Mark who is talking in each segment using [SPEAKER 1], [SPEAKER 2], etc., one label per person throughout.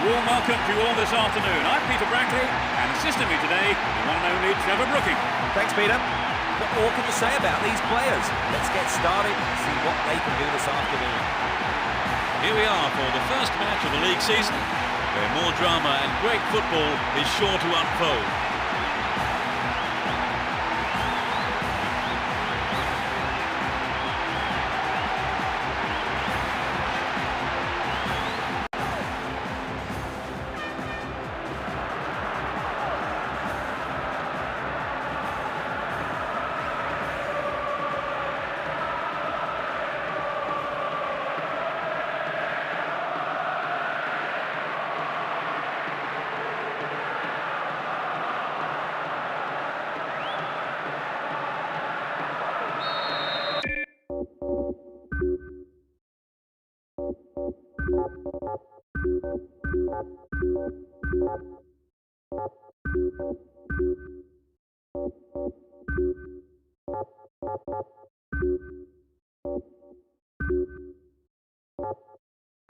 [SPEAKER 1] Warm welcome to you all this afternoon. I'm Peter Brackley, and assisting me today, the one and only Trevor Brooking.
[SPEAKER 2] Thanks, Peter. What more can you say about these players? Let's get started and see what they can do this afternoon.
[SPEAKER 3] Here we are for the first match of the league season, where more drama and great football is sure to unfold.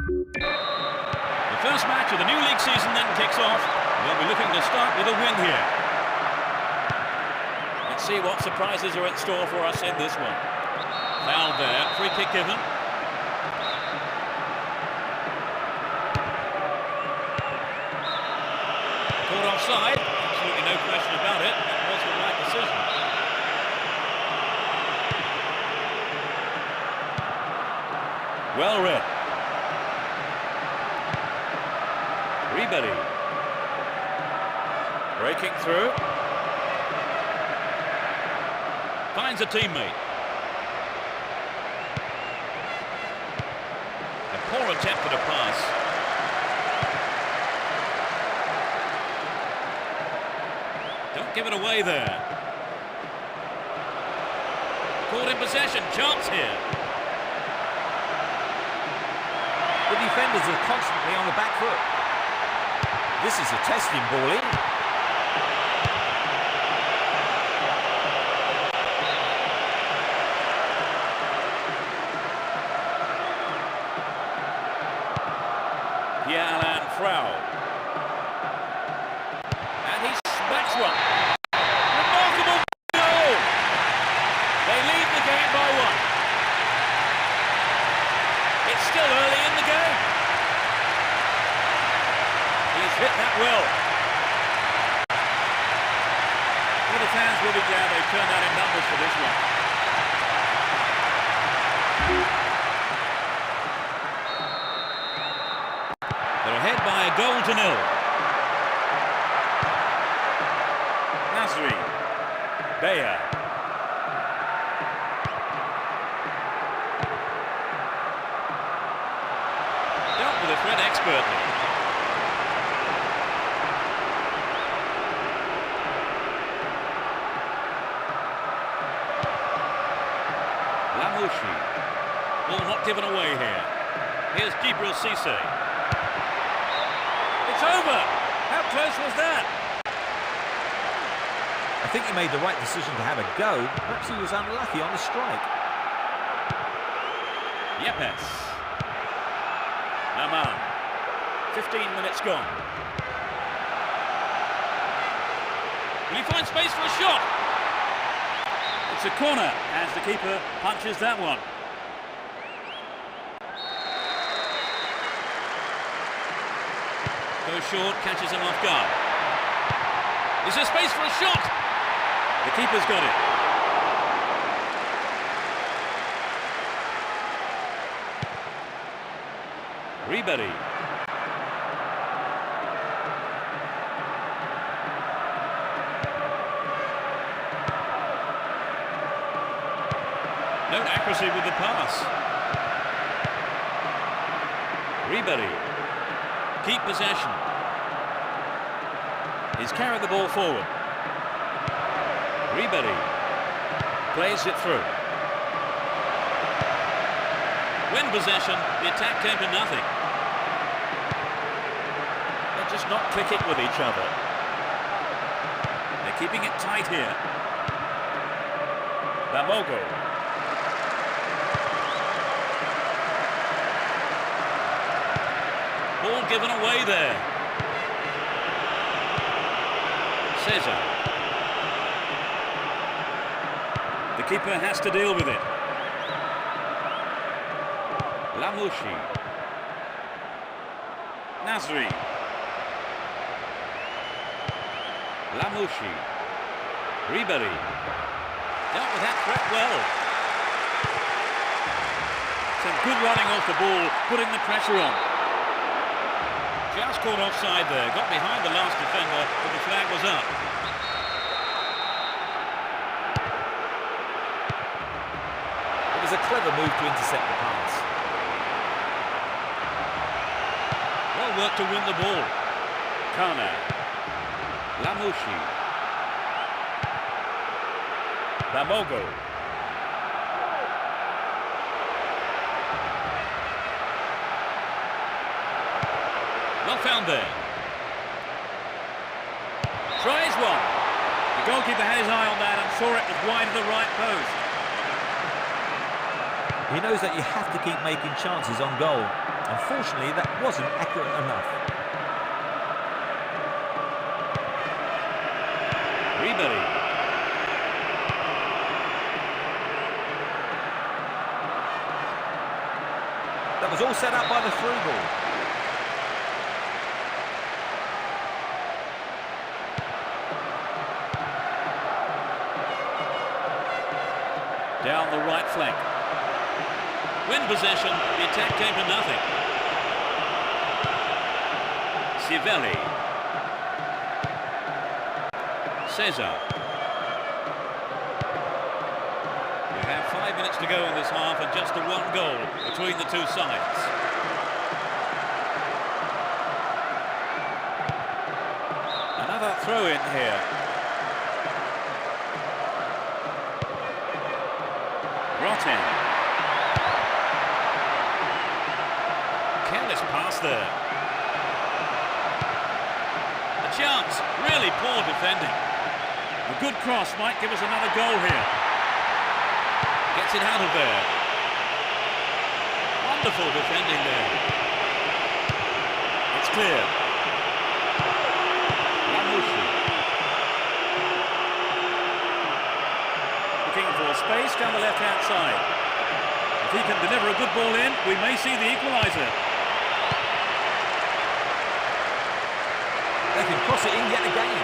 [SPEAKER 3] The first match of the new league season then kicks off. We'll be looking to start with a win here.
[SPEAKER 1] Let's see what surprises are in store for us in this one.
[SPEAKER 3] Foul there, free kick given.
[SPEAKER 1] Caught offside, absolutely no question about it. That was the right decision.
[SPEAKER 3] Well read.
[SPEAKER 1] Ribery. Breaking through.
[SPEAKER 3] Finds a teammate. A poor attempt at a pass. give it away there. Caught in possession, chance here.
[SPEAKER 2] The defenders are constantly on the back foot. This is a testing ball in.
[SPEAKER 1] Pierre-Alain Frau. And he smacks one. Remarkable goal! They lead the game by one. It's still early in the game. He's hit that well. Well, the fans will be glad they've turned out in numbers for this one.
[SPEAKER 3] They're ahead by a goal to nil.
[SPEAKER 1] Nasri. Beyer.
[SPEAKER 3] Dealt with the threat expertly. Lamouchi. Ball not given away here. Here's Djibril Cissé.
[SPEAKER 1] It's over! How close was that?
[SPEAKER 2] I think he made the right decision to have a go. Perhaps he was unlucky on the strike.
[SPEAKER 3] Yepes.
[SPEAKER 1] Laman. 15 minutes gone.
[SPEAKER 3] Will he find space for a shot?
[SPEAKER 1] It's a corner as the keeper punches that one.
[SPEAKER 3] Goes short, catches him off guard. Is there space for a shot?
[SPEAKER 1] The keeper's got it.
[SPEAKER 3] Ribéry. No accuracy with the pass. Ribéry. Keep possession.
[SPEAKER 1] He's carried the ball forward.
[SPEAKER 3] Ribéry
[SPEAKER 1] Plays it through.
[SPEAKER 3] win possession. The attack came to nothing.
[SPEAKER 1] They're just not clicking with each other. They're keeping it tight here. Bamogo.
[SPEAKER 3] Ball given away there. Cesar.
[SPEAKER 1] The keeper has to deal with it.
[SPEAKER 3] Lamouchi.
[SPEAKER 1] Nasri.
[SPEAKER 3] Lamouchi. Ribéry. Dealt with that threat well.
[SPEAKER 1] Some good running off the ball, putting the pressure on.
[SPEAKER 3] Just caught offside there. Got behind the last defender, but the flag was up.
[SPEAKER 2] It was a clever move to intercept the pass.
[SPEAKER 3] Well worked to win the ball.
[SPEAKER 1] Kana.
[SPEAKER 3] Lamouchi.
[SPEAKER 1] Bamogo.
[SPEAKER 3] Well found there.
[SPEAKER 1] Tries one. The goalkeeper had his eye on that and saw it was wide of the right post.
[SPEAKER 2] He knows that you have to keep making chances on goal. Unfortunately, that wasn't accurate enough.
[SPEAKER 3] Ribéry.
[SPEAKER 2] That was all set up by the through ball.
[SPEAKER 1] Down the right flank.
[SPEAKER 3] Win possession. The attack came to nothing. Civelli. Cesar. We have 5 minutes to go in this half and just the one goal between the two sides.
[SPEAKER 1] Another throw in here. Rotten.
[SPEAKER 3] Careless pass there. A chance. Really poor defending.
[SPEAKER 1] A good cross might give us another goal here.
[SPEAKER 3] Gets it out of there. Wonderful defending there.
[SPEAKER 1] It's clear. Lamushi. Looking for space down the left-hand side. If he can deliver a good ball in, we may see the equaliser.
[SPEAKER 2] They can cross it in yet again.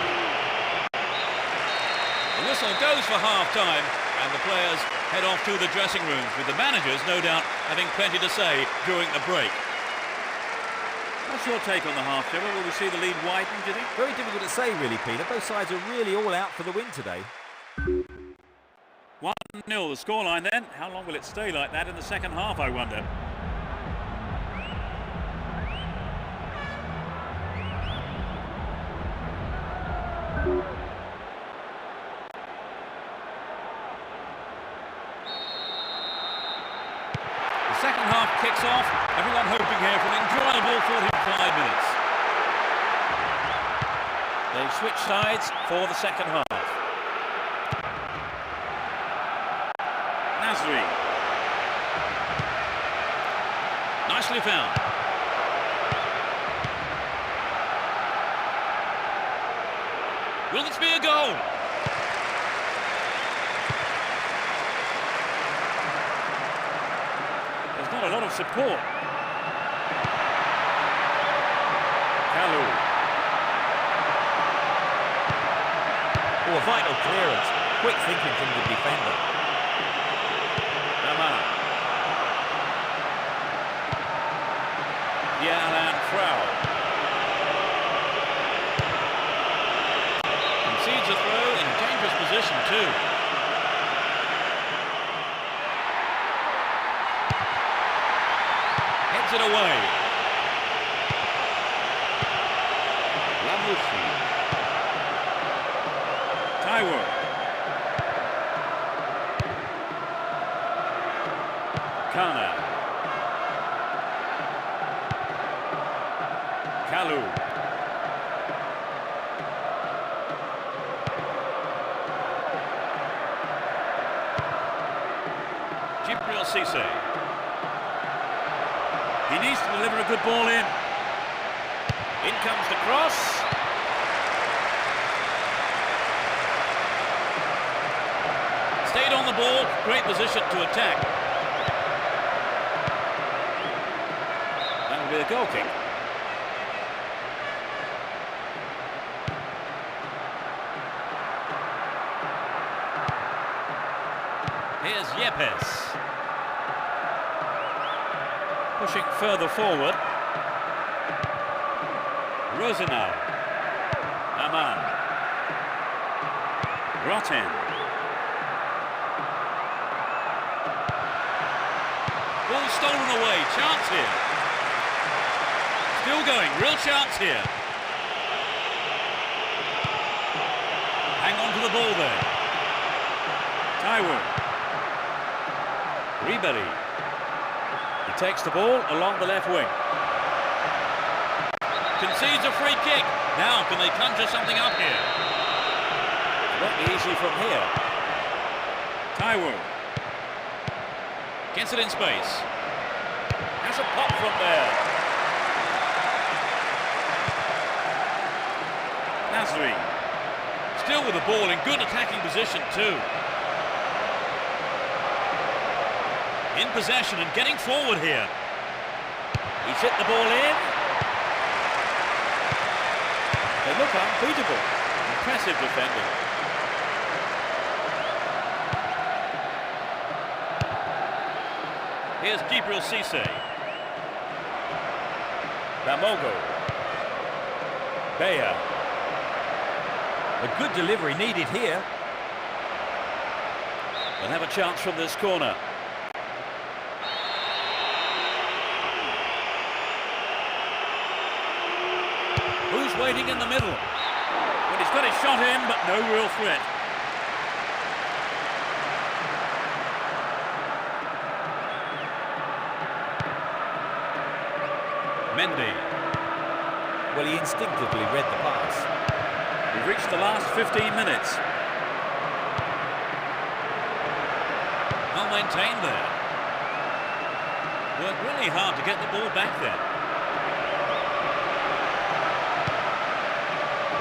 [SPEAKER 3] The whistle goes for half-time, and the players head off to the dressing rooms, with the managers, no doubt, having plenty to say during the break.
[SPEAKER 1] What's your take on the half, Trevor? Will we see the lead widen, do you think?
[SPEAKER 2] Very difficult to say, really, Peter. Both sides are really all out for the win today.
[SPEAKER 1] 1-0 the scoreline then. How long will it stay like that in the second half, I wonder?
[SPEAKER 3] The second half kicks off. Everyone hoping here for an enjoyable 45 minutes.
[SPEAKER 1] They've switched sides for the second half. Nasri.
[SPEAKER 3] Nicely found. Will this be a goal?
[SPEAKER 1] There's not a lot of support. Kalou.
[SPEAKER 2] Oh, a vital clearance. Quick thinking from the defender.
[SPEAKER 1] Raman. Pierre-Alain Frau.
[SPEAKER 3] Concedes a throw in a dangerous position too. Heads it away.
[SPEAKER 1] Lamushi. Taiwo. Kana. Kalou.
[SPEAKER 3] Djibril Cissé.
[SPEAKER 1] He needs to deliver a good ball in. In comes the cross.
[SPEAKER 3] Stayed on the ball, great position to attack.
[SPEAKER 1] That will be a goal kick.
[SPEAKER 3] Here's Yepes.
[SPEAKER 1] Pushing further forward. Rosenau. Aman. Rotten.
[SPEAKER 3] Ball stolen away, chance here. Still going, real chance here. Hang on to the ball there.
[SPEAKER 1] Taiwo. Ribery. He takes the ball along the left wing.
[SPEAKER 3] Concedes a free kick. Now, can they conjure something up here?
[SPEAKER 1] It won't be easy from here. Taiwo.
[SPEAKER 3] Gets it in space.
[SPEAKER 1] Has a pop from there. Nasri.
[SPEAKER 3] Still with the ball in good attacking position too. In possession and getting forward here.
[SPEAKER 1] He's hit the ball in. They look unbeatable. Impressive defending.
[SPEAKER 3] Here's Djibril Cissé.
[SPEAKER 1] Bamogo. Beya.
[SPEAKER 2] A good delivery needed here.
[SPEAKER 1] They'll have a chance from this corner. Who's waiting in the middle? Well, he's got his shot in, but no real threat.
[SPEAKER 3] Mendy.
[SPEAKER 2] Well, he instinctively read the pass.
[SPEAKER 3] We've reached the last 15 minutes. Well maintained there. Worked really hard to get the ball back there.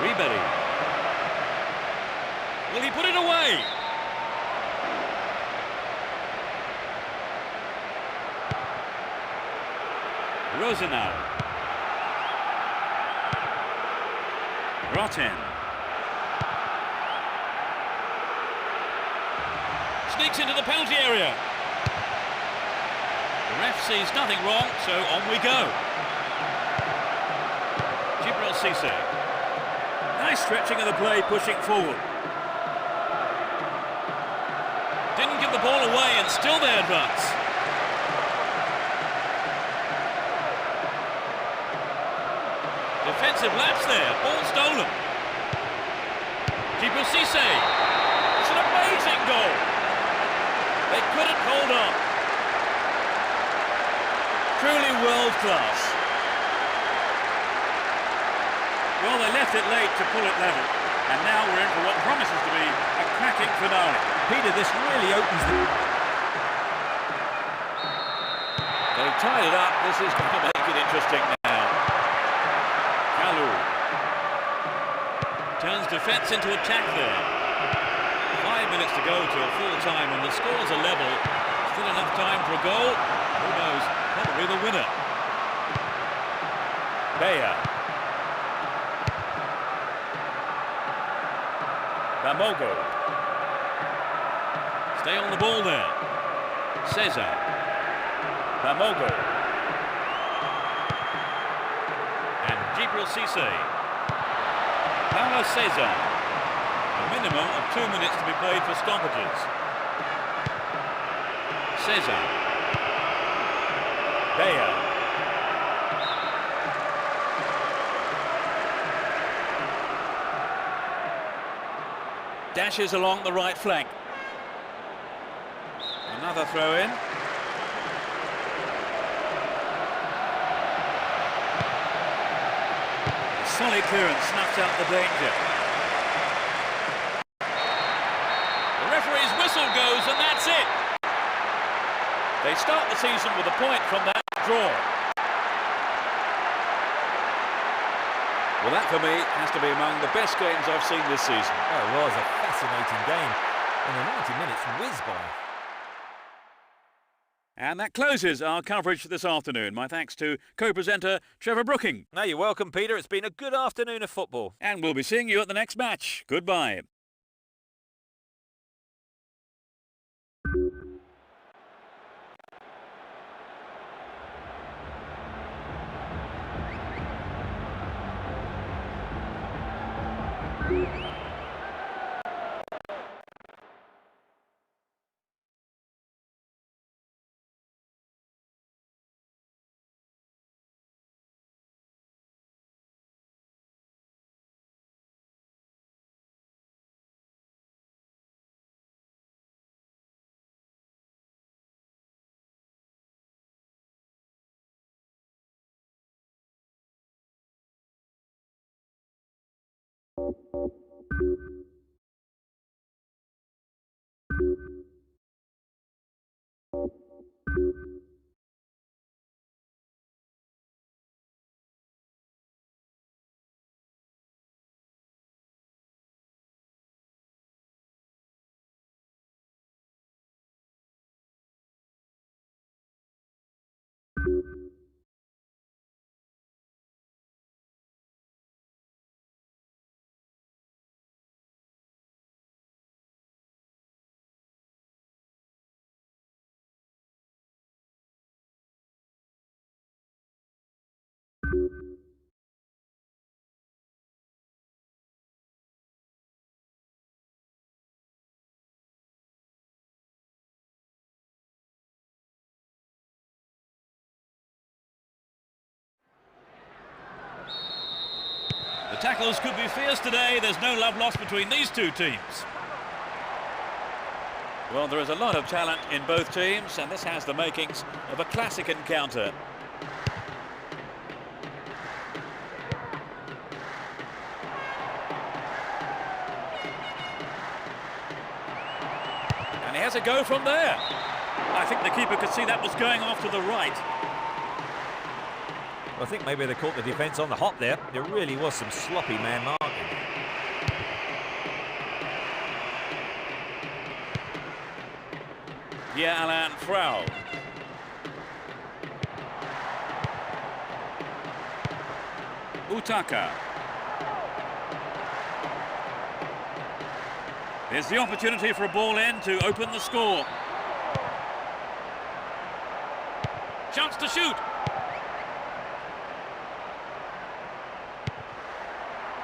[SPEAKER 3] Ribery. Will he put it away? Rosenau. Rotten. Sneaks into the penalty area. The ref sees nothing wrong, so on we go. Djibril Cissé.
[SPEAKER 1] Nice stretching of the play, pushing forward.
[SPEAKER 3] Didn't give the ball away and still they advance. Defensive lapse there, ball stolen. Djibril Cissé. It's an amazing goal.
[SPEAKER 1] They couldn't hold on. Truly world class. Well, they left it late to pull it level, and now we're in for what promises to be a cracking finale.
[SPEAKER 2] Peter, this really opens the...
[SPEAKER 1] They've tied it up. This is going to make it interesting now. Kalou
[SPEAKER 3] Turns defence into attack there. 5 minutes to go till full time and the scores are level. Still enough time for a goal. Who knows? Probably the winner.
[SPEAKER 1] Beyer. Bamogo.
[SPEAKER 3] Stay on the ball there. Cesar.
[SPEAKER 1] Bamogo.
[SPEAKER 3] And Djibril Cissé. Paulo Cesar. A minimum of 2 minutes to be played for stoppages. Cesar.
[SPEAKER 1] Beyer. Dashes along the right flank. Another throw in. Solid clearance snuffs out the danger.
[SPEAKER 3] The referee's whistle goes and that's it.
[SPEAKER 1] They start the season with a point from that draw. Well, that for me has to be among the best games I've seen this season.
[SPEAKER 2] Oh, it was a fascinating game. And the 90 minutes whizzed by.
[SPEAKER 1] And that closes our coverage this afternoon. My thanks to co-presenter Trevor Brooking.
[SPEAKER 2] No, you're welcome, Peter. It's been a good afternoon of football.
[SPEAKER 1] And we'll be seeing you at the next match. Goodbye.
[SPEAKER 3] The tackles could be fierce today. There's no love lost between these two teams.
[SPEAKER 1] Well, there is a lot of talent in both teams, and this has the makings of a classic encounter.
[SPEAKER 3] has a go from there. I think the keeper could see that was going off to the right.
[SPEAKER 2] I think maybe they caught the defence on the hop there. There really was some sloppy man marking.
[SPEAKER 3] Pierre-Alain Frau. Utaka. Here's the opportunity for a ball in to open the score. Chance to shoot.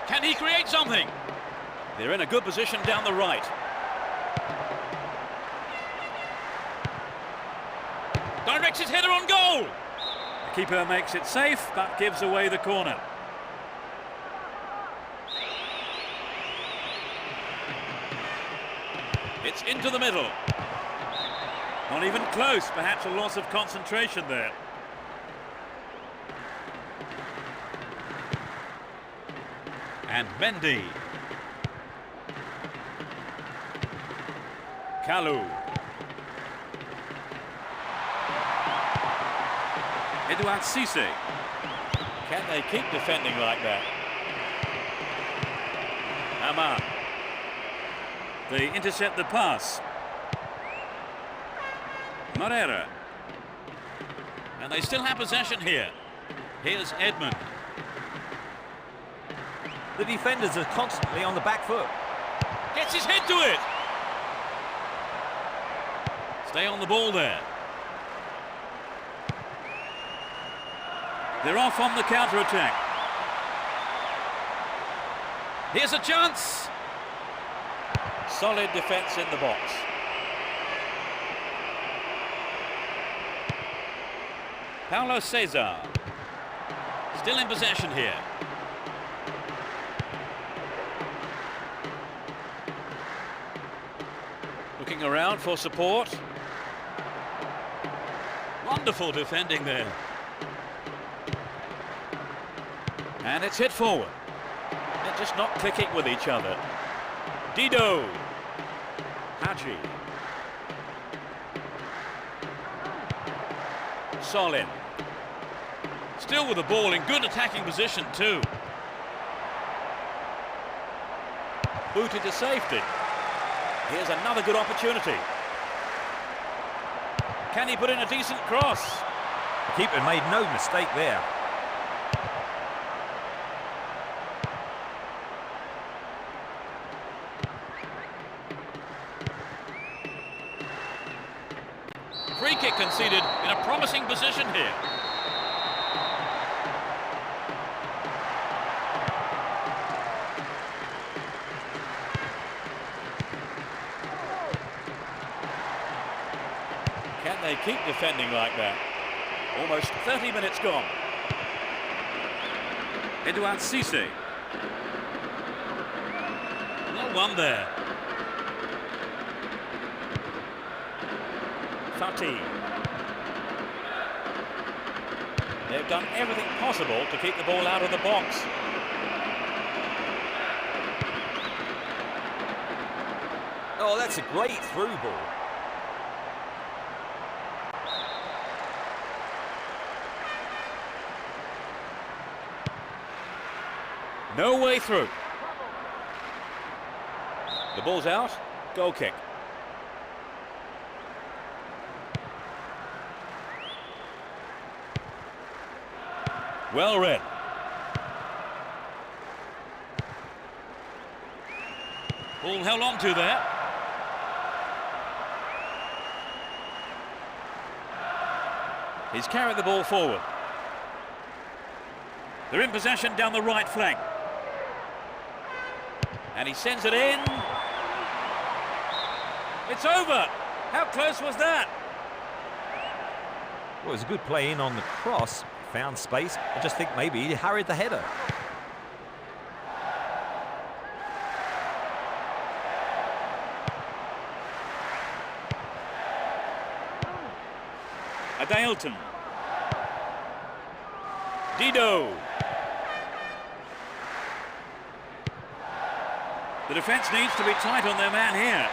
[SPEAKER 3] Can he create something? They're in a good position down the right. Directs his header on goal. The keeper makes it safe, but gives away the corner. It's into the middle. Not even close, perhaps a loss of concentration there. And Mendy. Kalou. Edouard Cissé. Can they keep defending like that? Amar. They intercept the pass. Moreira. And they still have possession here. Here's Edmund.
[SPEAKER 2] The defenders are constantly on the back foot.
[SPEAKER 3] Gets his head to it. Stay on the ball there. They're off on the counter-attack. Here's a chance. Solid defence in the box. Paulo Cesar. Still in possession here. Looking around for support. Wonderful defending there. And it's hit forward. They're just not clicking with each other. Dido. Haji. Solin. Still with the ball in good attacking position too. Booted to safety. Here's another good opportunity. Can he put in a decent cross?
[SPEAKER 2] The keeper made no mistake there.
[SPEAKER 3] Free kick conceded in a promising position here. Can they keep defending like that? Almost 30 minutes gone. Edouard Cissé. No one there. Fati. They've done everything possible to keep the ball out of the box.
[SPEAKER 2] Oh, that's a great through ball.
[SPEAKER 3] No way through. The ball's out. Goal kick. Well read. Ball held on to there. He's carried the ball forward. They're in possession down the right flank. And he sends it in. It's over. How close was that?
[SPEAKER 2] Well, it was a good play in on the cross. Found space. I just think maybe he hurried the header.
[SPEAKER 3] Adailton. Dido. The defence needs to be tight on their man here.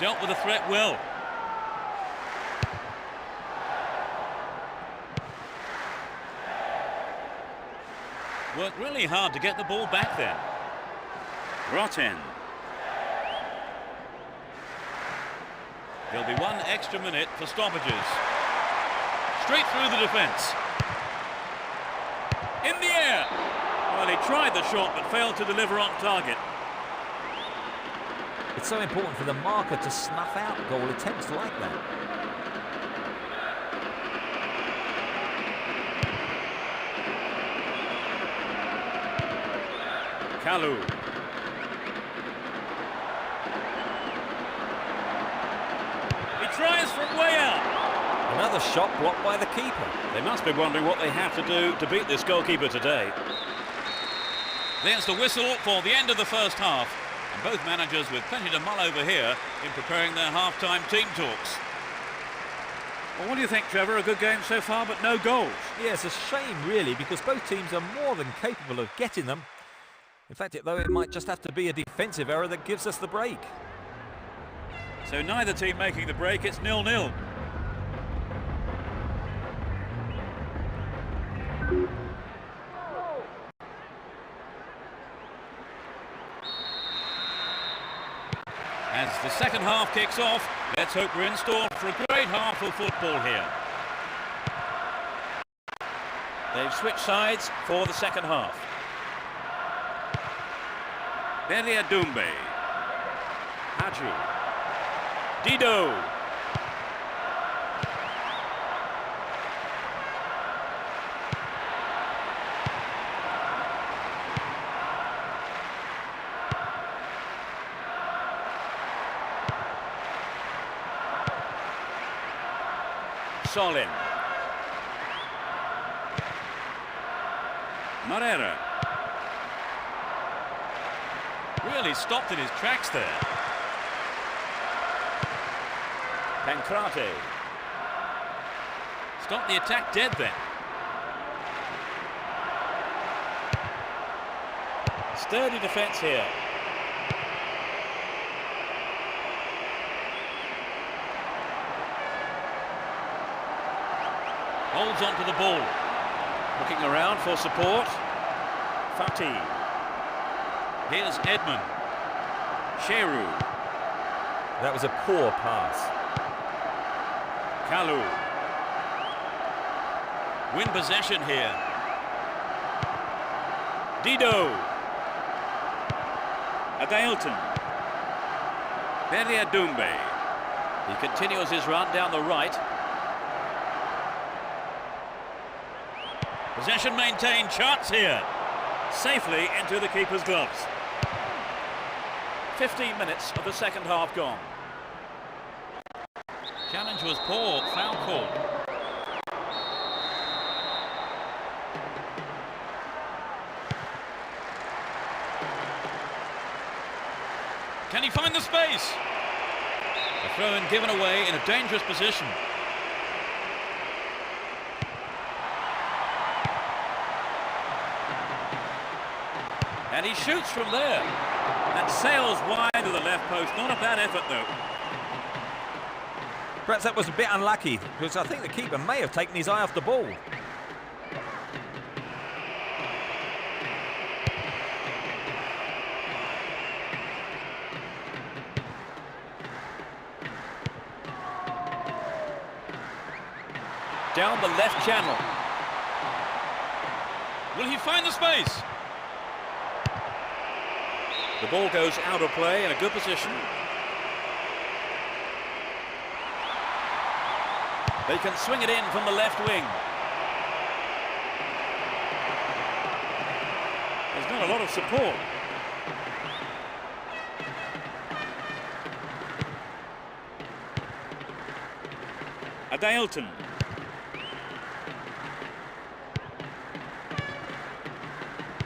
[SPEAKER 3] dealt with the threat well. Worked really hard to get the ball back there. Rotten. There'll be one extra minute for stoppages. Straight through the defence. In the air. Well, he tried the shot but failed to deliver on target.
[SPEAKER 2] It's so important for the marker to snuff out goal attempts like that.
[SPEAKER 3] Kalu. He tries from way out.
[SPEAKER 2] Another shot blocked by the keeper.
[SPEAKER 3] They must be wondering what they have to do to beat this goalkeeper today. There's the whistle for the end of the first half. And both managers with plenty to mull over here in preparing their half-time team talks. Well, what do you think, Trevor? A good game so far, but no goals.
[SPEAKER 2] Yeah, it's a shame, really, because both teams are more than capable of getting them. In fact, though, it might just have to be a defensive error that gives us the break.
[SPEAKER 3] So neither team making the break, it's 0-0. As the second half kicks off, let's hope we're in store for a great half of football here. They've switched sides for the second half. Beria Dumbe. Haju. Dido. Solin. Moreira. Really stopped in his tracks there. Pancrate. Stopped the attack dead then. Sturdy defence here. Holds on to the ball. Looking around for support. Fatih. Here's Edmund. Sheru.
[SPEAKER 2] That was a poor pass.
[SPEAKER 3] Kalu. Win possession here. Dido. Adailton. Beria Dumbe. He continues his run down the right. Possession maintained, chance here. Safely into the keeper's gloves. 15 minutes of the second half gone. Challenge was poor, foul call. Can he find the space? A throw-in given away in a dangerous position. And he shoots from there. And sails wide of the left post. Not a bad effort, though.
[SPEAKER 2] Perhaps that was a bit unlucky, because I think the keeper may have taken his eye off the ball.
[SPEAKER 3] Down the left channel. Will he find the space? The ball goes out of play in a good position. They can swing it in from the left wing. There's not a lot of support. Adailton.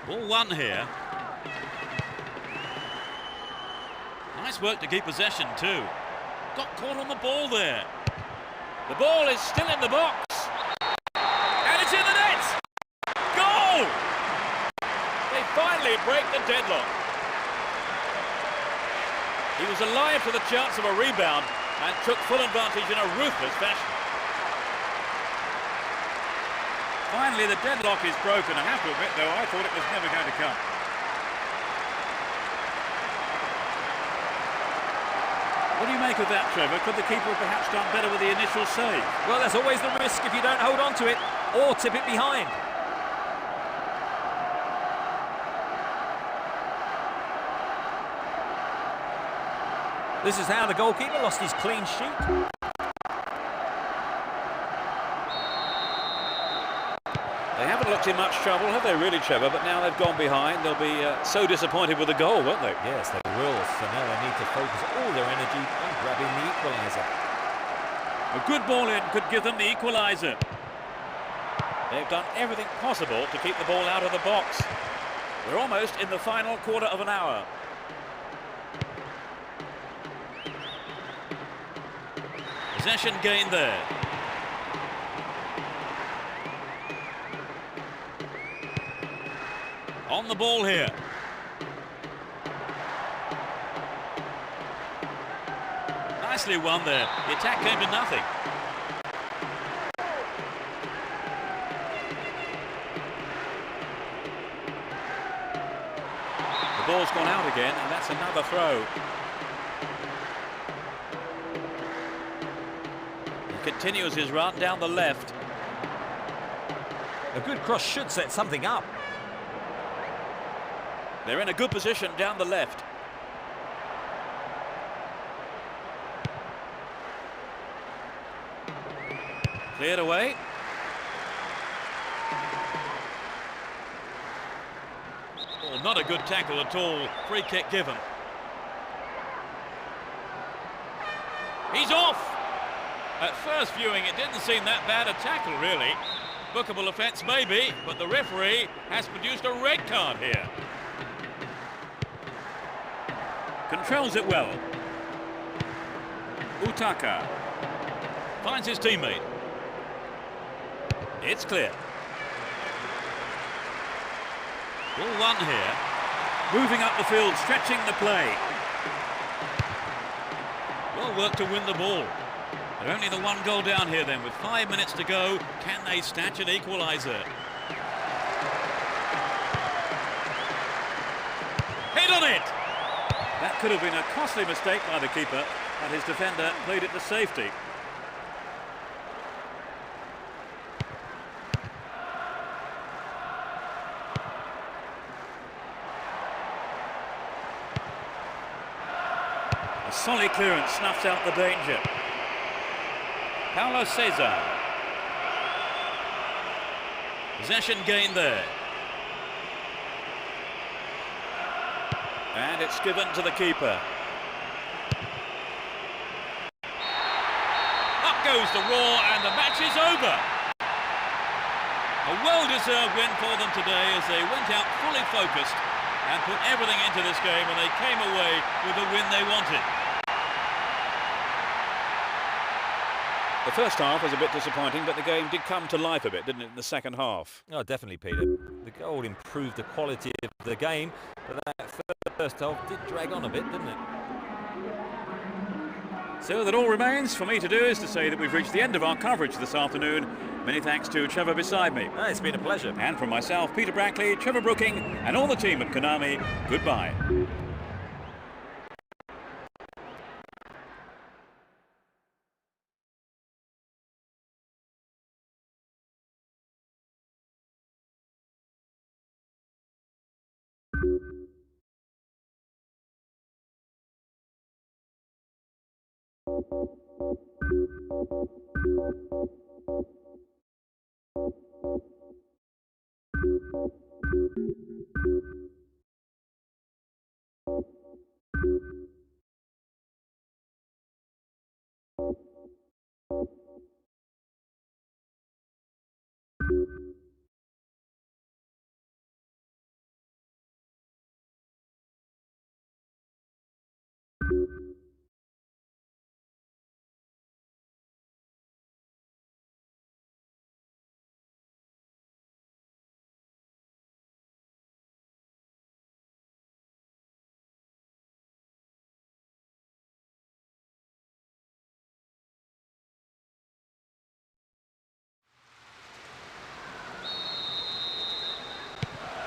[SPEAKER 3] Ball one here. Nice work to keep possession too. Got caught on the ball there. The ball is still in the box. And it's in the net! Goal! They finally break the deadlock. He was alive to the chance of a rebound and took full advantage in a ruthless fashion. Finally, the deadlock is broken. I have to admit, though, I thought it was never going to come. What do you make of that, Trevor? Could the keeper have perhaps done better with the initial save?
[SPEAKER 2] Well, there's always the risk if you don't hold on to it or tip it behind. This is how the goalkeeper lost his clean sheet.
[SPEAKER 3] They haven't looked in much trouble, have they really, Trevor? But now they've gone behind. They'll be so disappointed with the goal, won't they?
[SPEAKER 2] Yes, they will. So now they need to focus all their energy on grabbing the equaliser.
[SPEAKER 3] A good ball in could give them the equaliser. They've done everything possible to keep the ball out of the box. We're almost in the final quarter of an hour. Possession gained there. On the ball here. Nicely won there. The attack came to nothing. The ball's gone out again, and that's another throw. He continues his run down the left.
[SPEAKER 2] A good cross should set something up.
[SPEAKER 3] They're in a good position down the left. Cleared away. Oh, not a good tackle at all. Free kick given. He's off! At first viewing, it didn't seem that bad a tackle, really. Bookable offence maybe, but the referee has produced a red card here. Controls it well. Utaka finds his teammate. It's clear. Ball one here. Moving up the field, stretching the play. Well worked to win the ball. They're only the one goal down here then. With 5 minutes to go, can they snatch an equaliser? Hit on it! That could have been a costly mistake by the keeper, and his defender played it to safety. A solid clearance snuffs out the danger. Paulo Cesar. Possession gained there. And it's given to the keeper. Up goes the roar and the match is over. A well-deserved win for them today as they went out fully focused and put everything into this game, and they came away with the win they wanted. The first half was a bit disappointing, but the game did come to life a bit, didn't it, in the second half?
[SPEAKER 2] Oh, definitely, Peter. The goal improved the quality of the game, but that first half did drag on a bit, didn't it?
[SPEAKER 3] So that all remains for me to do is to say that we've reached the end of our coverage this afternoon. Many thanks to Trevor beside me.
[SPEAKER 2] It's been a pleasure.
[SPEAKER 3] And from myself, Peter Brackley, Trevor Brooking, and all the team at Konami, goodbye.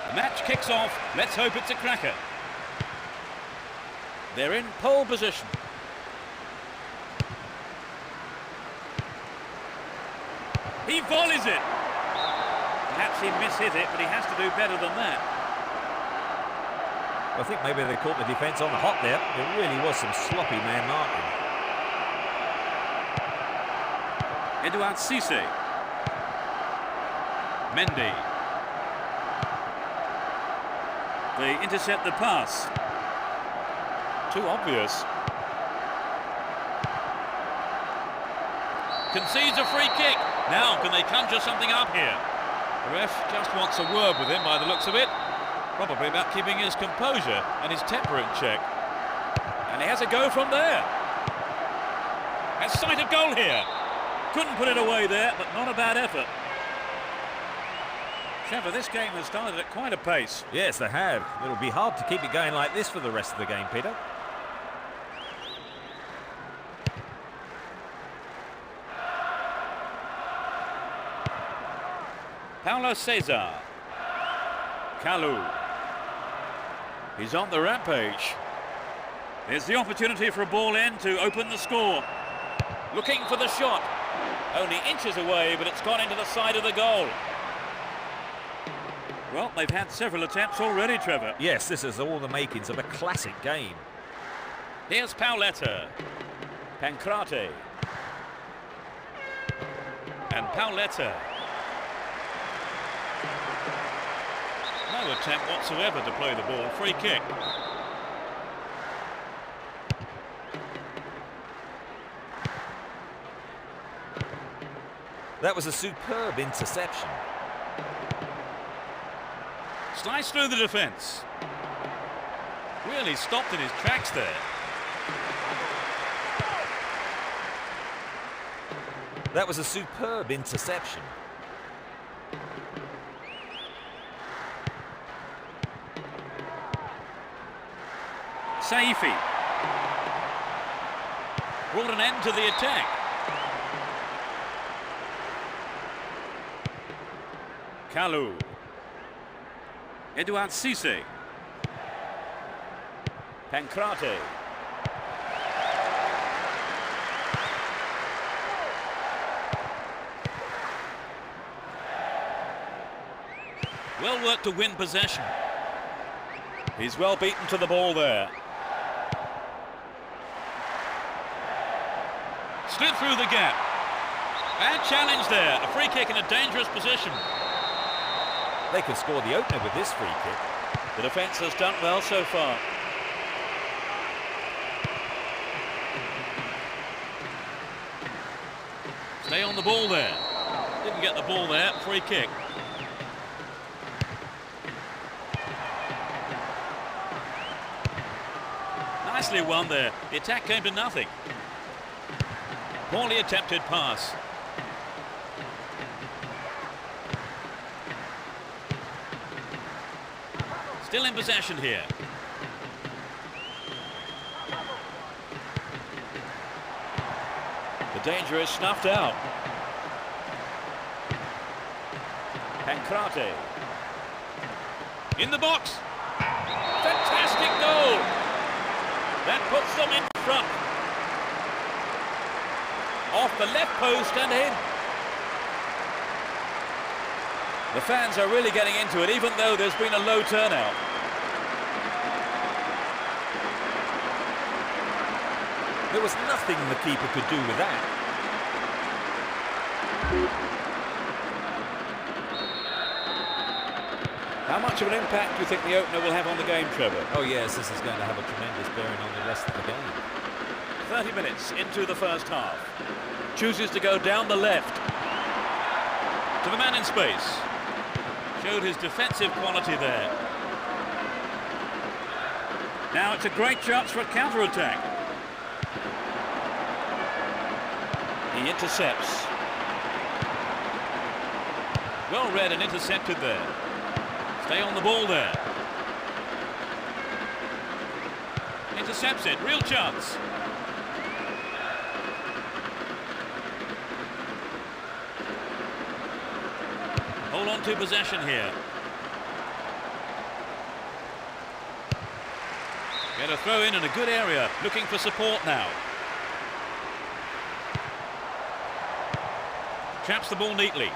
[SPEAKER 3] The match kicks off. Let's hope it's a cracker.
[SPEAKER 1] They're in pole position. He volleys it. Perhaps he mishit it, but he has to do better than that.
[SPEAKER 2] I think maybe they caught the defence on the hop there. There really was some sloppy man marking.
[SPEAKER 3] Edouard Cissé. Mendy. They intercept the pass.
[SPEAKER 1] Too obvious.
[SPEAKER 3] Concedes a free kick. Now can they conjure something up here? The ref just wants a word with him by the looks of it. Probably about keeping his composure and his temper in check.
[SPEAKER 1] And he has a go from there.
[SPEAKER 3] Has sight of goal here.
[SPEAKER 1] Couldn't put it away there, but not a bad effort. Trevor, this game has started at quite a pace.
[SPEAKER 2] Yes, they have. It'll be hard to keep it going like this for the rest of the game, Peter.
[SPEAKER 3] Paulo César. Kalou.
[SPEAKER 1] He's on the rampage. There's the opportunity for a ball in to open the score. Looking for the shot. Only inches away, but it's gone into the side of the goal. Well, they've had several attempts already, Trevor.
[SPEAKER 2] Yes, this is all the makings of a classic game.
[SPEAKER 3] Here's Pauletta.
[SPEAKER 1] Pancrate.
[SPEAKER 3] And Pauletta. No attempt whatsoever to play the ball. Free kick.
[SPEAKER 2] That was a superb interception.
[SPEAKER 3] Sliced through the defence. Really stopped in his tracks there.
[SPEAKER 2] That was a superb interception.
[SPEAKER 3] Saifi. Brought an end to the attack. Kalou. Edouard Cissé.
[SPEAKER 1] Pancrate.
[SPEAKER 3] Well worked to win possession.
[SPEAKER 1] He's well beaten to the ball there.
[SPEAKER 3] Slid through the gap. Bad challenge there. A free kick in a dangerous position.
[SPEAKER 2] They could score the opener with this free kick.
[SPEAKER 1] The defence has done well so far.
[SPEAKER 3] Stay on the ball there. Didn't get the ball there. Free kick. Nicely won there. The attack came to nothing. Poorly attempted pass. Still in possession here.
[SPEAKER 1] The danger is snuffed out. Pancrate.
[SPEAKER 3] In the box.
[SPEAKER 1] Fantastic goal! That puts them in front. Off the left post and in. The fans are really getting into it, even though there's been a low turnout.
[SPEAKER 2] There was nothing the keeper could do with that.
[SPEAKER 1] How much of an impact do you think the opener will have on the game, Trevor?
[SPEAKER 2] Oh yes, this is going to have a tremendous bearing on the rest of the game.
[SPEAKER 1] 30 minutes into the first half. Chooses to go down the left.
[SPEAKER 3] To the man in space. Showed his defensive quality there.
[SPEAKER 1] Now it's a great chance for a counter-attack. He intercepts.
[SPEAKER 3] Well read and intercepted there. Stay on the ball there. Intercepts it. Real chance. Hold on to possession here. Get a throw in a good area, looking for support now. Traps the ball neatly.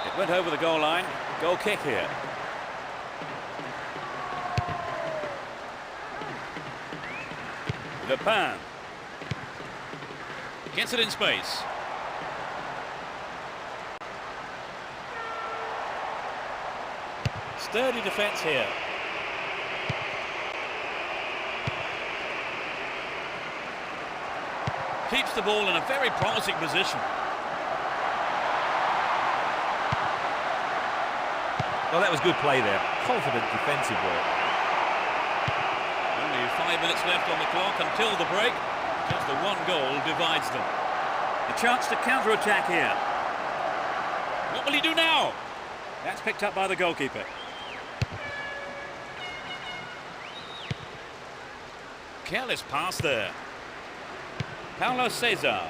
[SPEAKER 3] It went over the goal line. Goal kick here. Lepin. Gets it in space. Sturdy defence here. Keeps the ball in a very promising position.
[SPEAKER 2] Well, that was good play there. Confident defensive work.
[SPEAKER 3] Only 5 minutes left on the clock until the break. Just the one goal divides them.
[SPEAKER 1] A chance to counter-attack here.
[SPEAKER 3] What will he do now?
[SPEAKER 1] That's picked up by the goalkeeper.
[SPEAKER 3] Careless pass there. Paulo Cesar.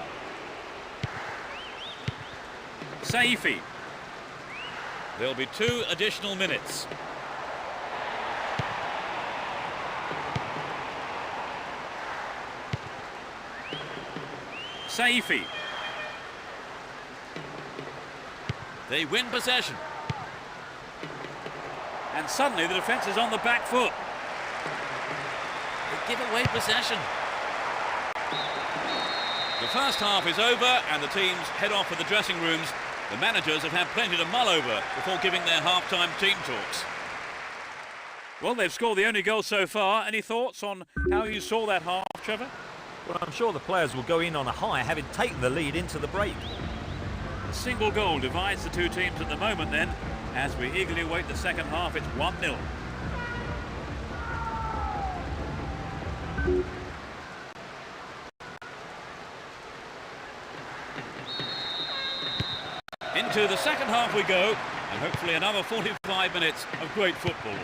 [SPEAKER 1] Saifi.
[SPEAKER 3] There'll be 2 additional minutes.
[SPEAKER 1] Saifi.
[SPEAKER 3] They win possession.
[SPEAKER 1] And suddenly the defence is on the back foot.
[SPEAKER 3] They give away possession. The first half is over and the teams head off for the dressing rooms. The managers have had plenty to mull over before giving their half-time team talks.
[SPEAKER 1] Well, they've scored the only goal so far. Any thoughts on how you saw that half, Trevor?
[SPEAKER 2] Well, I'm sure the players will go in on a high, having taken the lead into the break.
[SPEAKER 1] A single goal divides the two teams at the moment then. As we eagerly await the second half, it's 1-0.
[SPEAKER 3] Into the second half we go, and hopefully another 45 minutes of great football.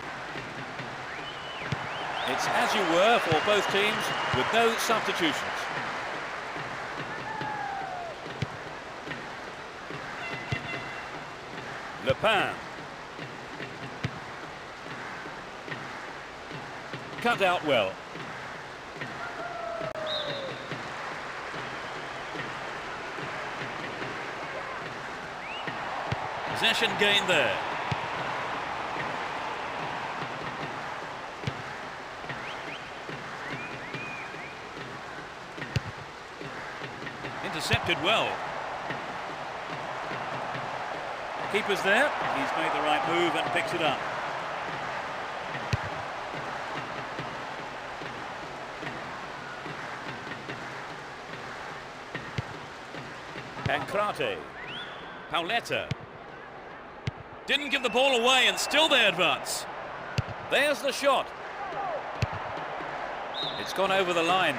[SPEAKER 1] It's as you were for both teams, with no substitutions. Lepin. Cut out well.
[SPEAKER 3] Possession gained there. Intercepted well.
[SPEAKER 1] Keeper's there. He's made the right move and picks it up. Pancrate.
[SPEAKER 3] Pauletta. Didn't give the ball away and still they advance.
[SPEAKER 1] There's the shot. It's gone over the line.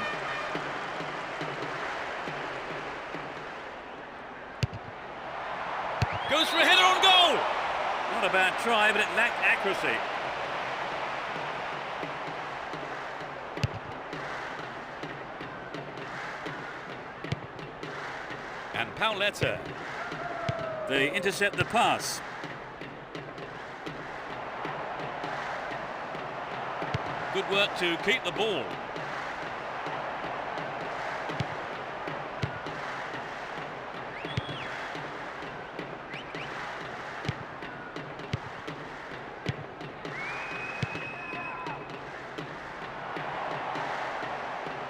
[SPEAKER 3] Goes for a header on goal.
[SPEAKER 1] Not a bad try, but it lacked accuracy.
[SPEAKER 3] And Pauletta.
[SPEAKER 1] They intercept the pass.
[SPEAKER 3] Good work to keep the ball.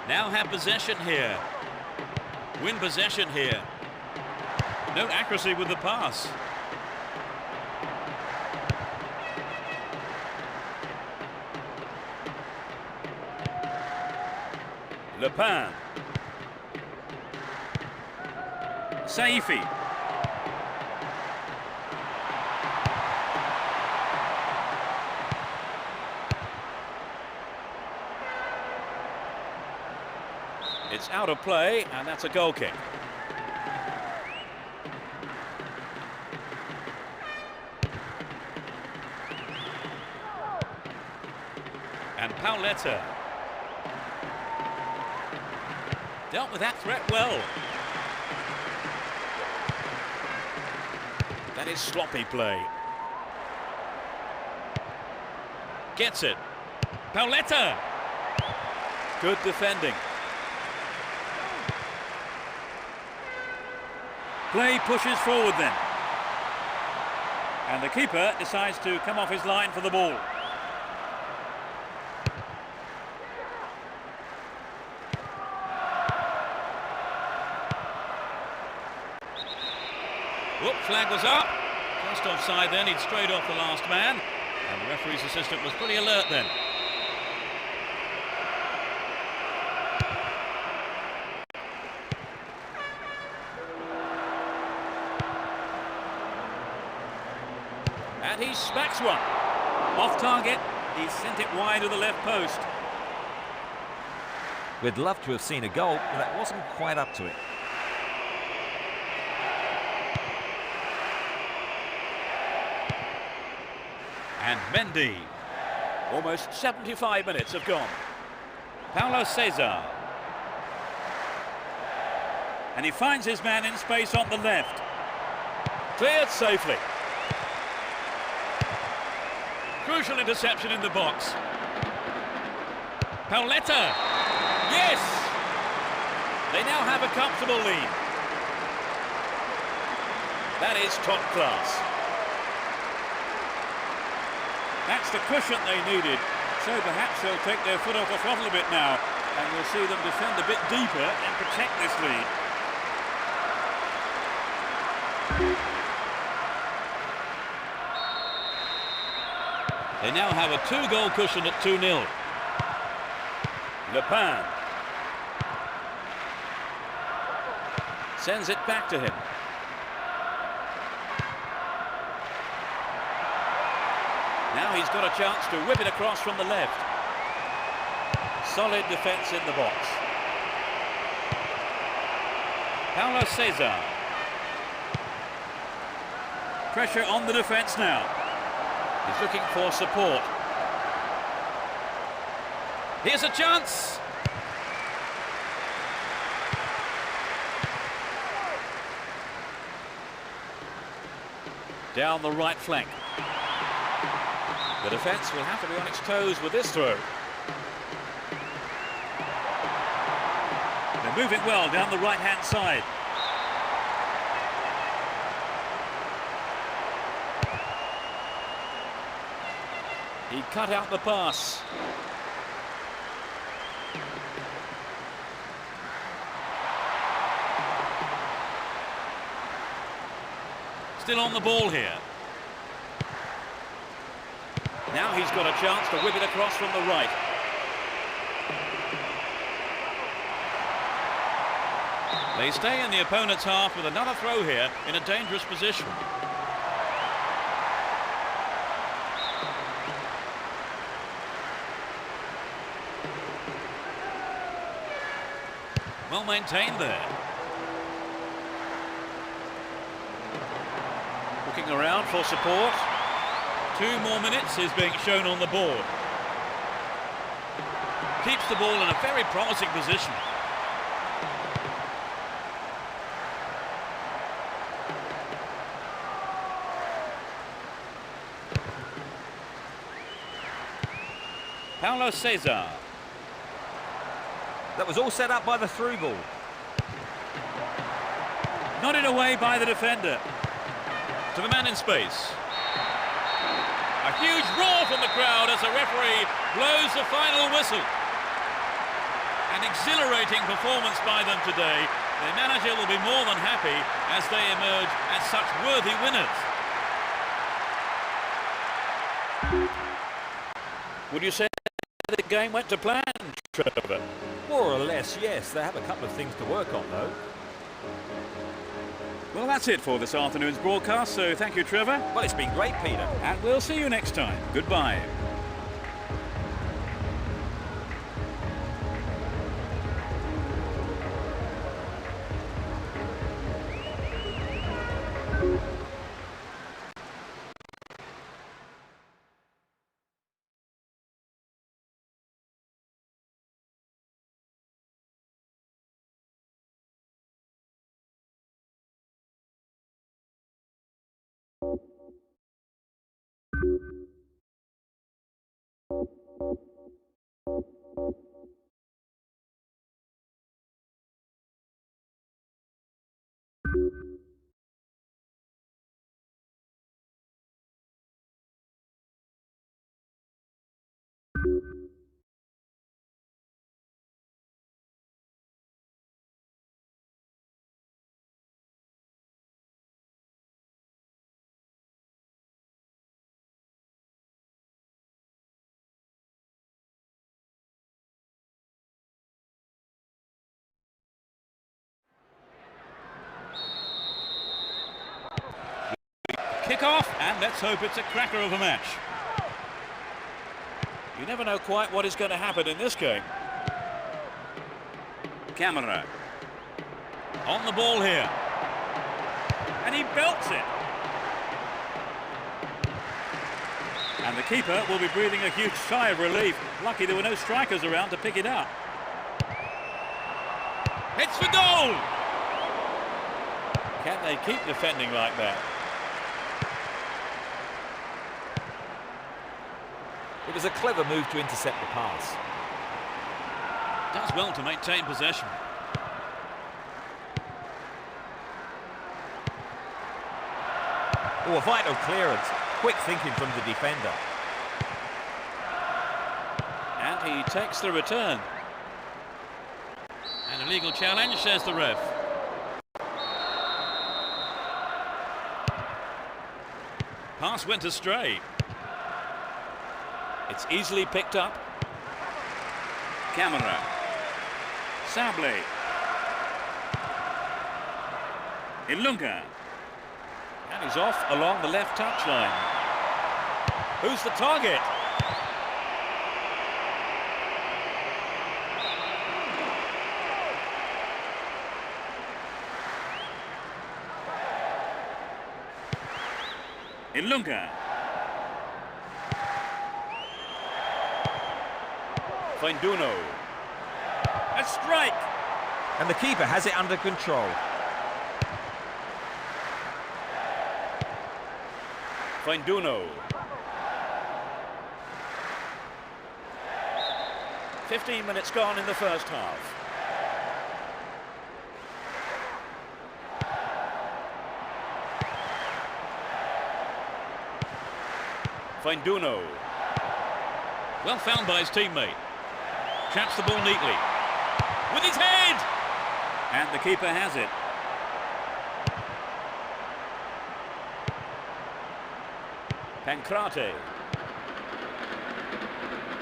[SPEAKER 3] Now have possession here. Win possession here. No accuracy with the pass.
[SPEAKER 1] Lepin. Saifi. It's out of play, and that's a goal kick.
[SPEAKER 3] And Pauletta. Dealt with that threat well.
[SPEAKER 1] That is sloppy play.
[SPEAKER 3] Gets it.
[SPEAKER 1] Pauletta. Good defending. Play pushes forward then. And the keeper decides to come off his line for the ball. Whoop, flag was up. Just offside then, he'd strayed off the last man. And the referee's assistant was pretty alert then. And he smacks one. Off target, he sent it wide of the left post.
[SPEAKER 2] We'd love to have seen a goal, but that wasn't quite up to it.
[SPEAKER 1] And Mendy. Almost 75 minutes have gone. Paulo Cesar. And he finds his man in space on the left. Cleared safely. Crucial interception in the box. Pauletta. Yes! They now have a comfortable lead. That is top class. That's the cushion they needed, so perhaps they'll take their foot off the throttle a bit now, and we'll see them defend a bit deeper and protect this lead. They now have a 2-goal cushion at 2-0. Le Pen sends it back to him. Now he's got a chance to whip it across from the left. Solid defence in the box. Paulo Cesar. Pressure on the defence now. He's looking for support. Here's a chance. Down the right flank. The defence will have to be on its toes with this throw. They're moving well down the right-hand side. He cut out the pass. Still on the ball here. Now he's got a chance to whip it across from the right. They stay in the opponent's half with another throw here in a dangerous position. Well maintained there. Looking around for support. 2 more minutes is being shown on the board. Keeps the ball in a very promising position. Paulo Cesar.
[SPEAKER 2] That was all set up by the through ball.
[SPEAKER 1] Nodded away by the defender. To the man in space. A huge roar from the crowd as the referee blows the final whistle. An exhilarating performance by them today. Their manager will be more than happy as they emerge as such worthy winners. Would you say the game went to plan, Trevor?
[SPEAKER 2] More or less, yes. They have a couple of things to work on, though.
[SPEAKER 1] Well, that's it for this afternoon's broadcast, so thank you, Trevor.
[SPEAKER 2] Well, it's been great, Peter.
[SPEAKER 1] And we'll see you next time. Goodbye.
[SPEAKER 3] kick off, and let's hope it's a cracker of a match.
[SPEAKER 1] You never know quite what is going to happen in this game.
[SPEAKER 3] Camera. On the ball here. And he belts it.
[SPEAKER 1] And the keeper will be breathing a huge sigh of relief. Lucky there were no strikers around to pick it up.
[SPEAKER 3] It's for goal!
[SPEAKER 1] Can they keep defending like that?
[SPEAKER 2] It was a clever move to intercept the pass.
[SPEAKER 3] Does well to maintain possession.
[SPEAKER 2] Oh, a vital clearance. Quick thinking from the defender.
[SPEAKER 1] And he takes the return.
[SPEAKER 3] An illegal challenge, says the ref. Pass went astray.
[SPEAKER 1] It's easily picked up.
[SPEAKER 3] Camera.
[SPEAKER 1] Sablé.
[SPEAKER 3] Ilunga.
[SPEAKER 1] And he's off along the left touchline. Who's the target?
[SPEAKER 3] Ilunga.
[SPEAKER 1] Fainduno.
[SPEAKER 3] A strike.
[SPEAKER 2] And the keeper has it under control.
[SPEAKER 1] Fainduno. 15 minutes gone in the first half. Fainduno.
[SPEAKER 3] Well found by his teammate. Traps the ball neatly. With his head!
[SPEAKER 1] And the keeper has it. Pancrate.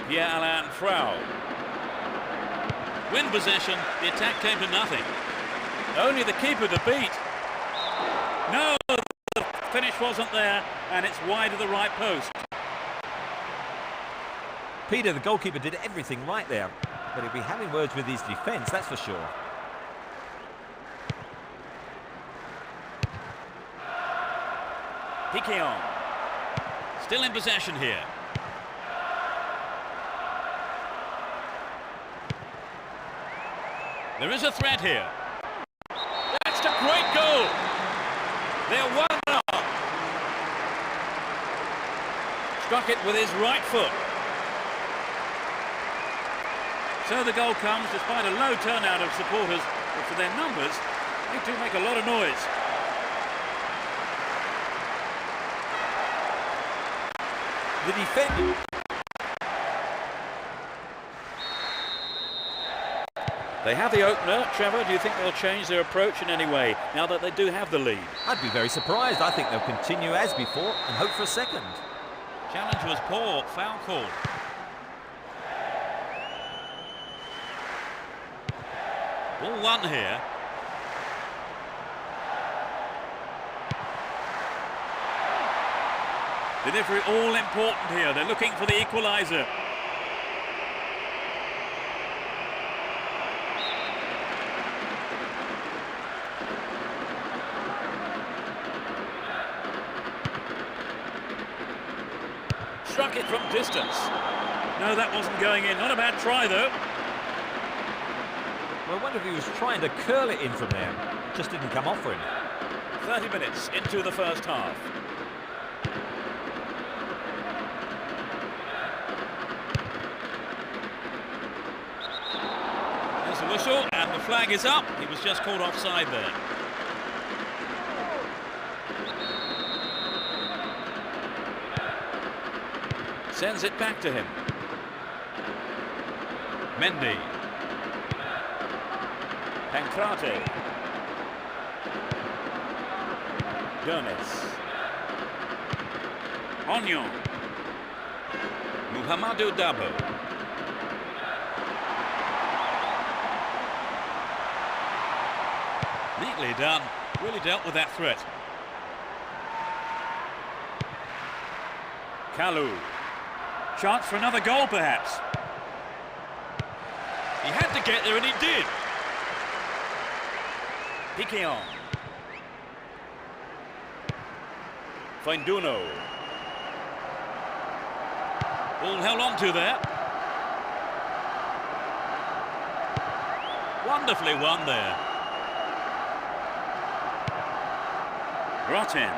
[SPEAKER 1] Pierre-Alain Frau.
[SPEAKER 3] Win possession, the attack came to nothing.
[SPEAKER 1] Only the keeper to beat. No, the finish wasn't there, and it's wide of the right post.
[SPEAKER 2] Peter, the goalkeeper, did everything right there, but he'll be having words with his defence, that's for sure.
[SPEAKER 1] Piquillon.
[SPEAKER 3] Still in possession here. There is a threat here.
[SPEAKER 1] That's a great goal. They're 1-0. Struck it with his right foot. So the goal comes despite a low turnout of supporters, but for their numbers, they do make a lot of noise.
[SPEAKER 2] The defender...
[SPEAKER 1] They have the opener. Trevor, do you think they'll change their approach in any way now that they do have the lead?
[SPEAKER 2] I'd be very surprised. I think they'll continue as before and hope for a second.
[SPEAKER 3] Challenge was poor, foul called. Ball one here.
[SPEAKER 1] Delivery all important here. They're looking for the equaliser. Struck it from distance. No, that wasn't going in. Not a bad try, though.
[SPEAKER 2] Well, I wonder if he was trying to curl it in from there. It just didn't come off for him.
[SPEAKER 1] 30 minutes into the first half.
[SPEAKER 3] There's the whistle, and the flag is up. He was just caught offside there.
[SPEAKER 1] Sends it back to him.
[SPEAKER 3] Mendy.
[SPEAKER 1] Pancrate. Dernis.
[SPEAKER 3] Onion. Muhammadu Dabo. Neatly done. Really dealt with that threat.
[SPEAKER 1] Kalu. Chance for another goal, perhaps.
[SPEAKER 3] He had to get there and he did.
[SPEAKER 1] Piqueon. Fainduno.
[SPEAKER 3] Ball held on to there. Wonderfully won there.
[SPEAKER 1] Rotten.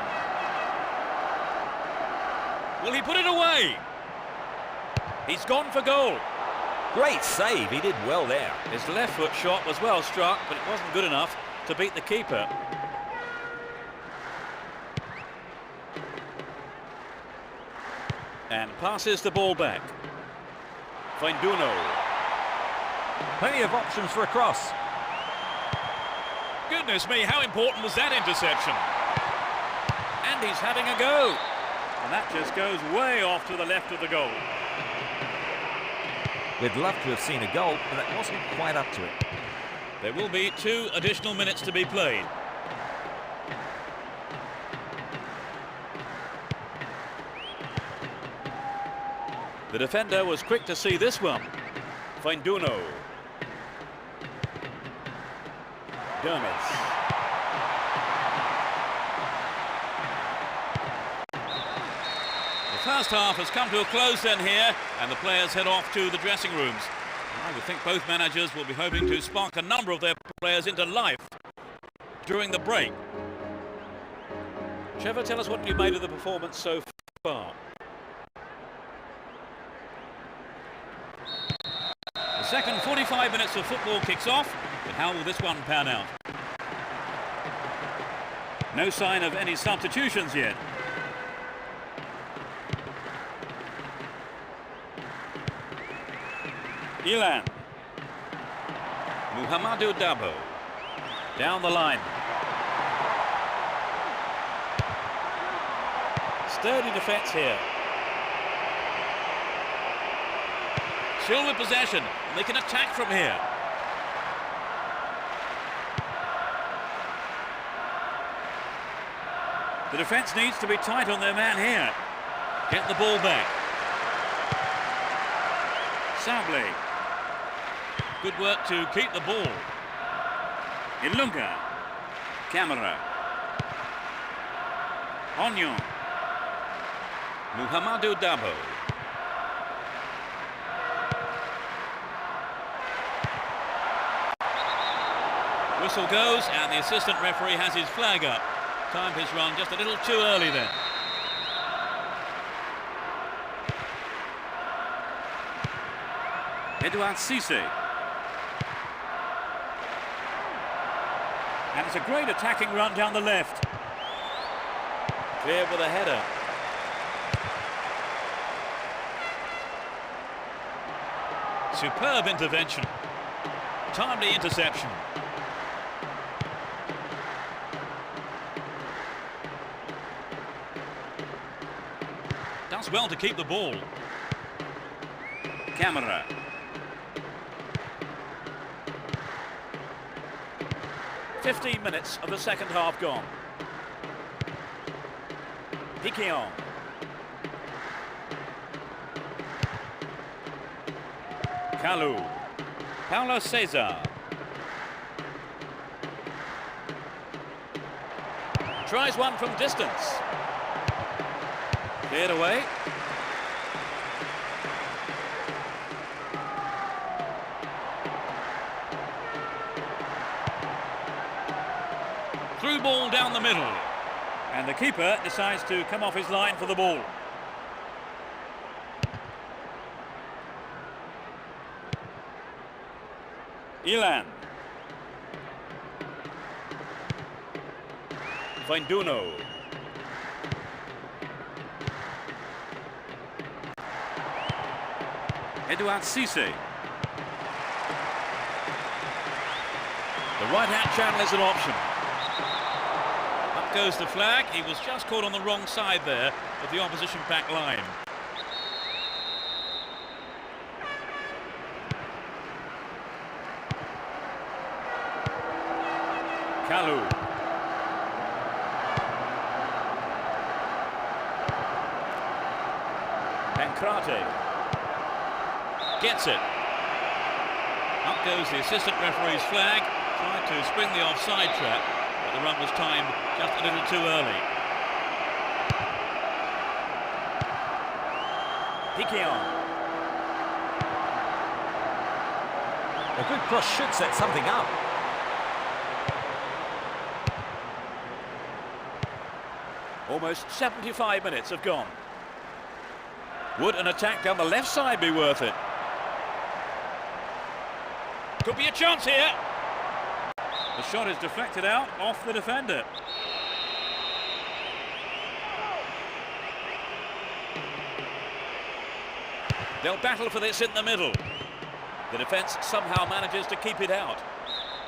[SPEAKER 3] Will he put it away?
[SPEAKER 1] He's gone for goal.
[SPEAKER 2] Great save, he did well there.
[SPEAKER 1] His left foot shot was well struck, but it wasn't good enough to beat the keeper. And passes the ball back. Fainduno.
[SPEAKER 2] Plenty of options for a cross.
[SPEAKER 3] Goodness me, how important was that interception?
[SPEAKER 1] And he's having a go. And that just goes way off to the left of the goal.
[SPEAKER 2] We'd love to have seen a goal, but that wasn't quite up to it.
[SPEAKER 3] There will be 2 additional minutes to be played.
[SPEAKER 1] The defender was quick to see this one. Fainduno. Dermis.
[SPEAKER 3] The first half has come to a close then here, and the players head off to the dressing rooms. I would think both managers will be hoping to spark a number of their players into life during the break.
[SPEAKER 1] Trevor, tell us what you made of the performance so far.
[SPEAKER 3] The second 45 minutes of football kicks off, but how will this one pan out?
[SPEAKER 1] No sign of any substitutions yet. Ilan.
[SPEAKER 3] Mouhamadou Dabo.
[SPEAKER 1] Down the line. Sturdy defence here.
[SPEAKER 3] Still with possession, and they can attack from here.
[SPEAKER 1] The defence needs to be tight on their man here.
[SPEAKER 3] Get the ball back.
[SPEAKER 1] Sablé.
[SPEAKER 3] Good work to keep the ball.
[SPEAKER 1] Ilunga. Camara. Onion.
[SPEAKER 3] Mouhamadou Dabo. Whistle goes, and the assistant referee has his flag up. Time has run just a little too early then.
[SPEAKER 1] Edouard Cissé. And it's a great attacking run down the left. Cleared with a header.
[SPEAKER 3] Superb intervention. Timely interception. Does well to keep the ball.
[SPEAKER 1] Camara. "15 minutes of the second half gone. Piqueon. Kalu. Paulo Cesar. Tries one from distance. Cleared away.
[SPEAKER 3] Through ball down the middle.
[SPEAKER 1] And the keeper decides to come off his line for the ball. Ilan. Fainduno. Edouard Cissé. The right-hand channel is an option.
[SPEAKER 3] Up goes the flag. He was just caught on the wrong side there of the opposition back line.
[SPEAKER 1] Kalu. Pankrate. Gets it. Up goes the assistant referee's flag. Tried to spring the offside trap, but the run was timed just a little too early. Piquillon.
[SPEAKER 2] A good cross should set something up.
[SPEAKER 1] Almost 75 minutes have gone. Would an attack down the left side be worth it? Could be a chance here. The shot is deflected out off the defender. They'll battle for this in the middle. The defence somehow manages to keep it out.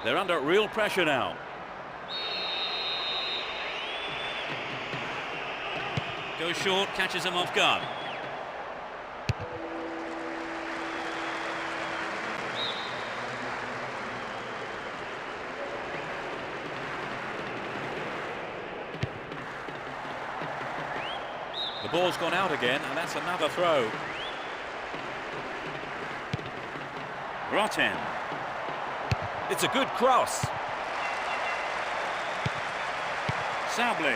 [SPEAKER 1] They're under real pressure now. Goes short, catches him off guard. The ball's gone out again, and that's another throw. Rotten.
[SPEAKER 2] It's a good cross.
[SPEAKER 1] Sablé.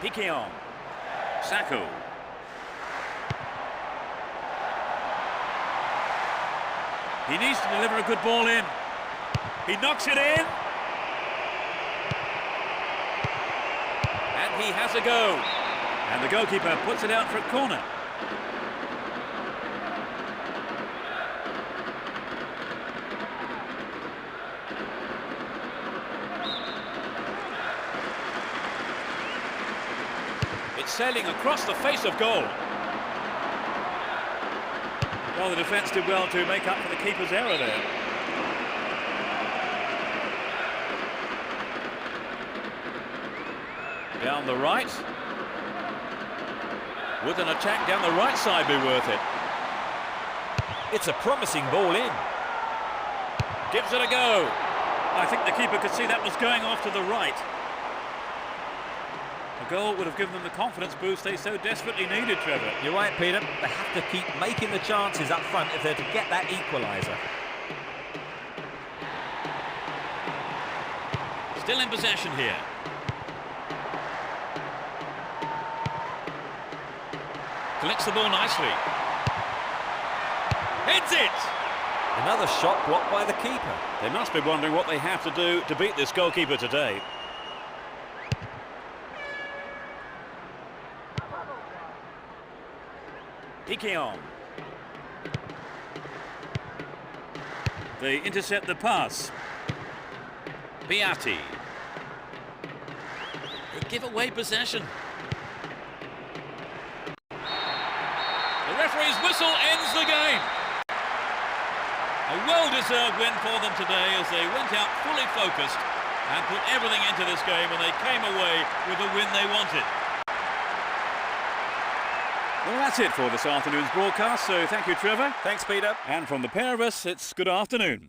[SPEAKER 1] Piquillon. Sacco. He needs to deliver a good ball in. He knocks it in. And he has a go. And the goalkeeper puts it out for a corner. It's sailing across the face of goal. Well, the defence did well to make up for the keeper's error there. Down the right. Would an attack down the right side be worth it?
[SPEAKER 2] It's a promising ball in.
[SPEAKER 1] Gives it a go. I think the keeper could see that was going off to the right. A goal would have given them the confidence boost they so desperately needed, Trevor.
[SPEAKER 2] You're right, Peter. They have to keep making the chances up front if they're to get that equaliser.
[SPEAKER 1] Still in possession here. Collects the ball nicely. Heads it!
[SPEAKER 2] Another shot blocked by the keeper.
[SPEAKER 1] They must be wondering what they have to do to beat this goalkeeper today. Piquillon. They intercept the pass. Piatti. They give away possession. The referee's whistle ends the game. A well-deserved win for them today as they went out fully focused and put everything into this game, and they came away with the win they wanted. Well, that's it for this afternoon's broadcast, so thank you, Trevor.
[SPEAKER 2] Thanks, Peter.
[SPEAKER 1] And from the pair of us, it's good afternoon.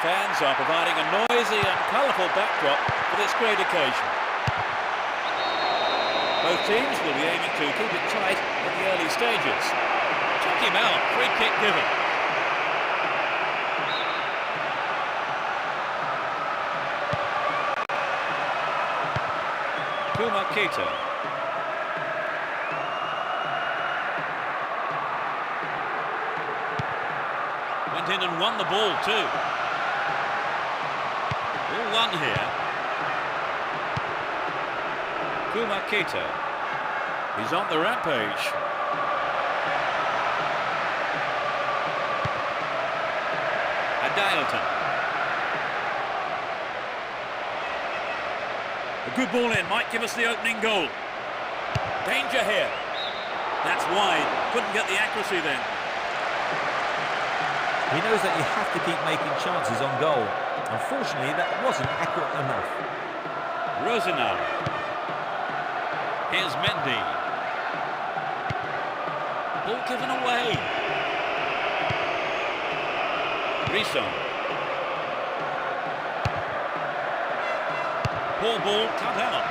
[SPEAKER 1] fans are providing a noisy and colourful backdrop for this great occasion. Both teams will be aiming to keep it tight in the early stages. Check him out, free kick given. Kuma Keita. Went in and won the ball too. All one here. Kuma Keita. He's on the rampage. Adalton. A good ball in, might give us the opening goal. Danger here. That's wide. Couldn't get the accuracy then.
[SPEAKER 2] He knows that you have to keep making chances on goal. Unfortunately, that wasn't accurate enough.
[SPEAKER 1] Rosenau. Here's Mendy. Ball given away. Risson. Poor ball cut out.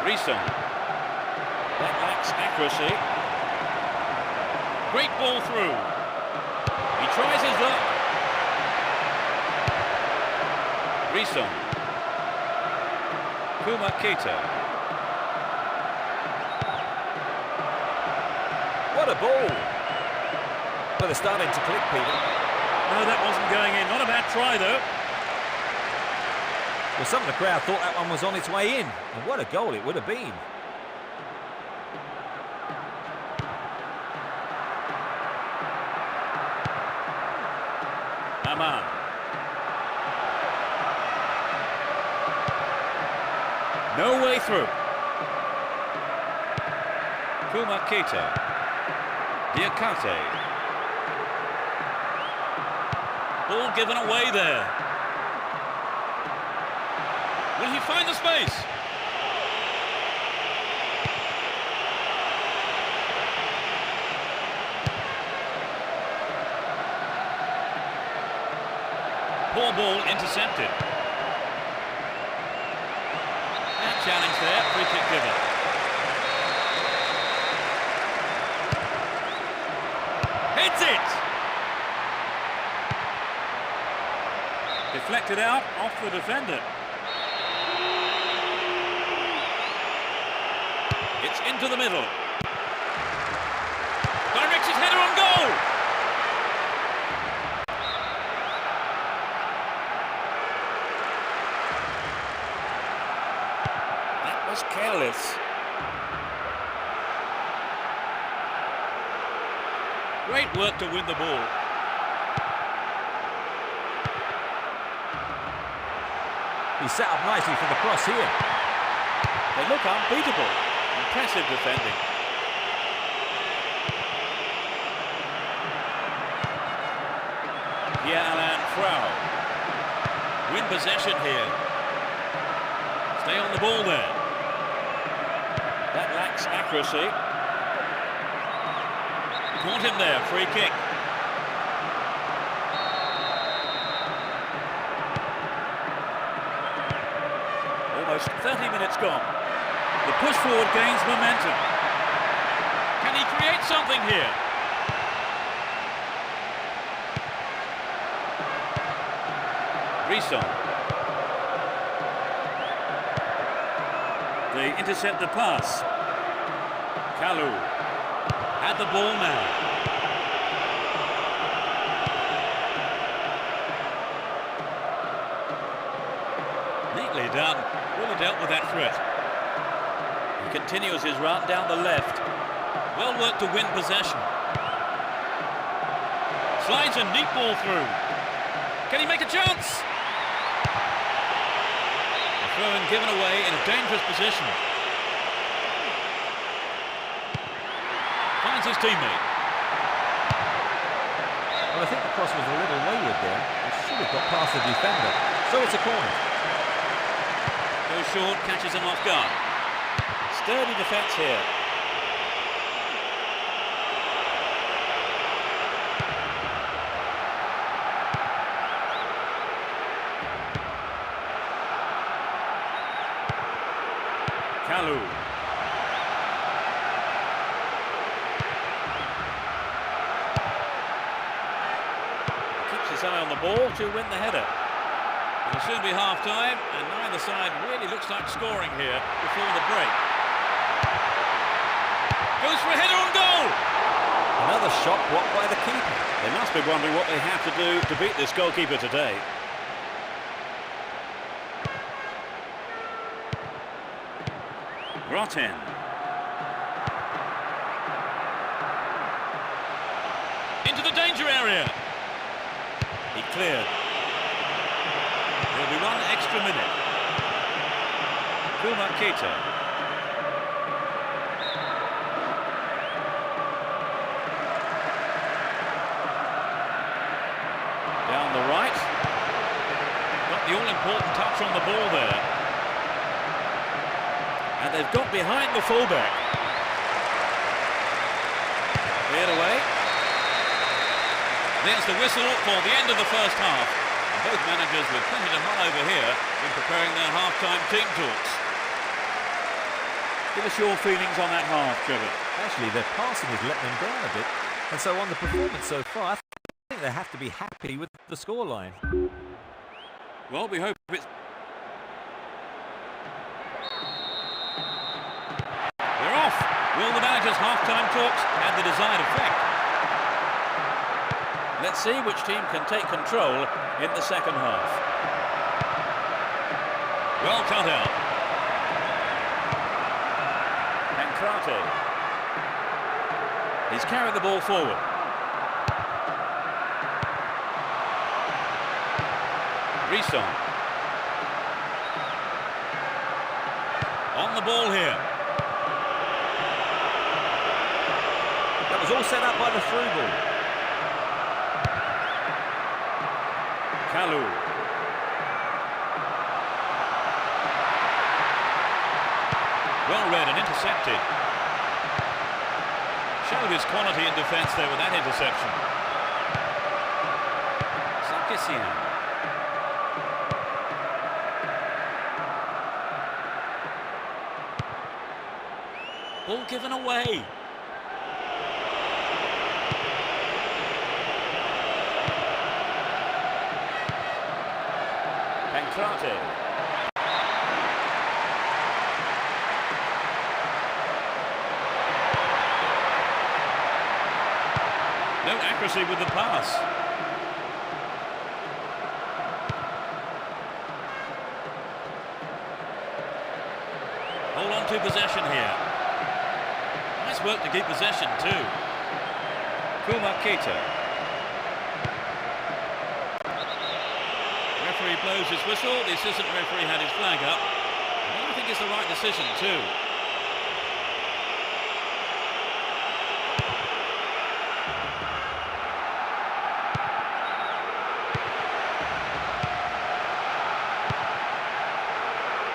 [SPEAKER 1] Risson. That lacks accuracy. Great ball through. He tries his luck. Risson. Kuma Keita.
[SPEAKER 2] What a ball! Well, they're starting to click, Peter.
[SPEAKER 1] No, that wasn't going in. Not a bad try, though.
[SPEAKER 2] Well, some of the crowd thought that one was on its way in. And what a goal it would have been.
[SPEAKER 1] Aman. No way through. Kuma Keita. Diakate. Ball given away there. Will he find the space? Poor ball intercepted. That challenge there, free kick given. Hits it! Deflected out off the defender. It's into the middle. Directs his header on goal! That was careless. Great work to win the ball.
[SPEAKER 2] He's set up nicely for the cross here.
[SPEAKER 1] They look unbeatable. Impressive defending. Pierre-Alain Frau. Win possession here. Stay on the ball there. That lacks accuracy. Caught him there, free kick. Almost 30 minutes gone. The push forward gains momentum. Can he create something here? Risson. They intercept the pass. Kalu had the ball now. Neatly done. Really dealt with that threat. He continues his run down the left. Well worked to win possession. Slides a neat ball through. Can he make a chance? A throw-in given away in a dangerous position. Finds his teammate.
[SPEAKER 2] Well, I think the cross was a little wayward there. It should have got past the defender. So it's a corner.
[SPEAKER 1] Goes short, catches him off guard. Sturdy defence here. on the ball to win the header. It'll soon be half-time, and neither side really looks like scoring here before the break. Goes for a header on goal!
[SPEAKER 2] Another shot blocked by the keeper.
[SPEAKER 3] They must be wondering what they have to do to beat this goalkeeper today. Grotten.
[SPEAKER 1] Into the danger area.
[SPEAKER 3] He cleared. There'll be 1 extra minute. Kumar Keita. Down the right.
[SPEAKER 1] Got the all-important touch on the ball there. And they've got behind the fullback. Cleared away. There's the whistle for the end of the first half. And both managers with plenty to mull over here in preparing their half-time team talks. Give us your feelings on that half, Trevor.
[SPEAKER 2] Actually, their passing has let them down a bit. And so on the performance so far, I think they have to be happy with the scoreline.
[SPEAKER 1] Well, we hope it's... They're off. Will the manager's half-time talks have the desired effect? Let's see which team can take control in the second half. Well cut out. Pancrate. He's carried the ball forward. Brisson. On the ball here.
[SPEAKER 2] That was all set up by the through ball.
[SPEAKER 1] Kalou. Well read and intercepted. Showed his quality in defence there with that interception. Sarkisian. Ball given away. Pancrate. No accuracy with the pass. Hold on to possession here. Nice work to keep possession too. Kumar Keita. Referee blows his whistle. The assistant referee had his flag up. And I think it's the right decision too.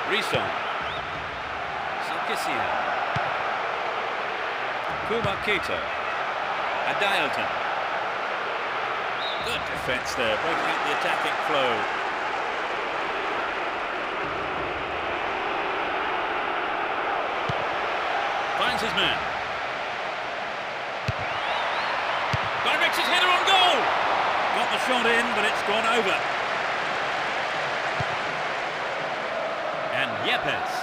[SPEAKER 1] Brisson. Sarkisian. Kumar Keita. Adayalton. Good defence there, breaking up the attacking flow. Finds his man. Directs his header on goal. Got the shot in, but it's gone over. And Yepes.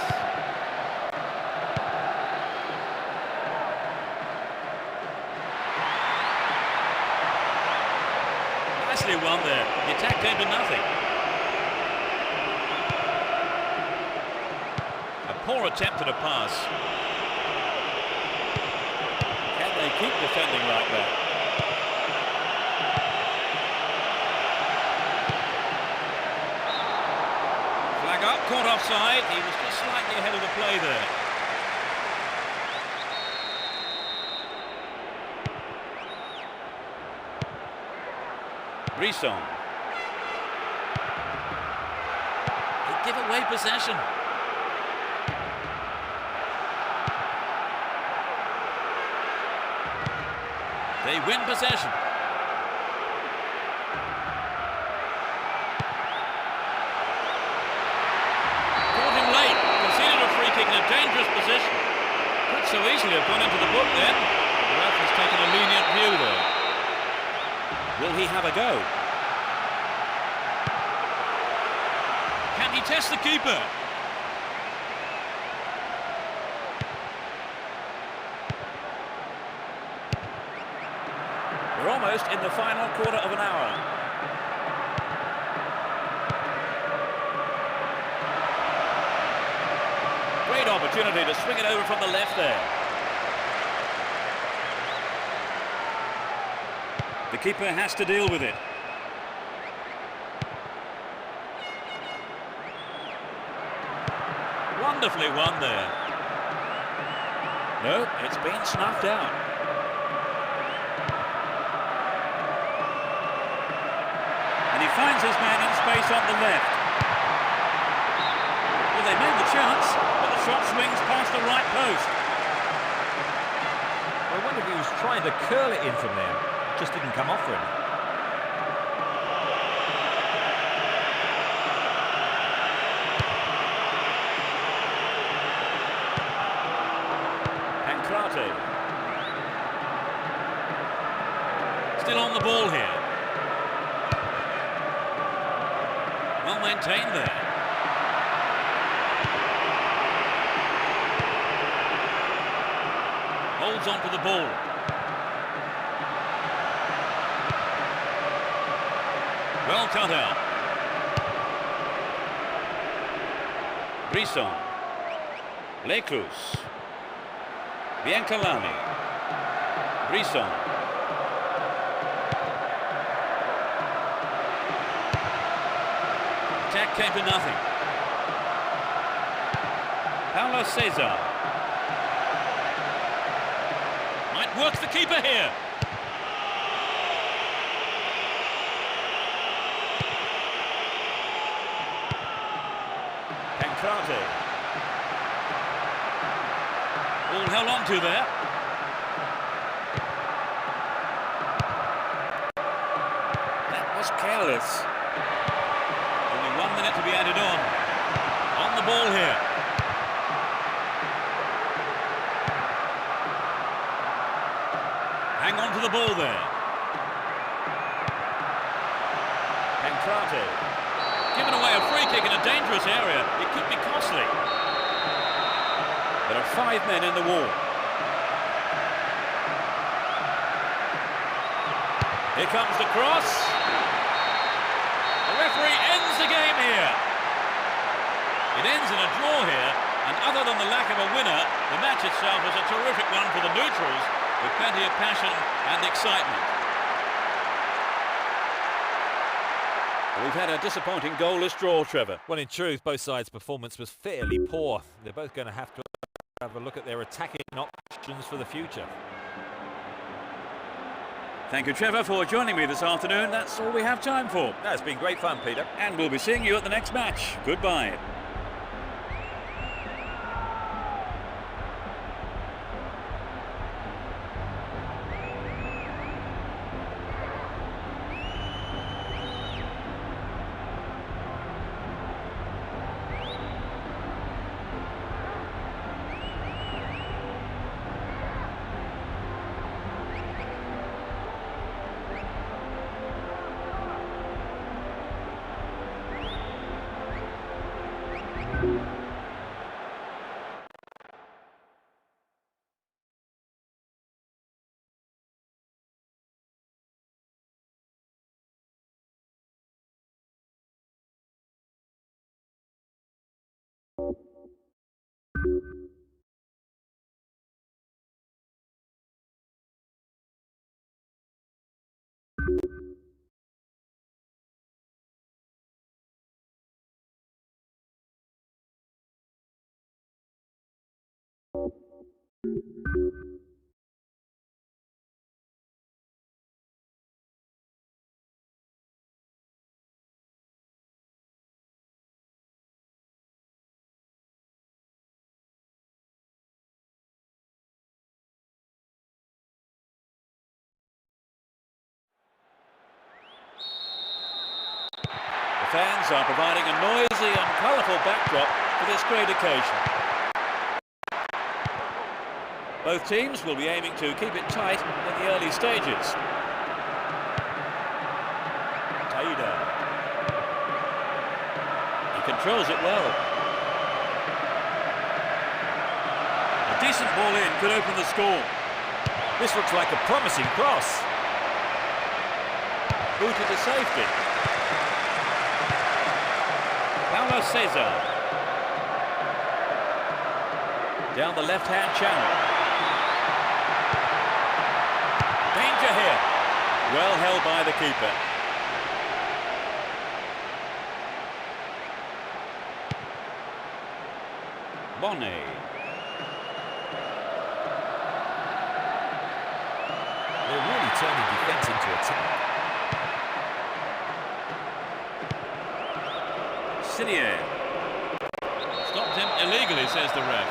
[SPEAKER 1] Nicely won there. The attack came to nothing. A poor attempt at a pass. Can they keep defending like that? Flag up, caught offside. He was just slightly ahead of the play there. Brisson. They give away possession. They win possession. Caught him late. Conceded a free kick in a dangerous position. Could so easily have gone into the book then. The ref has taken a lenient view there. Will he have a go?
[SPEAKER 3] Can he test the keeper?
[SPEAKER 1] We're almost in the final quarter of an hour. Great opportunity to swing it over from the left there. The keeper has to deal with it.
[SPEAKER 3] Wonderfully won there.
[SPEAKER 1] No, it's been snuffed out. And he finds his man in space on the left. Well, they made the chance, but the shot swings past the right post.
[SPEAKER 2] I wonder if he was trying to curl it in from there. Just didn't come off for him.
[SPEAKER 3] Pancrate. Still on the ball here. Well maintained there. Holds on to the ball. Well cut out.
[SPEAKER 1] Brisson. Leclus. Biancalani. Brisson.
[SPEAKER 3] Attack came to nothing.
[SPEAKER 1] Paulo Cesar.
[SPEAKER 3] Might work the keeper here.
[SPEAKER 1] Pancrate.
[SPEAKER 3] Ball held on to there.
[SPEAKER 1] That was careless.
[SPEAKER 3] Only 1 minute to be added on. On the ball here. Hang on to the ball there.
[SPEAKER 1] Pancrate.
[SPEAKER 3] Given away a free kick in a dangerous area. It could be costly.
[SPEAKER 1] There are 5 men in the wall.
[SPEAKER 3] Here comes the cross. The referee ends the game here. It ends in a draw here, and other than the lack of a winner, the match itself was a terrific one for the neutrals, with plenty of passion and excitement.
[SPEAKER 1] We've had a disappointing goalless draw, Trevor.
[SPEAKER 2] Well, in truth, both sides' performance was fairly poor. They're both going to have a look at their attacking options for the future.
[SPEAKER 1] Thank you, Trevor, for joining me this afternoon. That's all we have time for.
[SPEAKER 2] That's been great fun, Peter.
[SPEAKER 1] And we'll be seeing you at the next match. Goodbye. The fans are providing a noisy and colourful backdrop for this great occasion. Both teams will be aiming to keep it tight in the early stages. Taida. He can controls it well. A decent ball in could open the score.
[SPEAKER 2] This looks like a promising cross.
[SPEAKER 1] Booted to safety. Paulo Cesar. Down the left-hand channel. Danger here. Well held by the keeper. Bonnie.
[SPEAKER 2] They're really turning defence into attack.
[SPEAKER 1] Sinier.
[SPEAKER 3] Stopped him illegally, says the ref.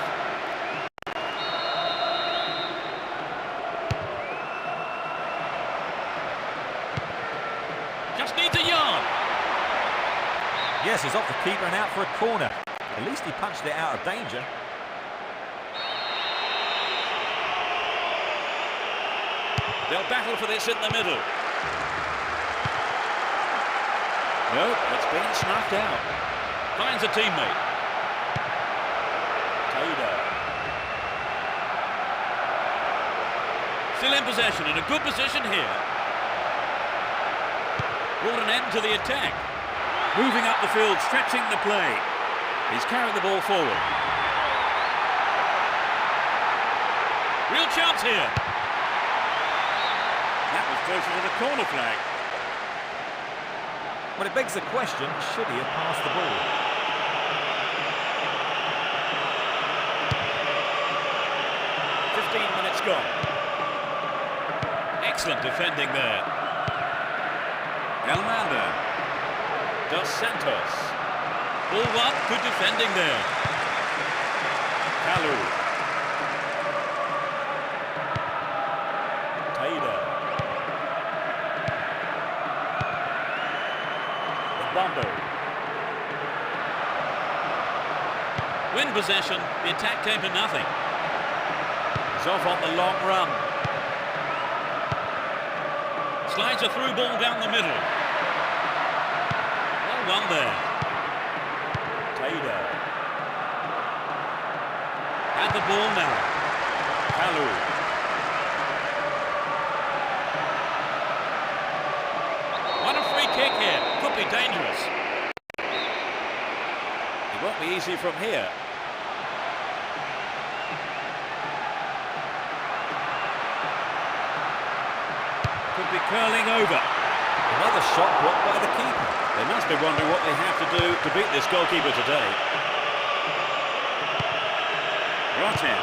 [SPEAKER 3] Just needs a yard.
[SPEAKER 2] Yes, he's off the keeper and out for a corner. At least he punched it out of danger.
[SPEAKER 1] They'll battle for this in the middle. No, it's been snuffed out.
[SPEAKER 3] Finds a teammate.
[SPEAKER 1] Taylor.
[SPEAKER 3] Still in possession, in a good position here. Brought an end to the attack.
[SPEAKER 1] Moving up the field, stretching the play. He's carried the ball forward.
[SPEAKER 3] Real chance here.
[SPEAKER 1] That was closer to the corner flag.
[SPEAKER 2] Well, it begs the question, should he have passed the ball?
[SPEAKER 1] Minutes gone.
[SPEAKER 3] Excellent defending there.
[SPEAKER 1] Almada. Dos Santos.
[SPEAKER 3] Ball one, good defending there.
[SPEAKER 1] Kalu. Taylor. Bombo.
[SPEAKER 3] Win possession, the attack came to nothing.
[SPEAKER 1] He's off on the long run.
[SPEAKER 3] Slides a through ball down the middle. Well won there.
[SPEAKER 1] Taylor.
[SPEAKER 3] Had the ball now.
[SPEAKER 1] Kalu.
[SPEAKER 3] What a free kick here. Could be dangerous.
[SPEAKER 1] It won't be easy from here. Could be curling over.
[SPEAKER 2] Another shot blocked by the keeper.
[SPEAKER 1] They must be wondering what they have to do to beat this goalkeeper today. Rotten.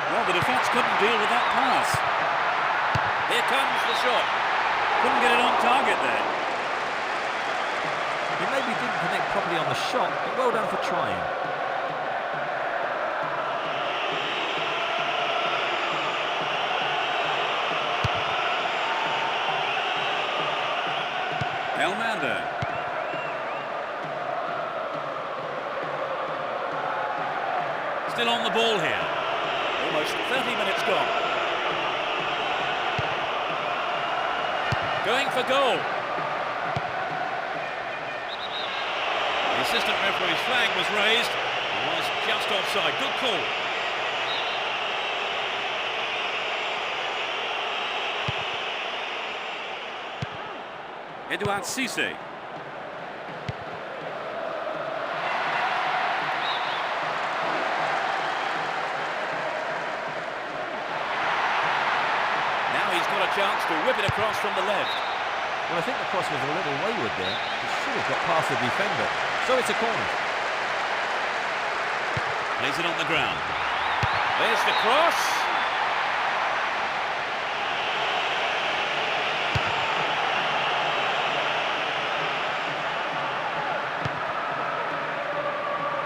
[SPEAKER 1] Well, the defence couldn't deal with that pass. Here comes the shot. Couldn't get it on target there.
[SPEAKER 2] He maybe didn't connect properly on the shot, but well done for trying.
[SPEAKER 1] Almada.
[SPEAKER 3] Still on the ball here.
[SPEAKER 1] Almost 30 minutes gone. Going for goal.
[SPEAKER 3] The assistant referee's flag was raised. It was just offside. Good call.
[SPEAKER 1] Edouard Cissé. Now he's got a chance to whip it across from the left.
[SPEAKER 2] Well, I think the cross was a little wayward there. It should have got past the defender. So it's a corner.
[SPEAKER 3] Lays it on the ground.
[SPEAKER 1] There's the cross.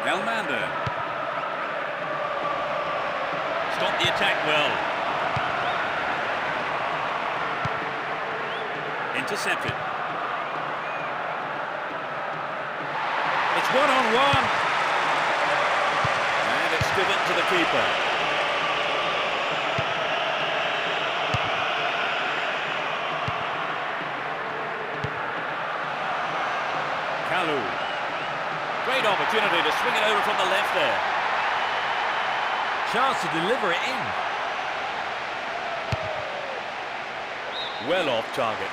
[SPEAKER 1] Almada.
[SPEAKER 3] Stop the attack well.
[SPEAKER 1] Intercepted. It's one-on-one. And it's given to the keeper. opportunity to swing it over from the left there.
[SPEAKER 2] Chance to deliver it in.
[SPEAKER 1] Well off target.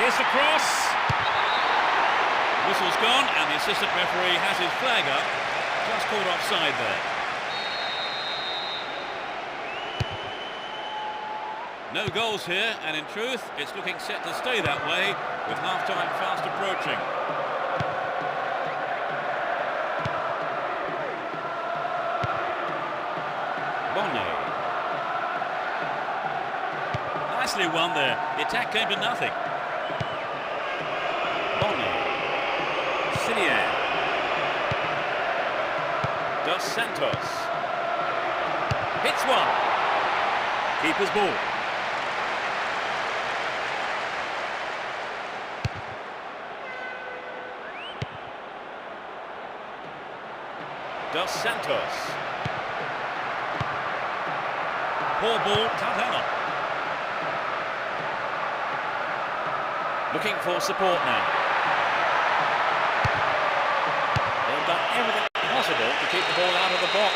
[SPEAKER 1] Here's the cross. Whistle's gone, and the assistant referee has his flag up. Just called offside there. No goals here, and in truth, it's looking set to stay that way with half-time fast approaching. Bonnet. Nicely won there. The attack came to nothing. Bonnet. Sinier. Dos Santos. Hits one. Keeper's ball. Dos Santos. Poor ball cut out. Looking for support now. They've done everything possible to keep the ball out of the box.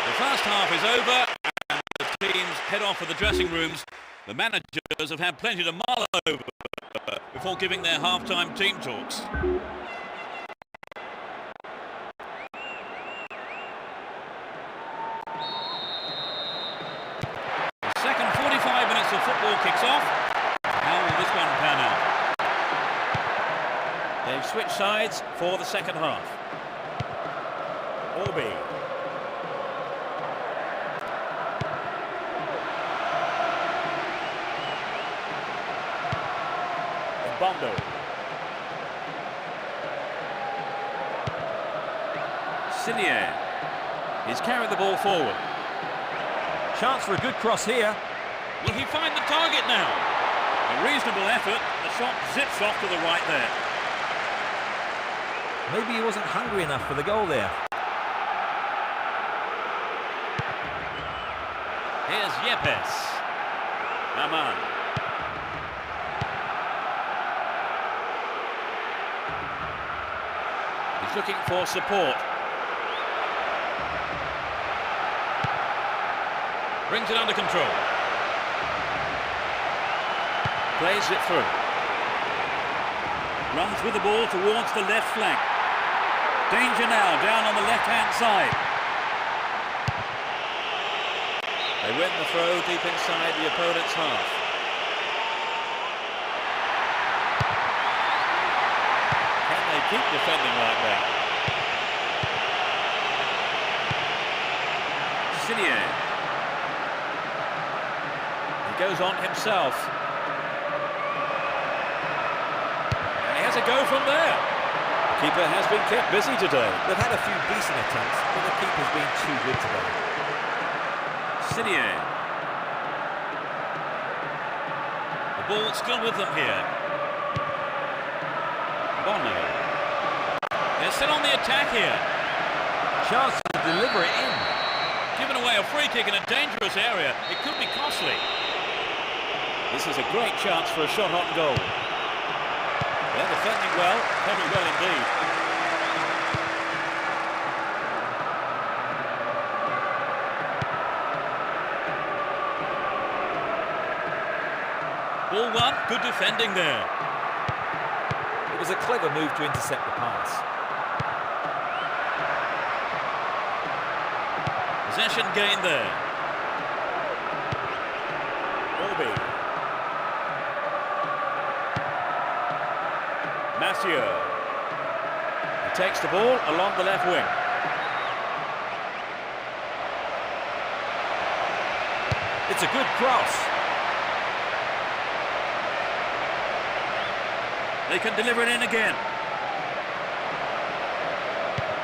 [SPEAKER 1] The first half is over and the teams head off for the dressing rooms. The managers have had plenty to mull over before giving their half-time team talks. The second 45 minutes of football kicks off. How will this one pan out? They've switched sides for the second half. Orbi. Bondo. Sinier. He's carried the ball forward.
[SPEAKER 2] Chance for a good cross here.
[SPEAKER 1] Will he find the target now? A reasonable effort. The shot zips off to the right there.
[SPEAKER 2] Maybe he wasn't hungry enough for the goal there.
[SPEAKER 1] Here's Yepes. Aman. He's looking for support. Brings it under control. Plays it through. Runs with the ball towards the left flank. Danger now down on the left-hand side. They win the throw deep inside the opponent's half. Can they keep defending like that? Sinier. He goes on himself. And he has a go from there. The keeper has been kept busy today.
[SPEAKER 2] They've had a few decent attempts, but the keeper's been too good today.
[SPEAKER 1] Sinier. The ball still with them here. Bono. They're still on the attack here.
[SPEAKER 2] Chance to deliver it in.
[SPEAKER 1] Given away a free kick in a dangerous area. It could be costly. This is a great chance for a shot on goal. They're defending well, very well indeed. Ball one, good defending there.
[SPEAKER 2] It was a clever move to intercept the pass.
[SPEAKER 1] Possession gained there. Orbi. Mathieu. He takes the ball along the left wing.
[SPEAKER 2] It's a good cross.
[SPEAKER 1] They can deliver it in again.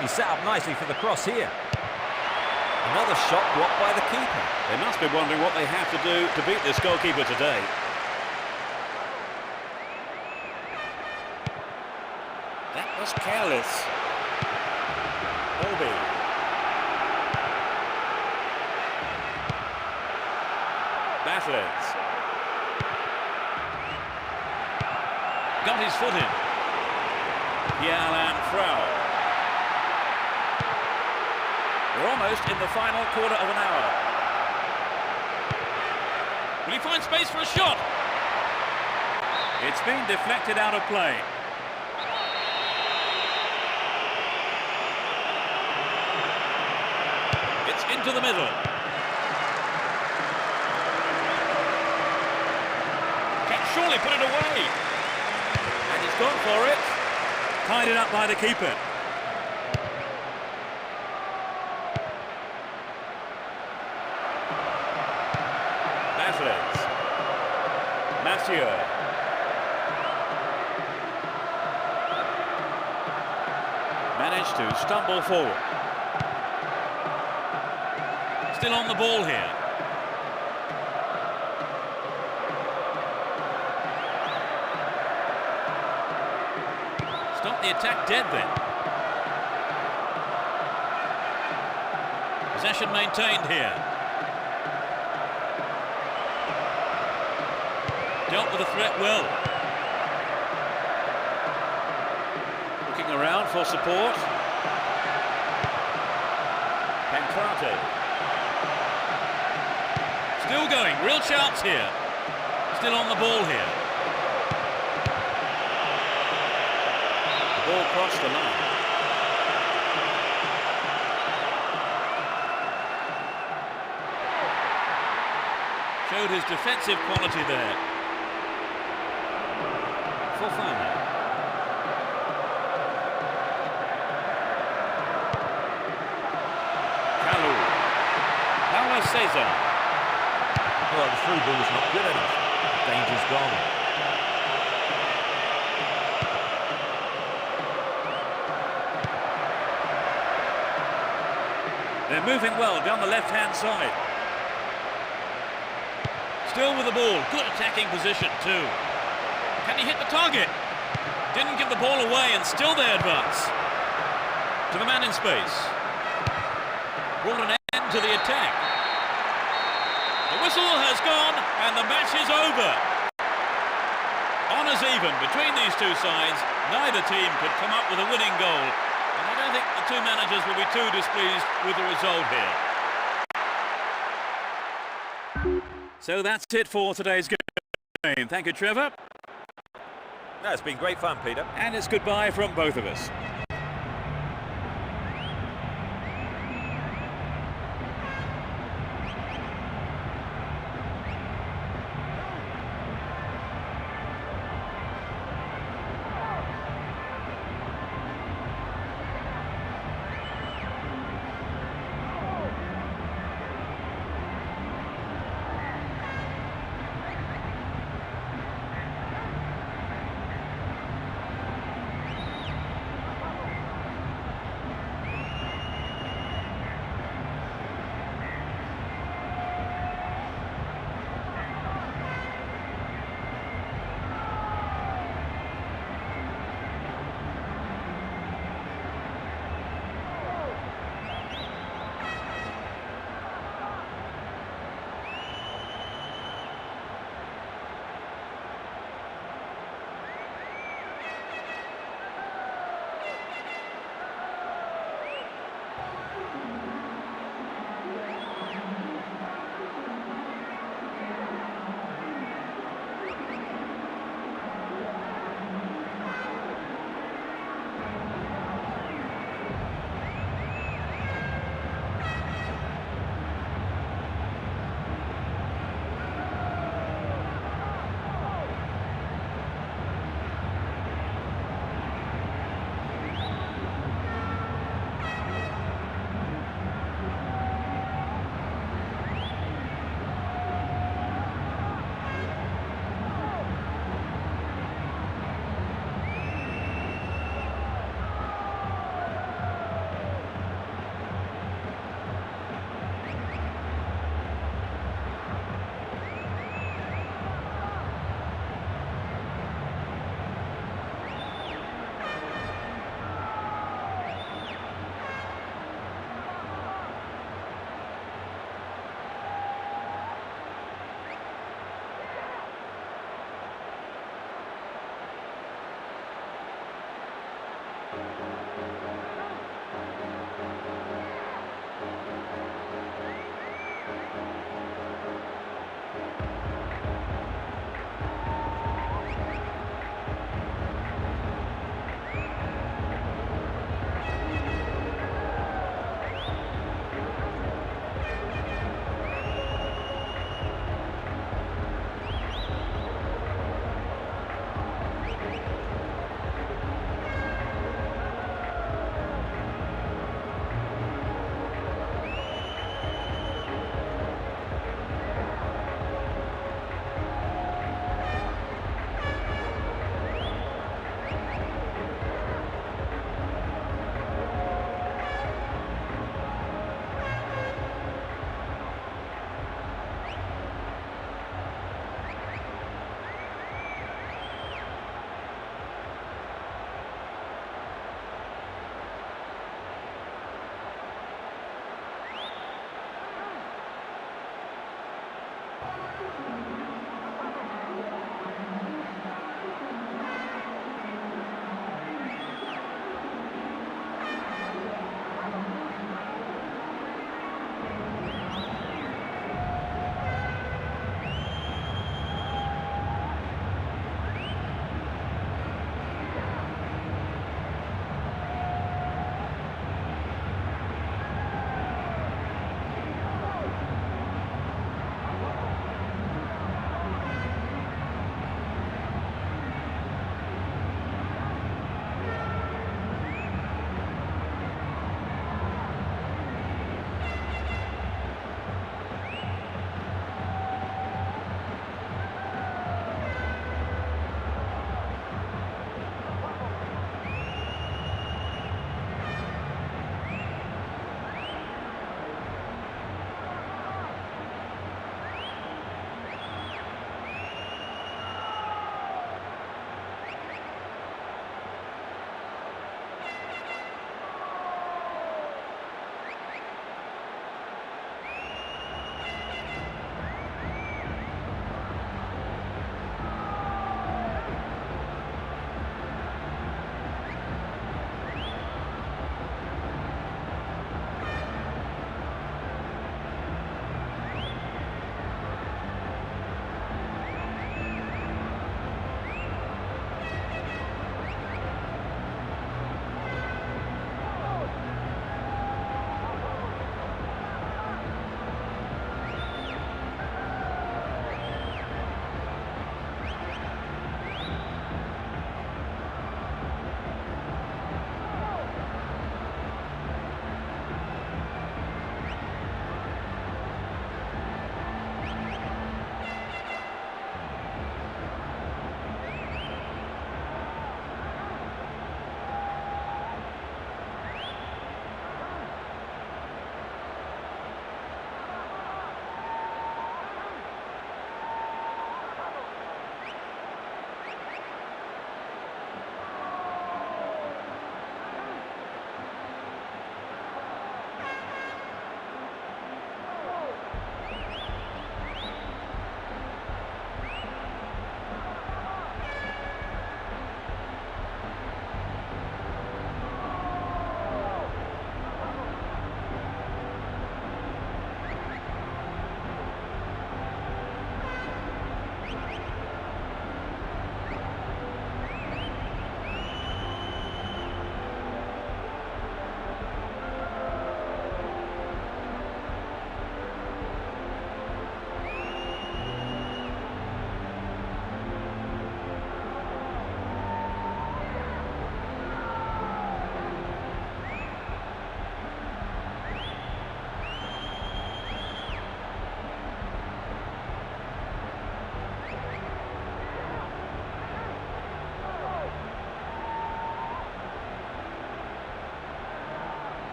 [SPEAKER 2] He set up nicely for the cross here. Another shot blocked by the keeper.
[SPEAKER 1] They must be wondering what they have to do to beat this goalkeeper today. That was careless. Orbi. Battles.
[SPEAKER 3] got his foot in. Pierre-Alain Frau.
[SPEAKER 1] We're almost in the final quarter of an hour.
[SPEAKER 3] Will he find space for a shot?
[SPEAKER 1] It's been deflected out of play.
[SPEAKER 3] It's into the middle. Can surely put it away.
[SPEAKER 1] And he's gone for it. Tied it up by the keeper. Battles. Mathieu. Managed to stumble forward.
[SPEAKER 3] Still on the ball here. Stop the attack dead then. Possession maintained here. Dealt with the threat well.
[SPEAKER 1] Looking around for support. Pancrate.
[SPEAKER 3] Still going, real chance here. Still on the ball here.
[SPEAKER 1] The ball crossed the line.
[SPEAKER 3] Showed his defensive quality there. Fofana.
[SPEAKER 1] Kalou. Paulo Cesar.
[SPEAKER 2] Well, the through ball was not good enough. The danger's gone.
[SPEAKER 1] They're moving well down the left-hand side.
[SPEAKER 3] Still with the ball, good attacking position too. Can he hit the target? Didn't give the ball away and still they advance. To the man in space. Brought an end to the attack. The whistle has gone and the match is over. Honours even between these two sides. Neither team could come up with a winning goal. And I don't think the two managers will be too displeased with the result here.
[SPEAKER 1] So that's it for today's game. Thank you, Trevor.
[SPEAKER 2] No, it's been great fun, Peter.
[SPEAKER 1] And it's goodbye from both of us.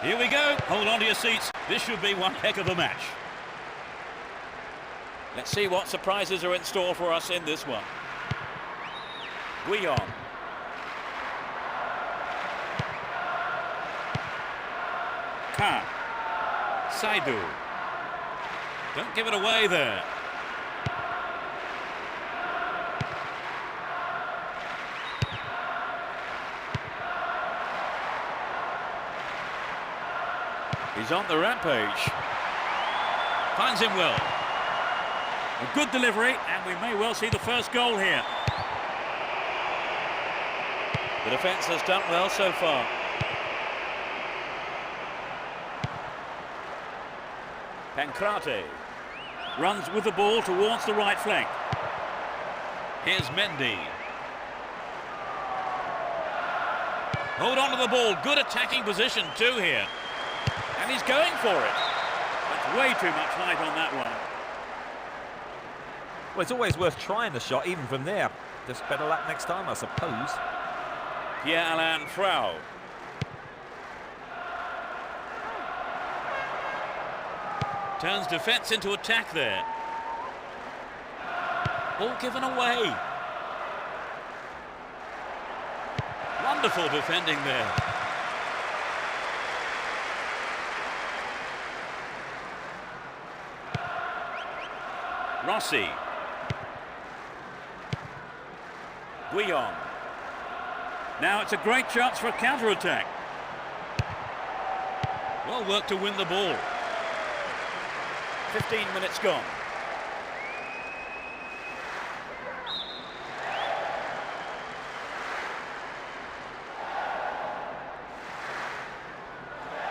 [SPEAKER 3] Here we go. Hold on to your seats. This should be one heck of a match.
[SPEAKER 1] Let's see what surprises are in store for us in this one. Guillaume. Khan. Saidu.
[SPEAKER 3] Don't give it away there.
[SPEAKER 1] He's on the rampage.
[SPEAKER 3] Finds him well.
[SPEAKER 1] A good delivery, and we may well see the first goal here. The defence has done well so far. Pancrate runs with the ball towards the right flank.
[SPEAKER 3] Here's Mendy. Hold on to the ball. Good attacking position too here.
[SPEAKER 1] And he's going for it. That's way too much height on that one.
[SPEAKER 2] Well, it's always worth trying the shot, even from there. Just better luck next time, I suppose.
[SPEAKER 1] Pierre-Alain Frau.
[SPEAKER 3] Turns defence into attack there. Ball given away. Wonderful defending there.
[SPEAKER 1] Rossi. Guillaume. Now it's a great chance for a counter-attack.
[SPEAKER 3] Well worked to win the ball.
[SPEAKER 1] 15 minutes gone.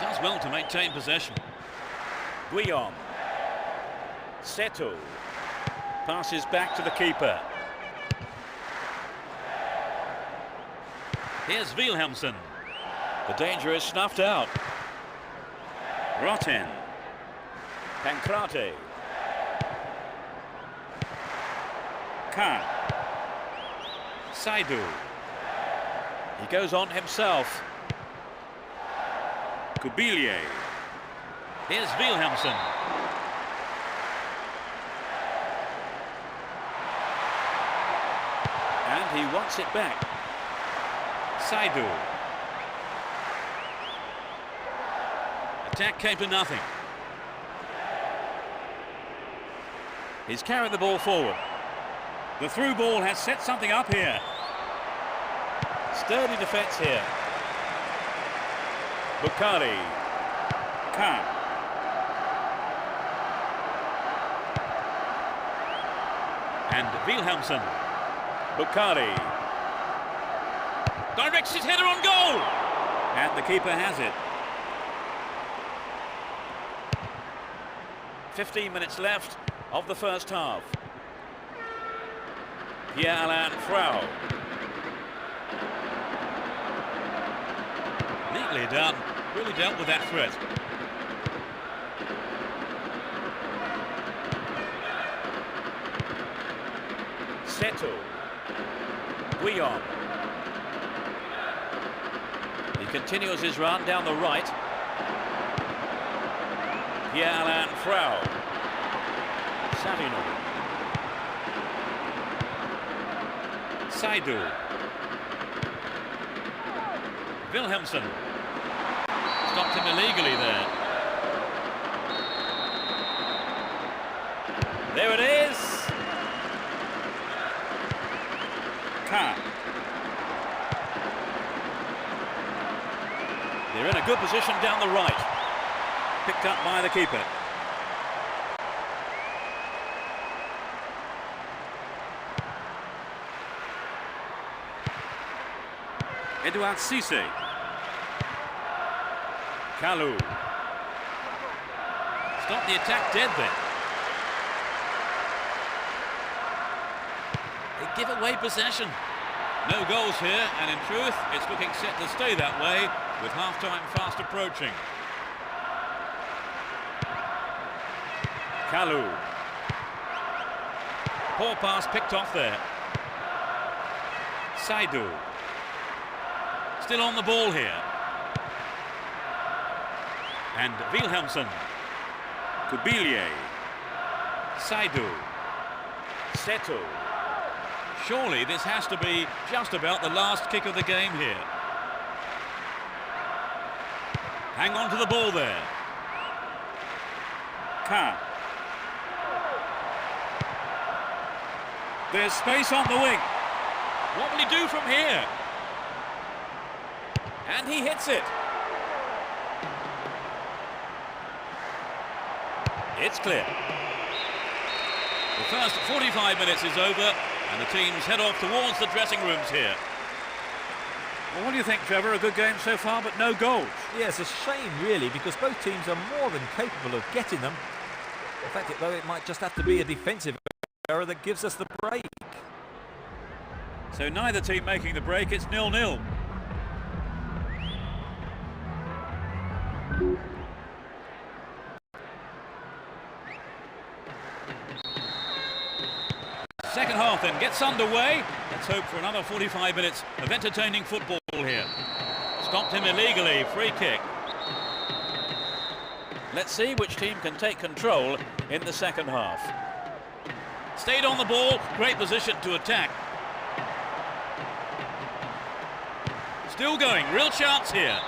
[SPEAKER 3] Does well to maintain possession.
[SPEAKER 1] Guillaume. Seto. Passes back to the keeper.
[SPEAKER 3] Here's Wilhelmsen.
[SPEAKER 1] The danger is snuffed out. Roten. Pancrate. Khan. Saidu. He goes on himself. Kubilier.
[SPEAKER 3] Here's Wilhelmsen.
[SPEAKER 1] And he wants it back. Saidu.
[SPEAKER 3] Attack came to nothing.
[SPEAKER 1] He's carried the ball forward. The through ball has set something up here. Sturdy defence here. Bukhari. Khan.
[SPEAKER 3] And Wilhelmsen.
[SPEAKER 1] Bukhari.
[SPEAKER 3] Directs his header on goal.
[SPEAKER 1] And the keeper has it. 15 minutes left of the first half. Pierre-Alain Frau.
[SPEAKER 3] Neatly done. Really dealt with that threat.
[SPEAKER 1] Seto. Guillaume. He continues his run down the right. Pierre-Alain Frau. Savino. Saidu.
[SPEAKER 3] Wilhelmsen. Stopped him illegally there.
[SPEAKER 1] There it is. Khan. They're in a good position down the right. Picked up by the keeper. Edouard Cissé. Kalou.
[SPEAKER 3] Stop the attack dead then. They give away possession. No goals here, and in truth, it's looking set to stay that way with half-time fast approaching.
[SPEAKER 1] Kalou.
[SPEAKER 3] Poor pass picked off there.
[SPEAKER 1] Saidou.
[SPEAKER 3] Still on the ball here.
[SPEAKER 1] And Wilhelmsen. Kubilier. Saidou. Seto.
[SPEAKER 3] Surely this has to be just about the last kick of the game here. Hang on to the ball there.
[SPEAKER 1] Ka. There's space on the wing.
[SPEAKER 3] What will he do from here? And he hits it. It's clear. The first 45 minutes is over and the teams head off towards the dressing rooms here.
[SPEAKER 1] Well, what do you think, Trevor? A good game so far, but no goals.
[SPEAKER 2] Yeah, it's a shame, really, because both teams are more than capable of getting them. In fact, though, it might just have to be a defensive error that gives us the break.
[SPEAKER 1] So neither team making the break, it's 0-0.
[SPEAKER 3] Second half then gets underway. Let's hope for another 45 minutes of entertaining football here. Stopped him illegally, free kick.
[SPEAKER 1] Let's see which team can take control in the second half.
[SPEAKER 3] Stayed on the ball, great position to attack. Still going, real chance here.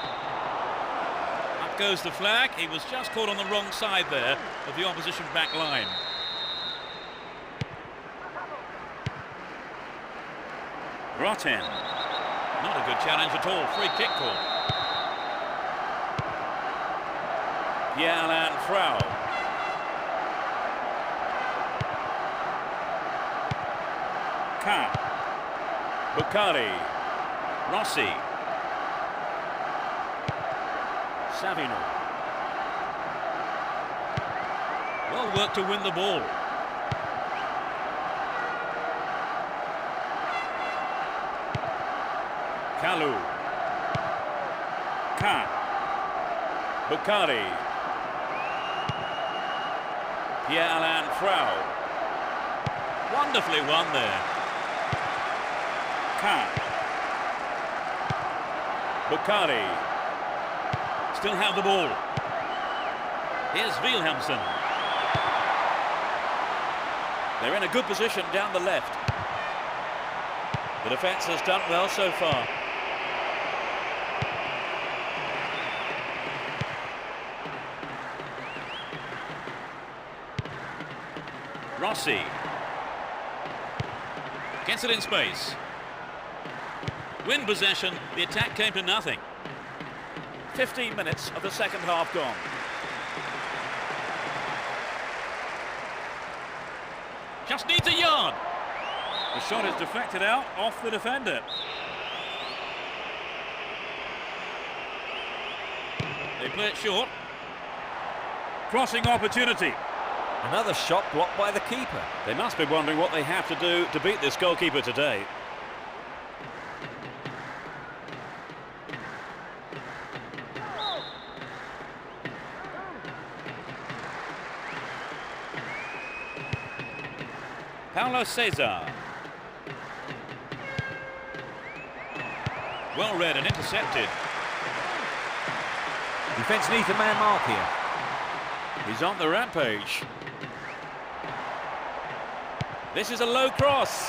[SPEAKER 3] Up goes the flag. He was just caught on the wrong side there of the opposition back line.
[SPEAKER 1] Rotten.
[SPEAKER 3] Not a good challenge at all, free kick call.
[SPEAKER 1] Pierre-Alain Frau. Ka. Bukhari. Rossi. Savino.
[SPEAKER 3] Well worked to win the ball.
[SPEAKER 1] Kalou. Ka. Bukhari. Pierre-Alain Frau.
[SPEAKER 3] Wonderfully won there.
[SPEAKER 1] Ka. Bukhari.
[SPEAKER 3] Still have the ball. Here's Wilhelmsen.
[SPEAKER 1] They're in a good position down the left. The defence has done well so far.
[SPEAKER 3] Rossi. Gets it in space. Win possession, the attack came to nothing.
[SPEAKER 1] 15 minutes of the second half gone.
[SPEAKER 3] Just needs a yard.
[SPEAKER 1] The shot is deflected out off the defender.
[SPEAKER 3] They play it short.
[SPEAKER 1] Crossing opportunity.
[SPEAKER 2] Another shot blocked by the keeper.
[SPEAKER 1] They must be wondering what they have to do to beat this goalkeeper today. Paulo Cesar.
[SPEAKER 3] Well read and intercepted.
[SPEAKER 2] Defence needs a man mark here.
[SPEAKER 1] He's on the rampage. This is a low cross.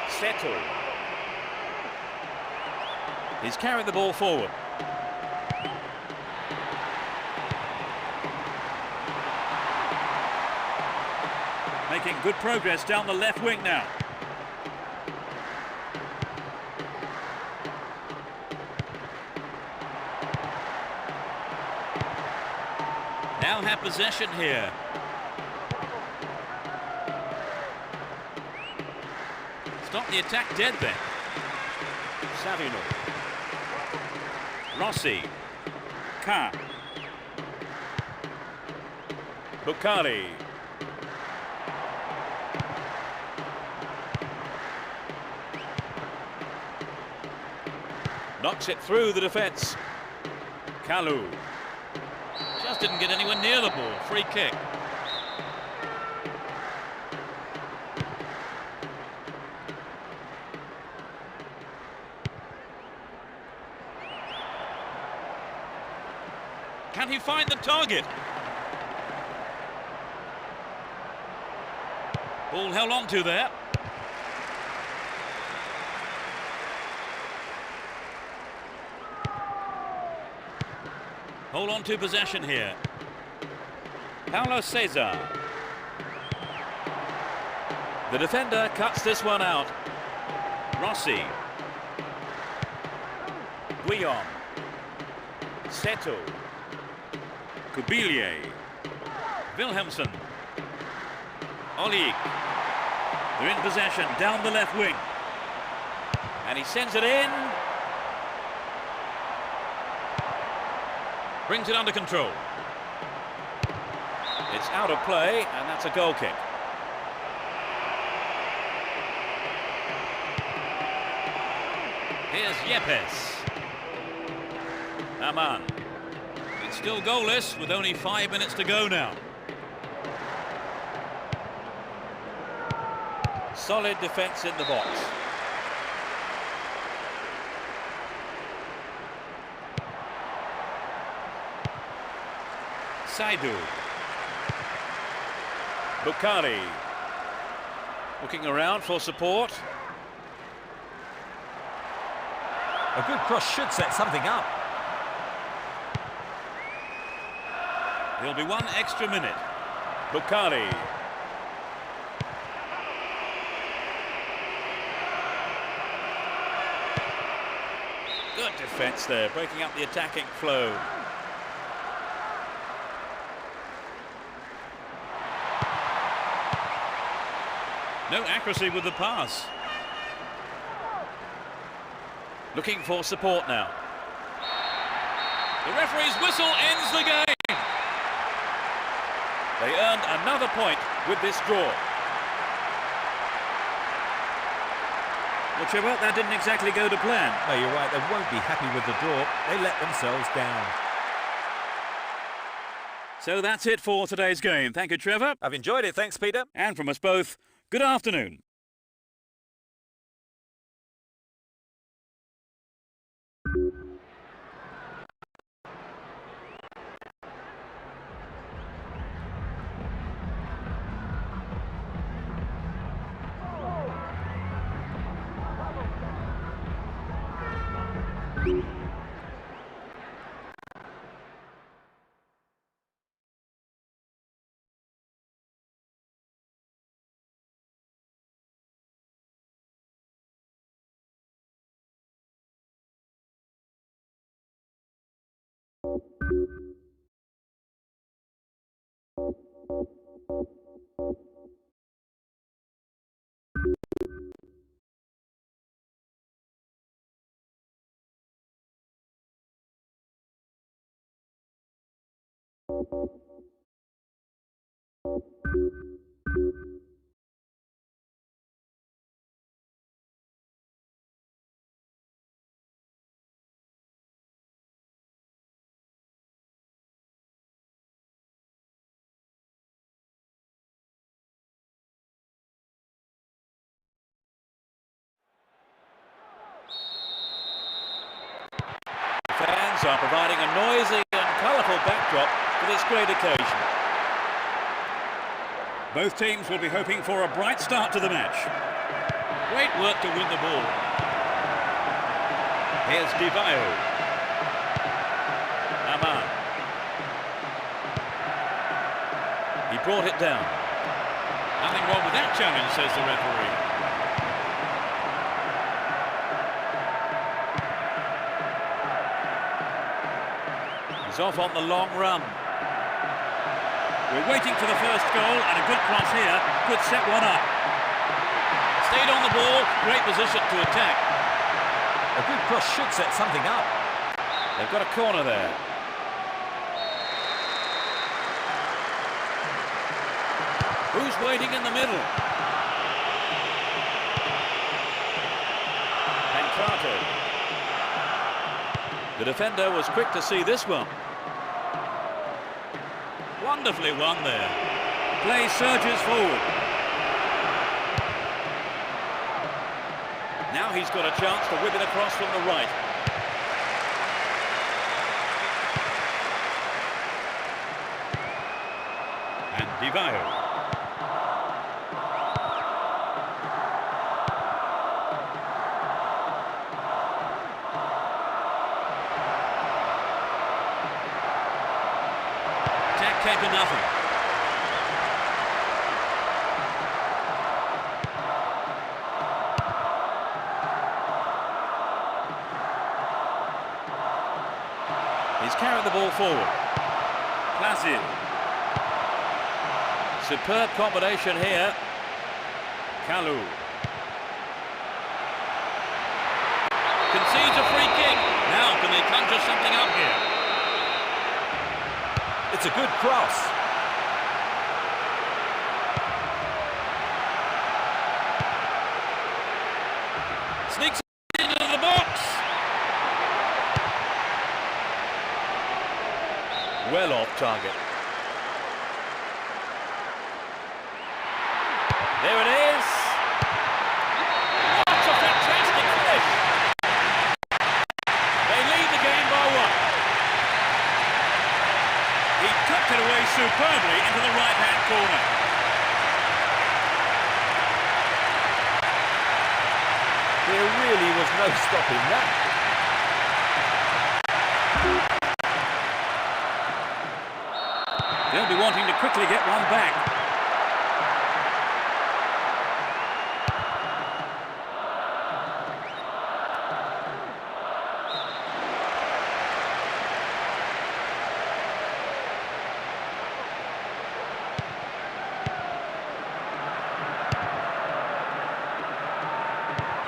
[SPEAKER 1] Seto. He's carried the ball forward. Making good progress down the left wing now.
[SPEAKER 3] Now have possession here. Stop the attack dead then. Savino. Rossi. Ka. Bukhari. Knocks it through the defence. Kalu. Just didn't get anywhere near the ball. Free kick. Can he find the target? Ball held on to there. Hold on to possession here. Paulo Cesar. The defender cuts this one out. Rossi. Guillaume. Seto. Kubilier. Wilhelmsen. Olig. They're in possession down the left wing. And he sends it in. Brings it under control. It's out of play, and that's a goal kick. Here's Yepes. Aman. It's still goalless with only 5 minutes to go now. Solid defence in the box. Saidu. Bukhari. Looking around for support.
[SPEAKER 2] A good cross should set something up.
[SPEAKER 3] There'll be 1 extra minute. Bukhari. Good defence there, breaking up the attacking flow. No accuracy with the pass. Looking for support now. The referee's whistle ends the game. They earned another point with this draw.
[SPEAKER 1] Well, Trevor, that didn't exactly go to plan.
[SPEAKER 2] No, you're right, they won't be happy with the draw. They let themselves down.
[SPEAKER 1] So that's it for today's game. Thank you, Trevor.
[SPEAKER 2] I've enjoyed it, thanks, Peter.
[SPEAKER 1] And from us both, good afternoon.
[SPEAKER 3] Fans are providing a noisy and colourful backdrop for this great occasion.
[SPEAKER 1] Both teams will be hoping for a bright start to the match.
[SPEAKER 3] Great work to win the ball. Here's Di Vaio. Aman. He brought it down. Nothing wrong with that challenge, says the referee. He's off on the long run.
[SPEAKER 1] We're waiting for the first goal, and a good cross here could set one up.
[SPEAKER 3] Stayed on the ball, great position to attack.
[SPEAKER 2] A good cross should set something up.
[SPEAKER 1] They've got a corner there.
[SPEAKER 3] Who's waiting in the middle?
[SPEAKER 1] Pancrato. The defender was quick to see this one.
[SPEAKER 3] Wonderfully won there.
[SPEAKER 1] Play surges forward. Now he's got a chance to whip it across from the right.
[SPEAKER 3] And Di Vaio. Attack came to nothing.
[SPEAKER 1] He's carried the ball forward. Placid. Superb combination here. Kalou.
[SPEAKER 3] Concedes a free kick. Now can they conjure something up here?
[SPEAKER 2] It's a good cross.
[SPEAKER 3] Sneaks into the box.
[SPEAKER 1] Well off target. There it is.
[SPEAKER 3] That's a fantastic finish.
[SPEAKER 1] They lead the game by 1. He tucked it away superbly into the right-hand corner.
[SPEAKER 2] There really was no stopping that.
[SPEAKER 1] They'll be wanting to quickly get one back.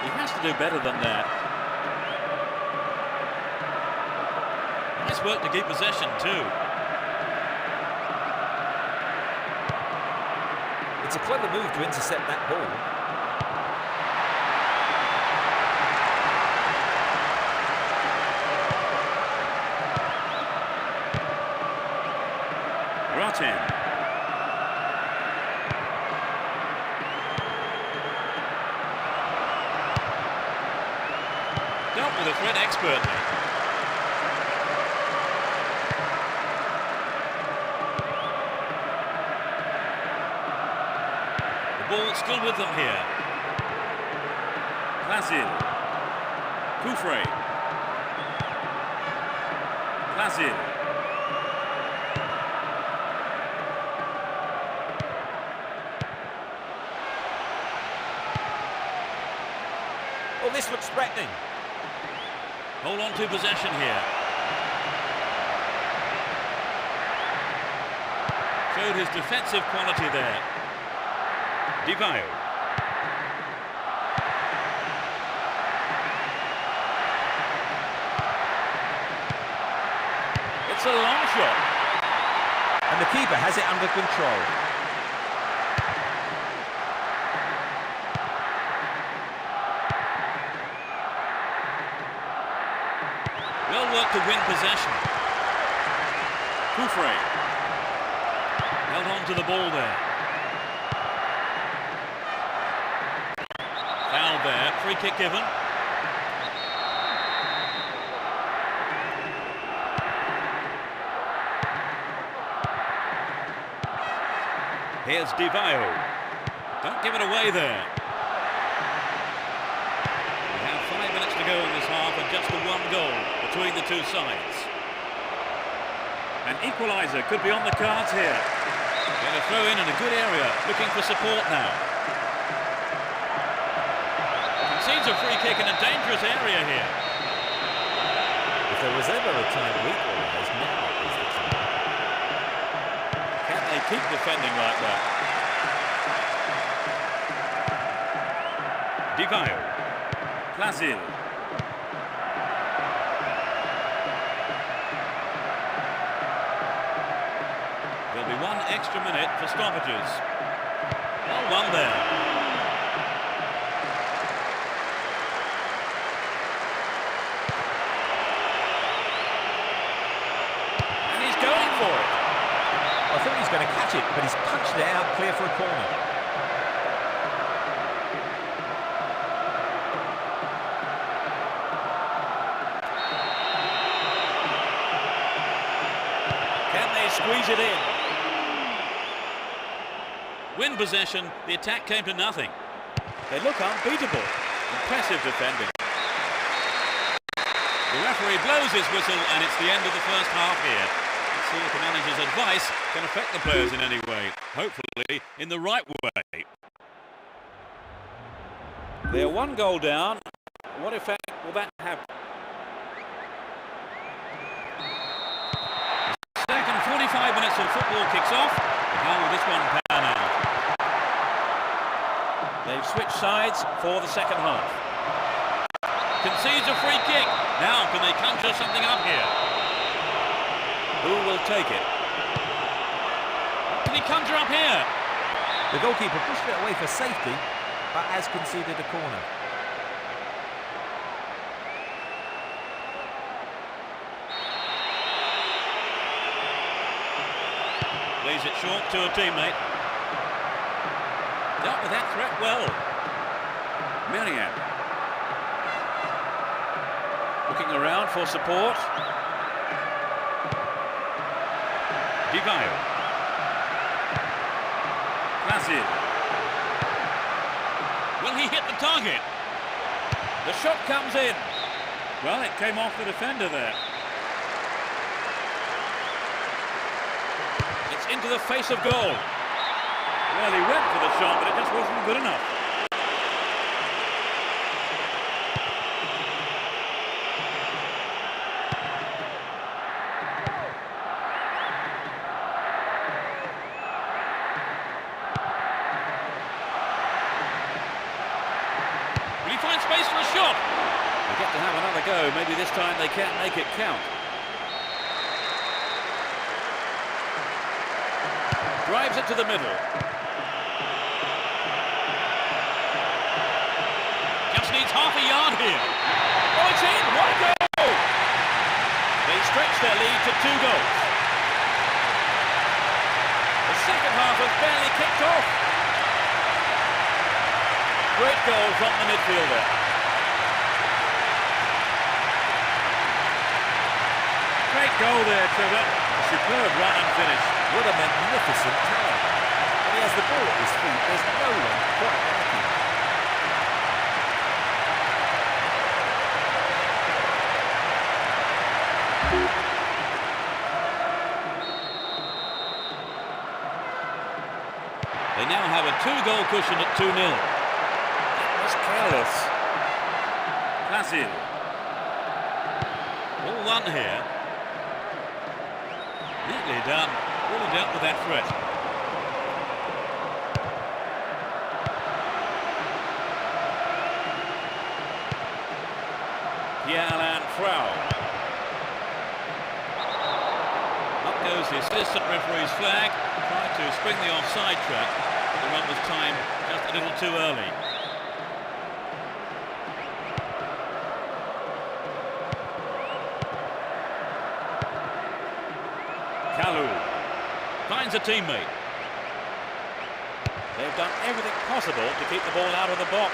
[SPEAKER 1] He has to do better than that.
[SPEAKER 3] Nice work to keep possession too.
[SPEAKER 2] It's a clever move to intercept that ball.
[SPEAKER 1] Rotten.
[SPEAKER 3] Dealt with the threat expertly. Ball still with them here.
[SPEAKER 1] Placid. Koufre. Placid.
[SPEAKER 2] Oh, this looks threatening.
[SPEAKER 3] Hold on to possession here. Showed his defensive quality there. Di Vaio.
[SPEAKER 1] It's a long shot.
[SPEAKER 2] And the keeper has it under control.
[SPEAKER 3] Well worked to win possession.
[SPEAKER 1] Koufre.
[SPEAKER 3] Held on to the ball there. Foul there. Free kick given. Here's Di Vaio. Don't give it away there. We have 5 minutes to go in this half and just the 1 goal between the two sides.
[SPEAKER 1] An equaliser could be on the cards here.
[SPEAKER 3] Get a throw in a good area, looking for support now. Concedes a free kick in a dangerous area here.
[SPEAKER 2] If there was ever a time to equalise, now is the time.
[SPEAKER 1] Can they keep defending like that? Di Vaio. Plasil. There'll be 1 extra minute for stoppages. Well won there. And he's going for it.
[SPEAKER 2] I thought he was going to catch it, but he's punched it out clear for a corner.
[SPEAKER 1] Can they squeeze it in?
[SPEAKER 3] Win possession, the attack came to nothing.
[SPEAKER 1] They look unbeatable. Impressive defending.
[SPEAKER 3] The referee blows his whistle and it's the end of the first half here. Let's see if the manager's advice can affect the players in any way. Hopefully in the right way.
[SPEAKER 1] They're 1 goal down. What effect will that have?
[SPEAKER 3] Second 45 minutes of football kicks off. How will this one pan out?
[SPEAKER 1] They've switched sides for the second half.
[SPEAKER 3] Concedes a free kick. Now can they conjure something up here?
[SPEAKER 1] Who will take it?
[SPEAKER 3] What can he conjure up here?
[SPEAKER 2] The goalkeeper pushed it away for safety, but has conceded a corner.
[SPEAKER 3] Plays it short to a teammate. Dealt with that threat well.
[SPEAKER 1] Marian. Looking around for support. Di Vaio. Plasil.
[SPEAKER 3] Will he hit the target?
[SPEAKER 1] The shot comes in. Well, it came off the defender there. It's into the face of goal. Well, he went for the shot, but it just wasn't good enough.
[SPEAKER 3] Will he find space for a shot?
[SPEAKER 1] They get to have another go. Maybe this time they can't make it count. Drives it to the middle.
[SPEAKER 3] Just needs half a yard here.
[SPEAKER 1] Oh, it's in! What a goal! They stretch their lead to 2 goals. The second half has barely kicked off. Great goal from the midfielder. Great goal there, Trevor. A superb run and finish.
[SPEAKER 2] What a magnificent talent. When he has the ball at his feet, there's no one quite like him.
[SPEAKER 3] They now have a 2-goal cushion at 2-0.
[SPEAKER 1] That was careless. Plasil.
[SPEAKER 3] All one here. Neatly done. Really dealt with that threat.
[SPEAKER 1] Pierre-Alain Frau.
[SPEAKER 3] Up goes the assistant referee's flag. Tried to spring the offside trap, but the run was timed just a little too early.
[SPEAKER 1] Kalou.
[SPEAKER 3] Finds a teammate.
[SPEAKER 1] They've done everything possible to keep the ball out of the box.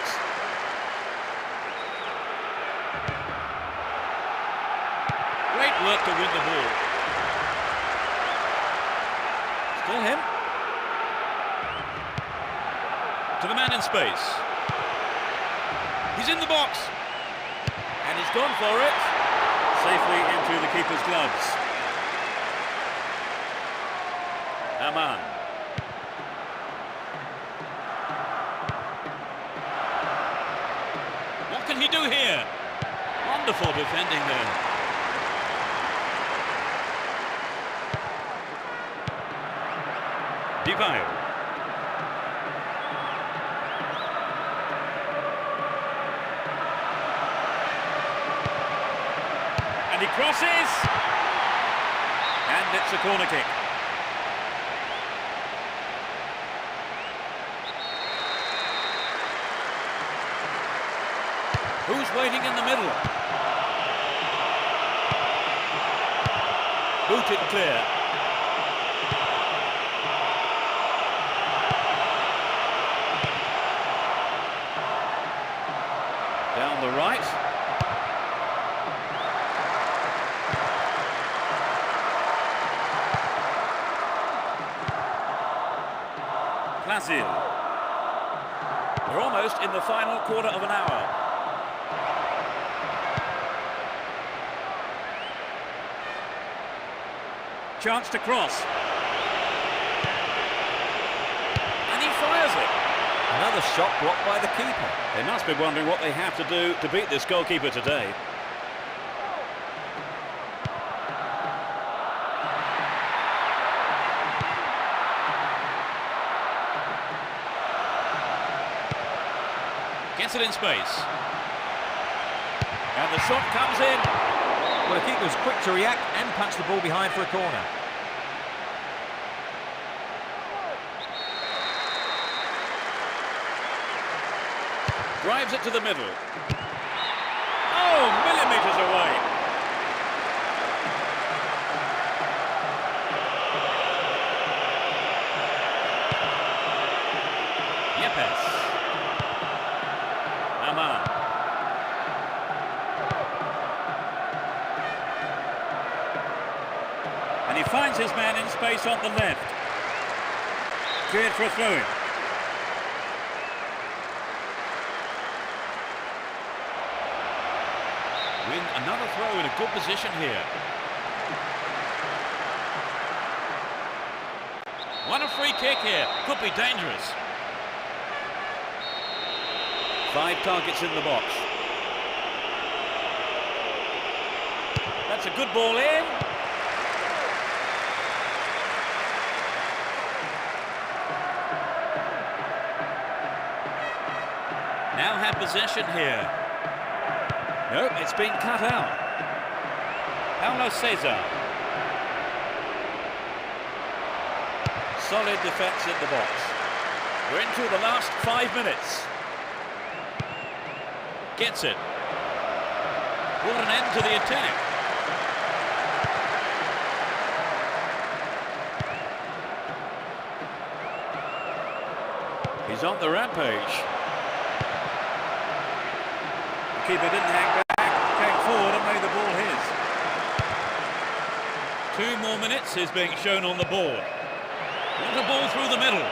[SPEAKER 3] Great work to win the ball.
[SPEAKER 1] Still him.
[SPEAKER 3] To the man in space. He's in the box.
[SPEAKER 1] And he's gone for it. Safely into the keeper's gloves. Aman.
[SPEAKER 3] What can he do here? Wonderful defending there.
[SPEAKER 1] Di Vaio. And he crosses. And it's a corner kick. Who's waiting in the middle? Booted clear. Down the right. Lazio. We're almost in the final quarter of an hour. Chance to cross. And he fires it.
[SPEAKER 2] Another shot blocked by the keeper.
[SPEAKER 3] They must be wondering what they have to do to beat this goalkeeper today. Gets it in space. And the shot comes in.
[SPEAKER 2] Well, the keeper was quick to react and punch the ball behind for a corner.
[SPEAKER 1] Drives it to the middle. Oh, millimetres away. Yepes. Aman. And he finds his man in space on the left. Cleared for a throw-in. Win another throw in a good position here. What a free kick here. Could be dangerous. 5 targets in the box. That's a good ball in. Now have possession here. Nope, it's been cut out. Paulo Cesar. Solid defence in the box. We're into the last 5 minutes. Gets it. Brought an end to the attack. He's on the rampage. The keeper didn't hang back. Came forward and made the ball his. 2 more minutes is being shown on the board. What a ball through the middle.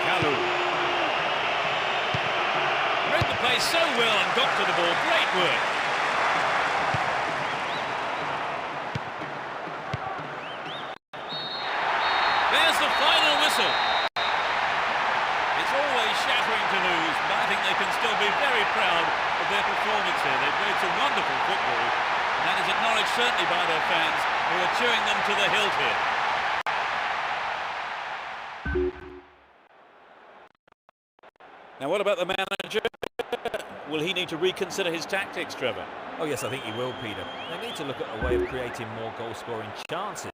[SPEAKER 1] Kalu. Read the play so well and got to the ball. Great work. There's the final whistle. It's always shattering to lose, but I think they can still be very proud of their performance here. They've played some wonderful football, and that is acknowledged certainly by their fans, who are cheering them to the hilt here. Now, what about the manager? Will he need to reconsider his tactics, Trevor?
[SPEAKER 2] Oh yes, I think he will, Peter. They need to look at a way of creating more goal-scoring chances.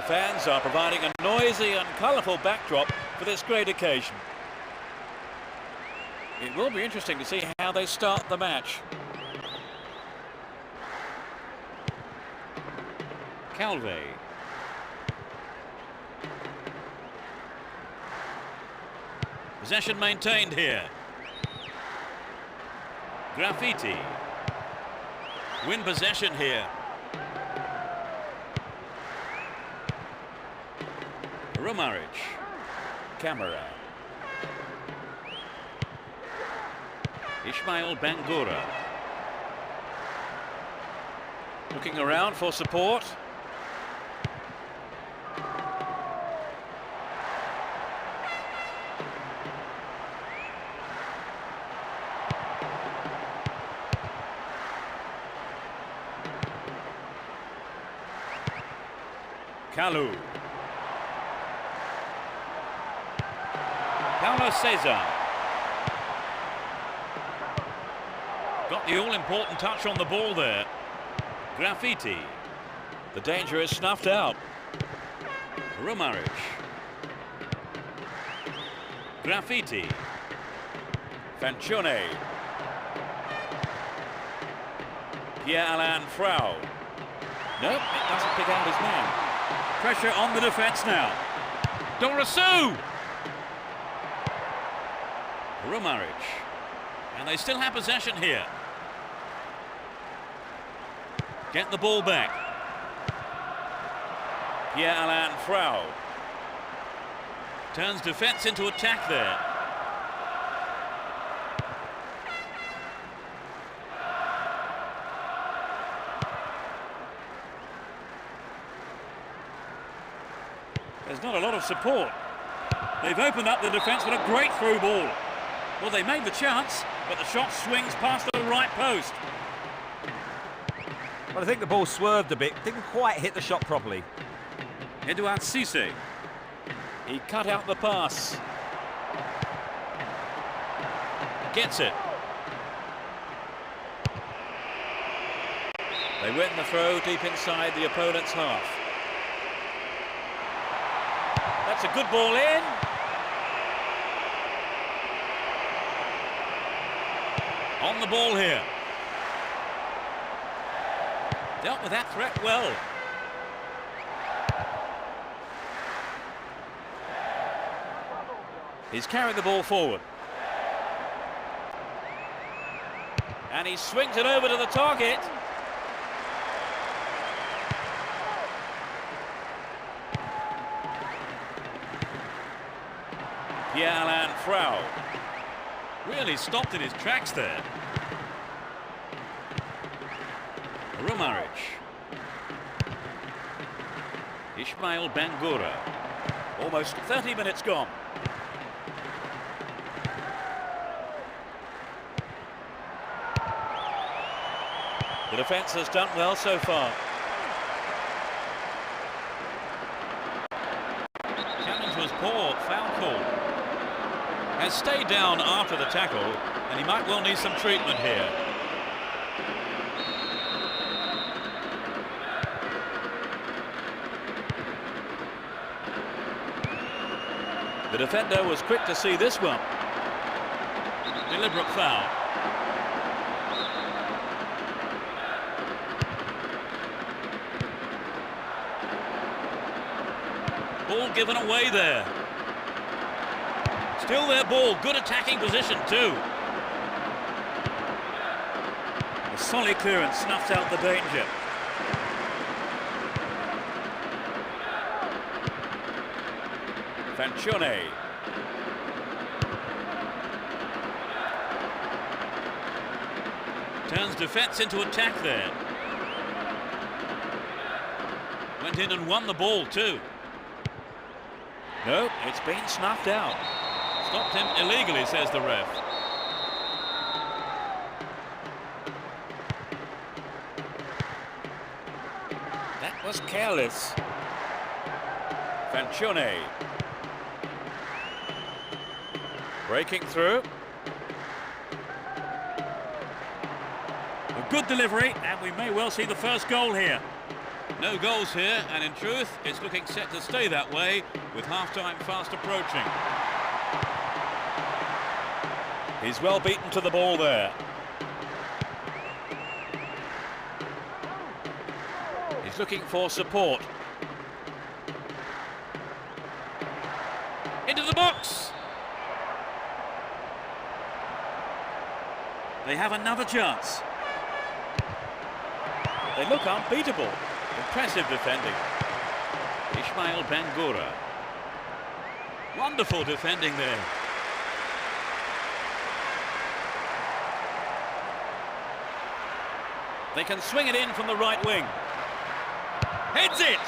[SPEAKER 1] Fans are providing a noisy and colourful backdrop for this great occasion. It will be interesting to see how they start the match. Calvé. Possession maintained here. Graffiti. Win possession here. Romaric. Camara. Ismail Bangura. Looking around for support. Kalu. Paulo Cesar. Got the all-important touch on the ball there. Graffiti. The danger is snuffed out. Romaric. Graffiti. Fancione. Pierre-Alain Frau. Nope, it doesn't pick out his man. Pressure on the defence now. Dorosu! Romaric. And they still have possession here. Get the ball back. Pierre-Alain Frau. Turns defence into attack there. There's not a lot of support. They've opened up the defence with a great through ball. Well, they made the chance, but the shot swings past the right post.
[SPEAKER 2] Well, I think the ball swerved a bit, didn't quite hit the shot properly.
[SPEAKER 1] Edouard Cissé. He cut out the pass. Gets it. They win the throw deep inside the opponent's half. That's a good ball in. On the ball here. Dealt with that threat well. He's carried the ball forward. And he swings it over to the target. Pierre-Alain Frau. Really stopped in his tracks there. Romaric. Ismail Bangura. Almost 30 minutes gone. The defence has done well so far. Challenge was poor, foul call. Has stayed down after the tackle, and he might well need some treatment here. The defender was quick to see this one. Deliberate foul. Ball given away there. Still their ball, good attacking position too. A solid clearance snuffs out the danger. Fancione. Turns defence into attack there. Went in and won the ball too. No, it's been snuffed out. Stopped him illegally, says the ref. That was careless. Fancione. Breaking through. A good delivery, and we may well see the first goal here.
[SPEAKER 3] No goals here, and in truth, it's looking set to stay that way with half-time fast approaching.
[SPEAKER 1] He's well beaten to the ball there. He's looking for support.
[SPEAKER 3] Into the box!
[SPEAKER 1] They have another chance. They look unbeatable. Impressive defending. Ismail Bangura.
[SPEAKER 3] Wonderful defending there.
[SPEAKER 1] They can swing it in from the right wing. Heads it!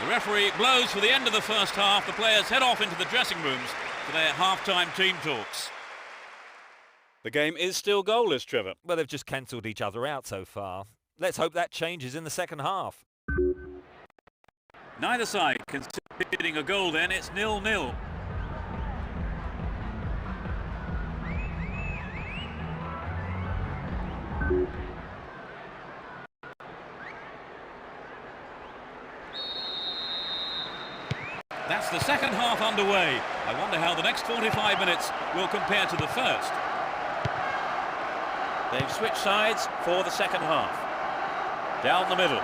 [SPEAKER 3] The referee blows for the end of the first half. The players head off into the dressing rooms for their half-time team talks.
[SPEAKER 1] The game is still goalless, Trevor.
[SPEAKER 2] Well, they've just cancelled each other out so far. Let's hope that changes in the second half.
[SPEAKER 1] Neither side conceding a goal then. It's 0-0.
[SPEAKER 3] That's the second half underway. I wonder how the next 45 minutes will compare to the first.
[SPEAKER 1] They've switched sides for the second half. Down the middle.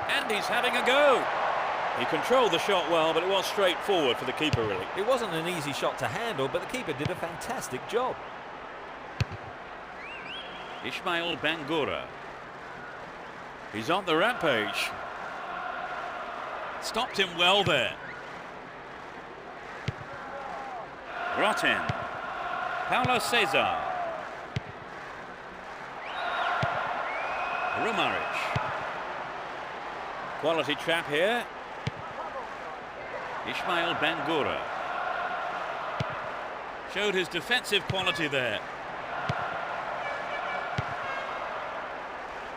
[SPEAKER 1] And he's having a go. He controlled the shot well, but it was straightforward for the keeper, really.
[SPEAKER 2] It wasn't an easy shot to handle, but the keeper did a fantastic job.
[SPEAKER 1] Ismail Bangura. He's on the rampage.
[SPEAKER 3] Stopped him well there.
[SPEAKER 1] Groten. Paulo Cesar. Rumaric. Quality trap here. Ismail Bangura.
[SPEAKER 3] Showed his defensive quality there.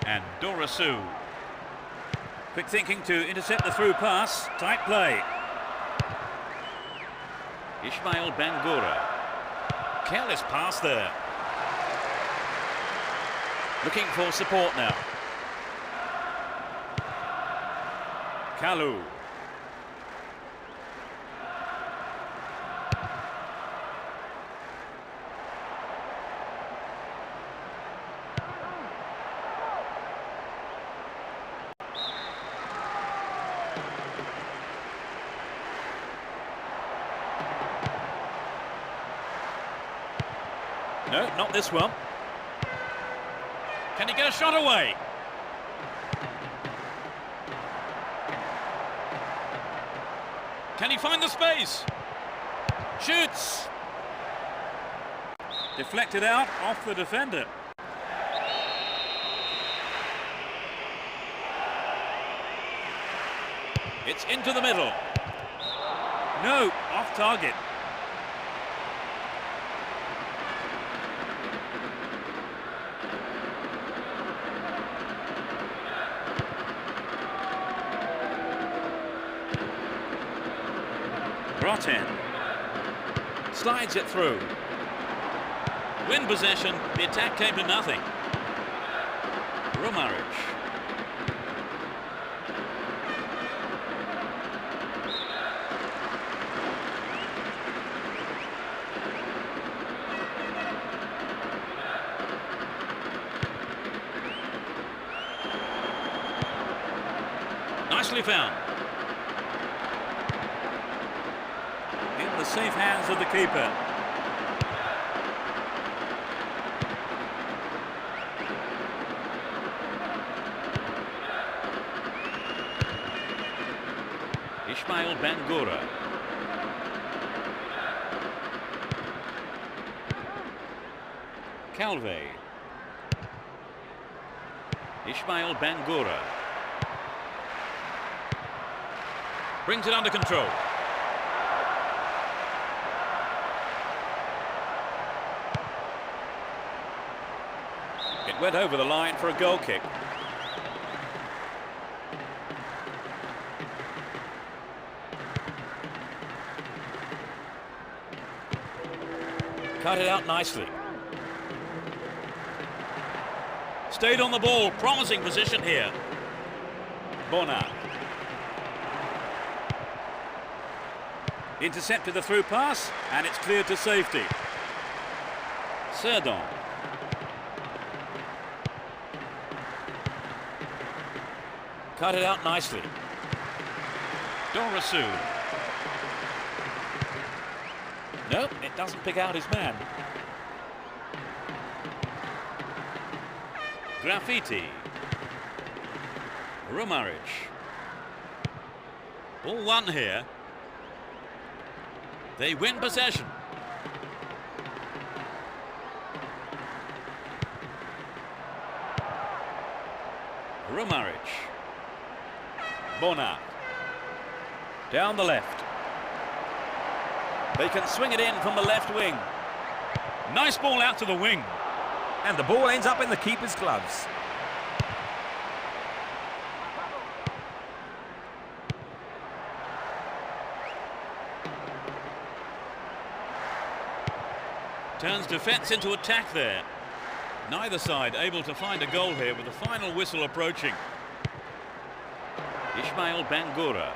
[SPEAKER 3] And Dorasu.
[SPEAKER 1] Quick thinking to intercept the through pass. Tight play. Ismail Bangura. Careless pass there. Looking for support now. Kalu. No, not this one.
[SPEAKER 3] Can he get a shot away? Can he find the space? Shoots!
[SPEAKER 1] Deflected out off the defender. It's into the middle. No, off target. Groten slides it through.
[SPEAKER 3] Win possession, the attack came to nothing.
[SPEAKER 1] Rumaric.
[SPEAKER 3] Nicely found.
[SPEAKER 1] In the safe hands of the keeper. Ismail Bangura. Calvé. Ismail Bangura.
[SPEAKER 3] Brings it under control.
[SPEAKER 1] It went over the line for a goal kick. Cut it out nicely. stayed on the ball. Promising position here. Bonat. Intercepted the through pass, and it's cleared to safety. Serdon. Cut it out nicely. Dorasu. Nope, it doesn't pick out his man. Graffiti. Rumaric. All one here. They win possession. Rumaric. Bonat. Down the left. They can swing it in from the left wing. Nice ball out to the wing.
[SPEAKER 2] And the ball ends up in the keeper's gloves.
[SPEAKER 1] Turns defence into attack there. Neither side able to find a goal here with the final whistle approaching. Ismail Bangura.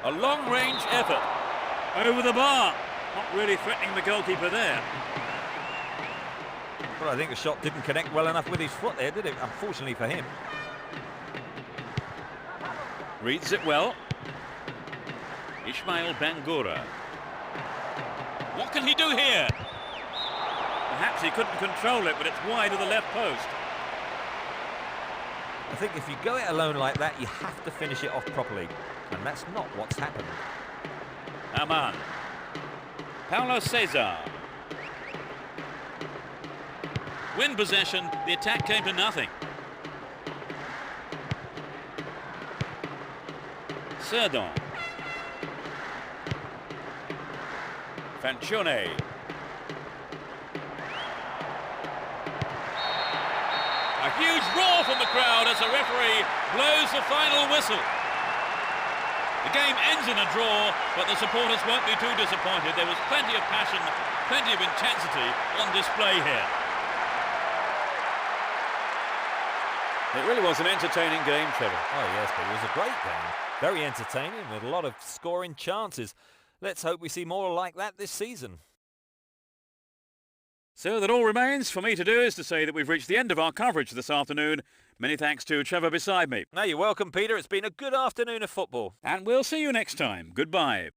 [SPEAKER 1] A long-range effort. Over the bar. Not really threatening the goalkeeper there.
[SPEAKER 2] Well, I think the shot didn't connect well enough with his foot there, did it? Unfortunately for him.
[SPEAKER 1] Reads it well. Ismail Bangura. What can he do here? Perhaps he couldn't control it, but it's wide of the left post.
[SPEAKER 2] I think if you go it alone like that, you have to finish it off properly. And that's not what's happened.
[SPEAKER 1] Aman. Paulo Cesar. Win possession, the attack came to nothing. Serdon. Fancione. A huge roar from the crowd as the referee blows the final whistle. The game ends in a draw, but the supporters won't be too disappointed. There was plenty of passion, plenty of intensity on display here. It really was an entertaining game, Trevor.
[SPEAKER 2] Oh yes, but it was a great game. Very entertaining with a lot of scoring chances. Let's hope we see more like that this season.
[SPEAKER 1] So that all remains for me to do is to say that we've reached the end of our coverage this afternoon. Many thanks to Trevor beside me.
[SPEAKER 2] No, you're welcome, Peter. It's been a good afternoon of football.
[SPEAKER 1] And we'll see you next time. Goodbye.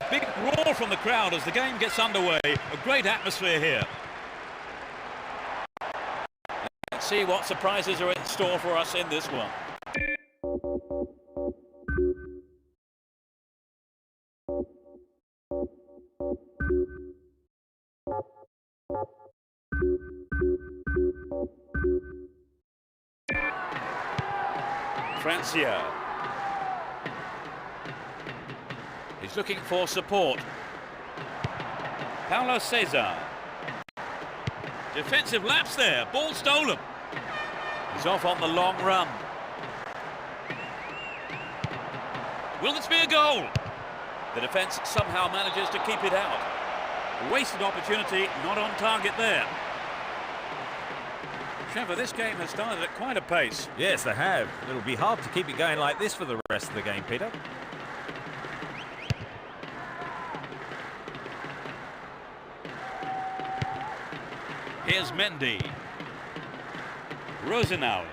[SPEAKER 1] Big roar from the crowd as the game gets underway. A great atmosphere here. Let's see what surprises are in store for us in this one. Francia. He's looking for support. Paulo Cesar. Defensive lapse there. Ball stolen. He's off on the long run. Will this be a goal? The defence somehow manages to keep it out. Wasted opportunity, not on target there. Trevor, this game has started at quite a pace.
[SPEAKER 2] Yes, they have. It'll be hard to keep it going like this for the rest of the game, Peter.
[SPEAKER 1] Here's Mendy. Rosenau.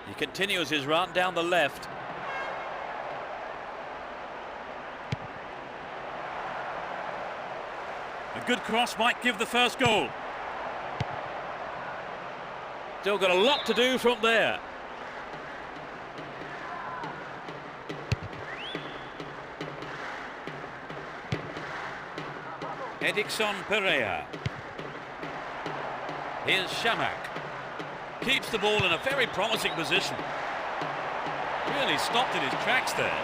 [SPEAKER 1] He continues his run down the left. A good cross might give the first goal. Still got a lot to do from there. Edixon Pereira. Here's Shamak. Keeps the ball in a very promising position. Really stopped in his tracks there.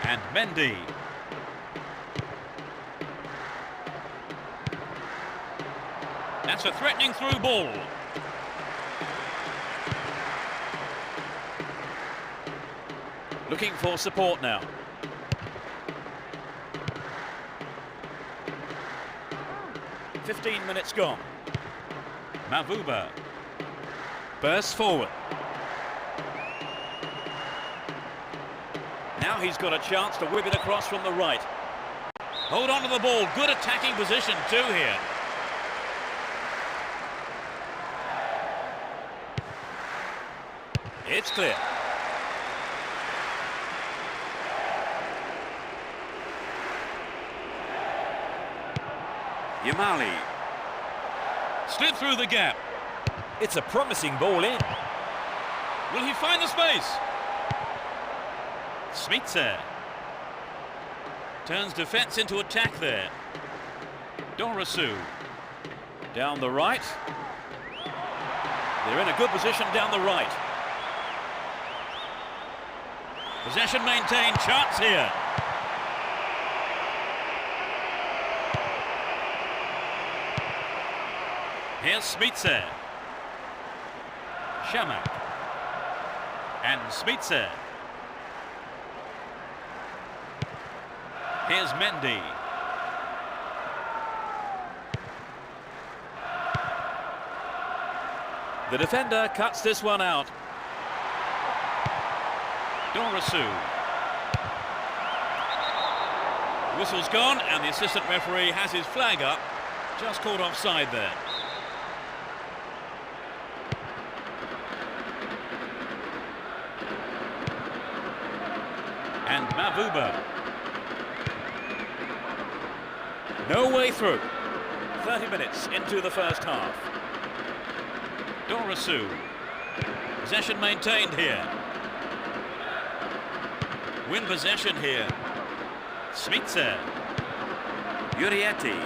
[SPEAKER 1] And Mendy. That's a threatening through ball. Looking for support now. "15 minutes gone. Mavuba bursts forward. Now he's got a chance to whip it across from the right. Hold on to the ball. Good attacking position too here. It's clear. Yamali. Slid through the gap.
[SPEAKER 2] It's a promising ball in.
[SPEAKER 1] Will he find the space? Smitser. Turns defence into attack there. Dorisu. Down the right. They're in a good position down the right. Possession maintained. Chance here. Here's Smitser. Shamak. And Smitser. Here's Mendy. The defender cuts this one out. Dorisu. Whistle's gone and the assistant referee has his flag up. Just caught offside there. And Mavuba. No way through. 30 minutes into the first half. Dorisu. Possession maintained here. Win possession here. Smitser. Urietti.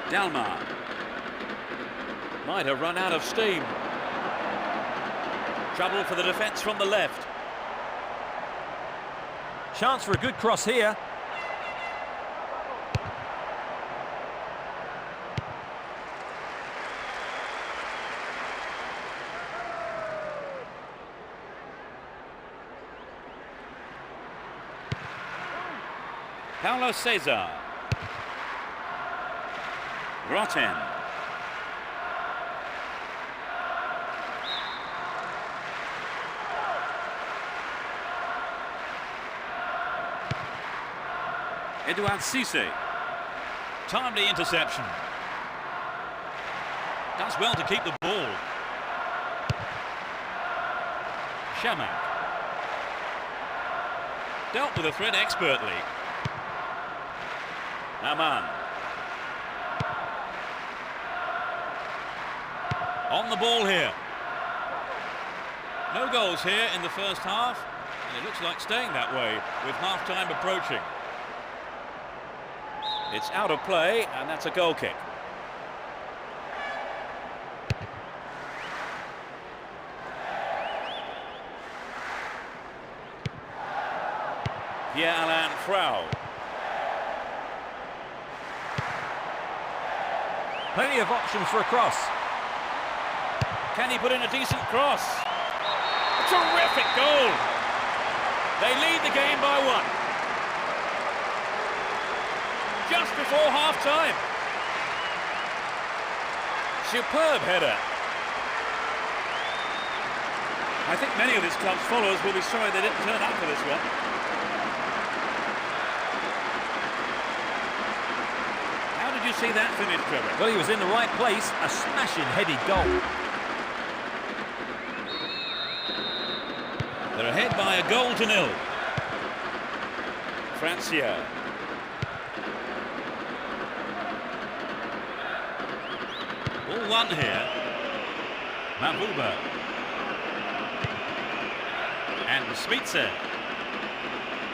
[SPEAKER 1] Dalmar. Might have run out of steam. Trouble for the defence from the left.
[SPEAKER 2] Chance for a good cross here.
[SPEAKER 1] Paulo Cesar. Grotten. Edouard Cissé. Timely interception.
[SPEAKER 3] Does well to keep the ball. Shamak. Dealt with the threat expertly. Aman. On the ball here. No goals here in the first half, and it looks like staying that way with half-time approaching. It's out of play, and that's a goal kick. Pierre-Alain Frau.
[SPEAKER 2] Plenty of options for a cross.
[SPEAKER 3] Can he put in a decent cross? A terrific goal! They lead the game by 1. Just before half-time. Superb header.
[SPEAKER 1] I think many of this club's followers will be sorry they didn't turn up for this one. How did you see that finish, Trevor?
[SPEAKER 2] Well, he was in the right place. A smashing headed goal.
[SPEAKER 3] They're ahead by a goal to 0.
[SPEAKER 1] Francia.
[SPEAKER 3] Ball 1 here. Mabuba. And Smitser.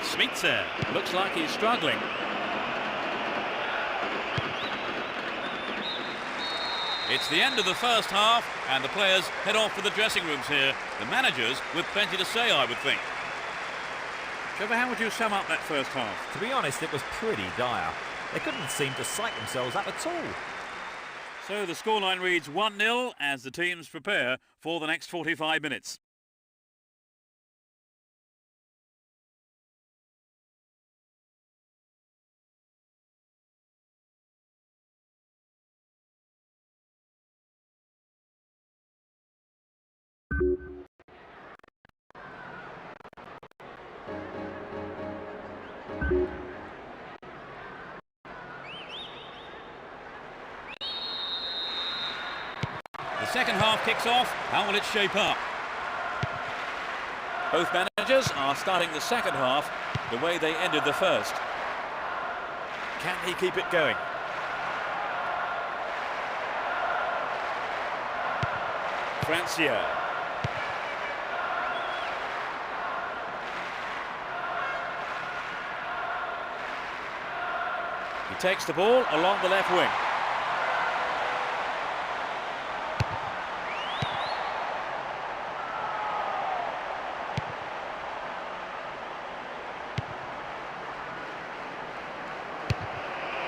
[SPEAKER 3] Smitser.
[SPEAKER 1] Looks like he's struggling.
[SPEAKER 3] It's the end of the first half, and the players head off to the dressing rooms here. The managers with plenty to say, I would think.
[SPEAKER 1] Trevor, how would you sum up that first half?
[SPEAKER 2] To be honest, it was pretty dire. They couldn't seem to psych themselves up at all.
[SPEAKER 1] So the scoreline reads 1-0 as the teams prepare for the next 45 minutes.
[SPEAKER 3] The second half kicks off. How will it shape up?
[SPEAKER 1] Both managers are starting the second half the way they ended the first. Can he keep it going? Francia. He takes the ball along the left wing.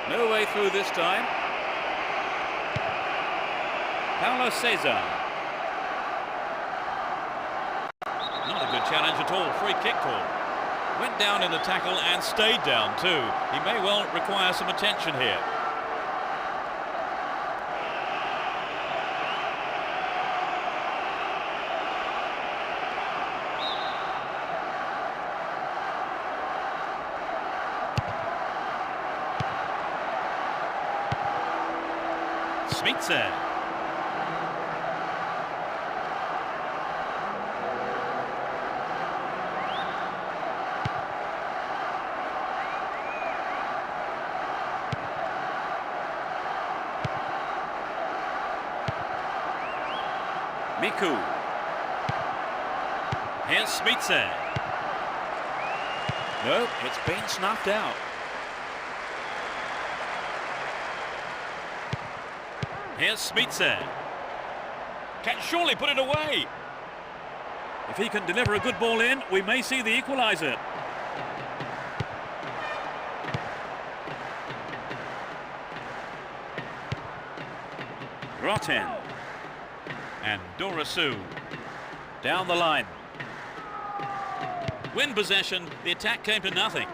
[SPEAKER 1] No way through this time. Paulo Cesar.
[SPEAKER 3] Not a good challenge at all. Free kick call. Went down in the tackle and stayed down too. He may well require some attention here. Smitser. Miku. Here's Smitser.
[SPEAKER 1] No, it's been snuffed out.
[SPEAKER 3] Here's Smitser. Can surely put it away.
[SPEAKER 1] If he can deliver a good ball in, we may see the equaliser. Roten.
[SPEAKER 3] And Dorasu.
[SPEAKER 1] Down the line.
[SPEAKER 3] Win possession, the attack came to nothing.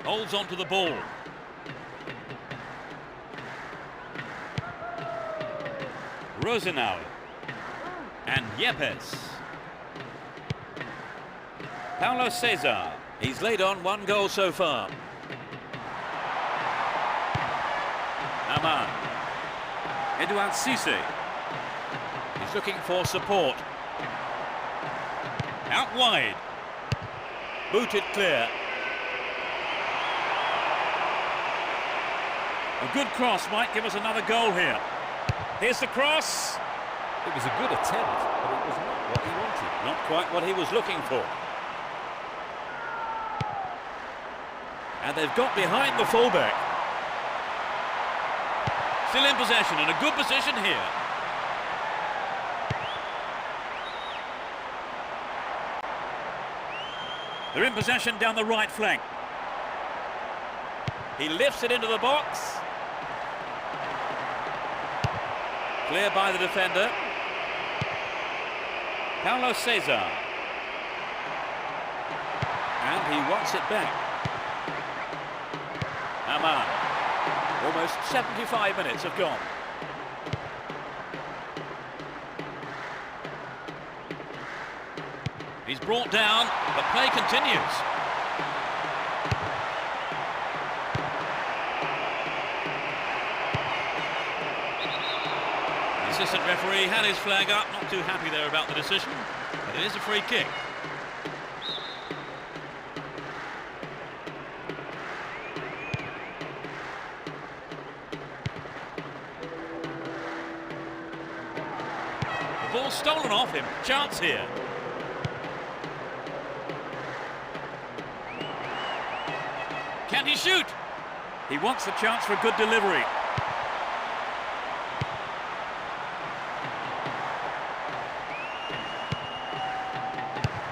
[SPEAKER 3] Holds on to the ball. Rosenau. And Yepes.
[SPEAKER 1] Paulo Cesar. He's laid on 1 goal so far. Aman. Edouard Cissé. He's looking for support. Out wide. Booted clear. A good cross might give us another goal here. Here's the cross.
[SPEAKER 2] It was a good attempt, but it was not what he wanted.
[SPEAKER 1] Not quite what he was looking for. And they've got behind the fullback. Still in possession, in a good position here. They're in possession down the right flank. He lifts it into the box. Clear by the defender. Paulo Cesar. And he wants it back. Aman. Almost 75 minutes have gone. He's brought down, but play continues. The assistant referee had his flag up, not too happy there about the decision, but it is a free kick. The ball stolen off him, chance here. Can he shoot? He wants the chance for a good delivery.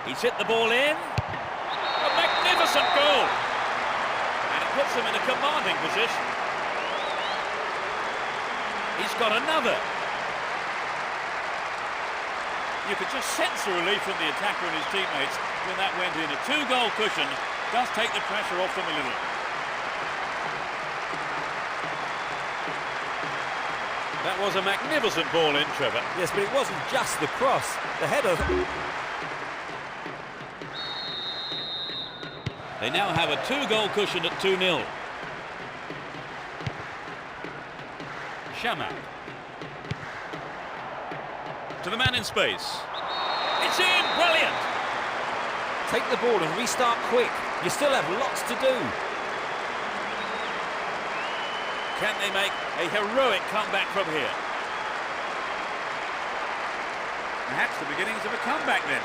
[SPEAKER 1] He's hit the ball in. A magnificent goal. And it puts him in a commanding position. He's got another. You could just sense the relief from the attacker and his teammates when that went in. A two-goal cushion does take the pressure off them a little. That was a magnificent ball in, Trevor.
[SPEAKER 2] Yes, but it wasn't just the cross. The header...
[SPEAKER 1] They now have a two-goal cushion at 2-0. Chamakh. To the man in space. It's in! Brilliant!
[SPEAKER 2] Take the ball and restart quick. You still have lots to do.
[SPEAKER 1] Can they make a heroic comeback from here? Perhaps the beginnings of a comeback then.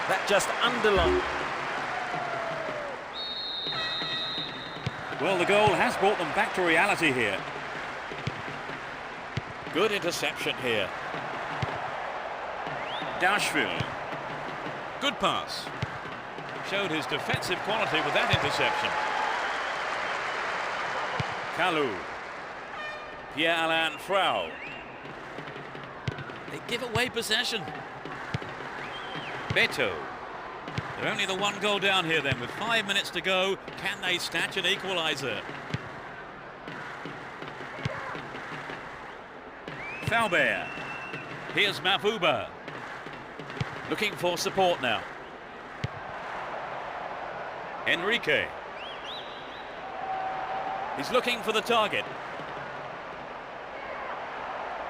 [SPEAKER 2] That just underlined.
[SPEAKER 1] Well, the goal has brought them back to reality here. Good interception here. Dashville. Good pass. Showed his defensive quality with that interception. Kalou. Pierre-Alain Frau. They give away possession. Beto. They're only the one goal down here then with 5 minutes to go. Can they snatch an equaliser? Faubert. Here's Mavuba. Looking for support now. Enrique. He's looking for the target.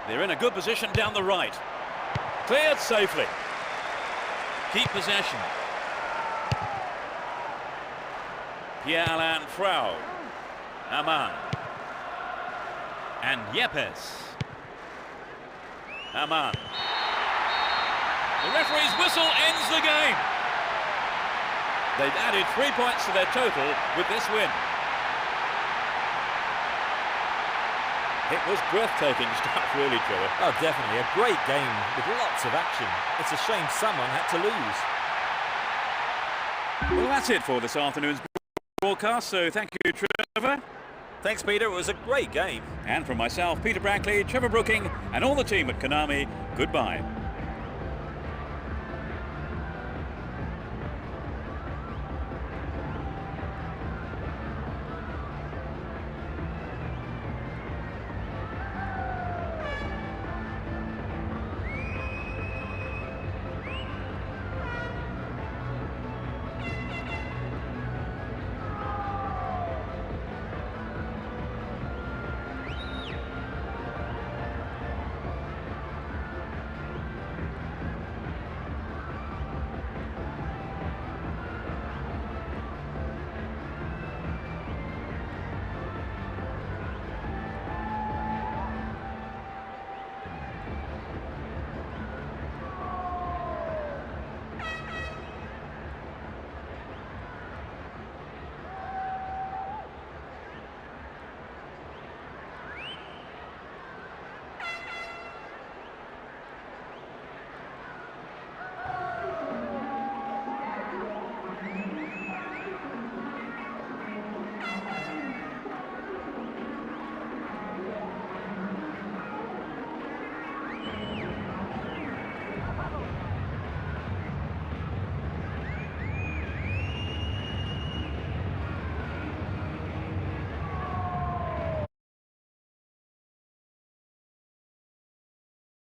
[SPEAKER 1] They're in a good position down the right. Cleared safely. Keep possession. Pierre-Alain Frau. Aman. And Yepes. Aman. The referee's whistle ends the game. They've added 3 points to their total with this win. It was breathtaking stuff, really, Trevor.
[SPEAKER 2] Oh, definitely. A great game with lots of action. It's a shame someone had to lose.
[SPEAKER 1] Well, that's it for this afternoon's broadcast, so thank you, Trevor.
[SPEAKER 2] Thanks, Peter. It was a great game.
[SPEAKER 1] And from myself, Peter Brackley, Trevor Brooking, and all the team at Konami, goodbye.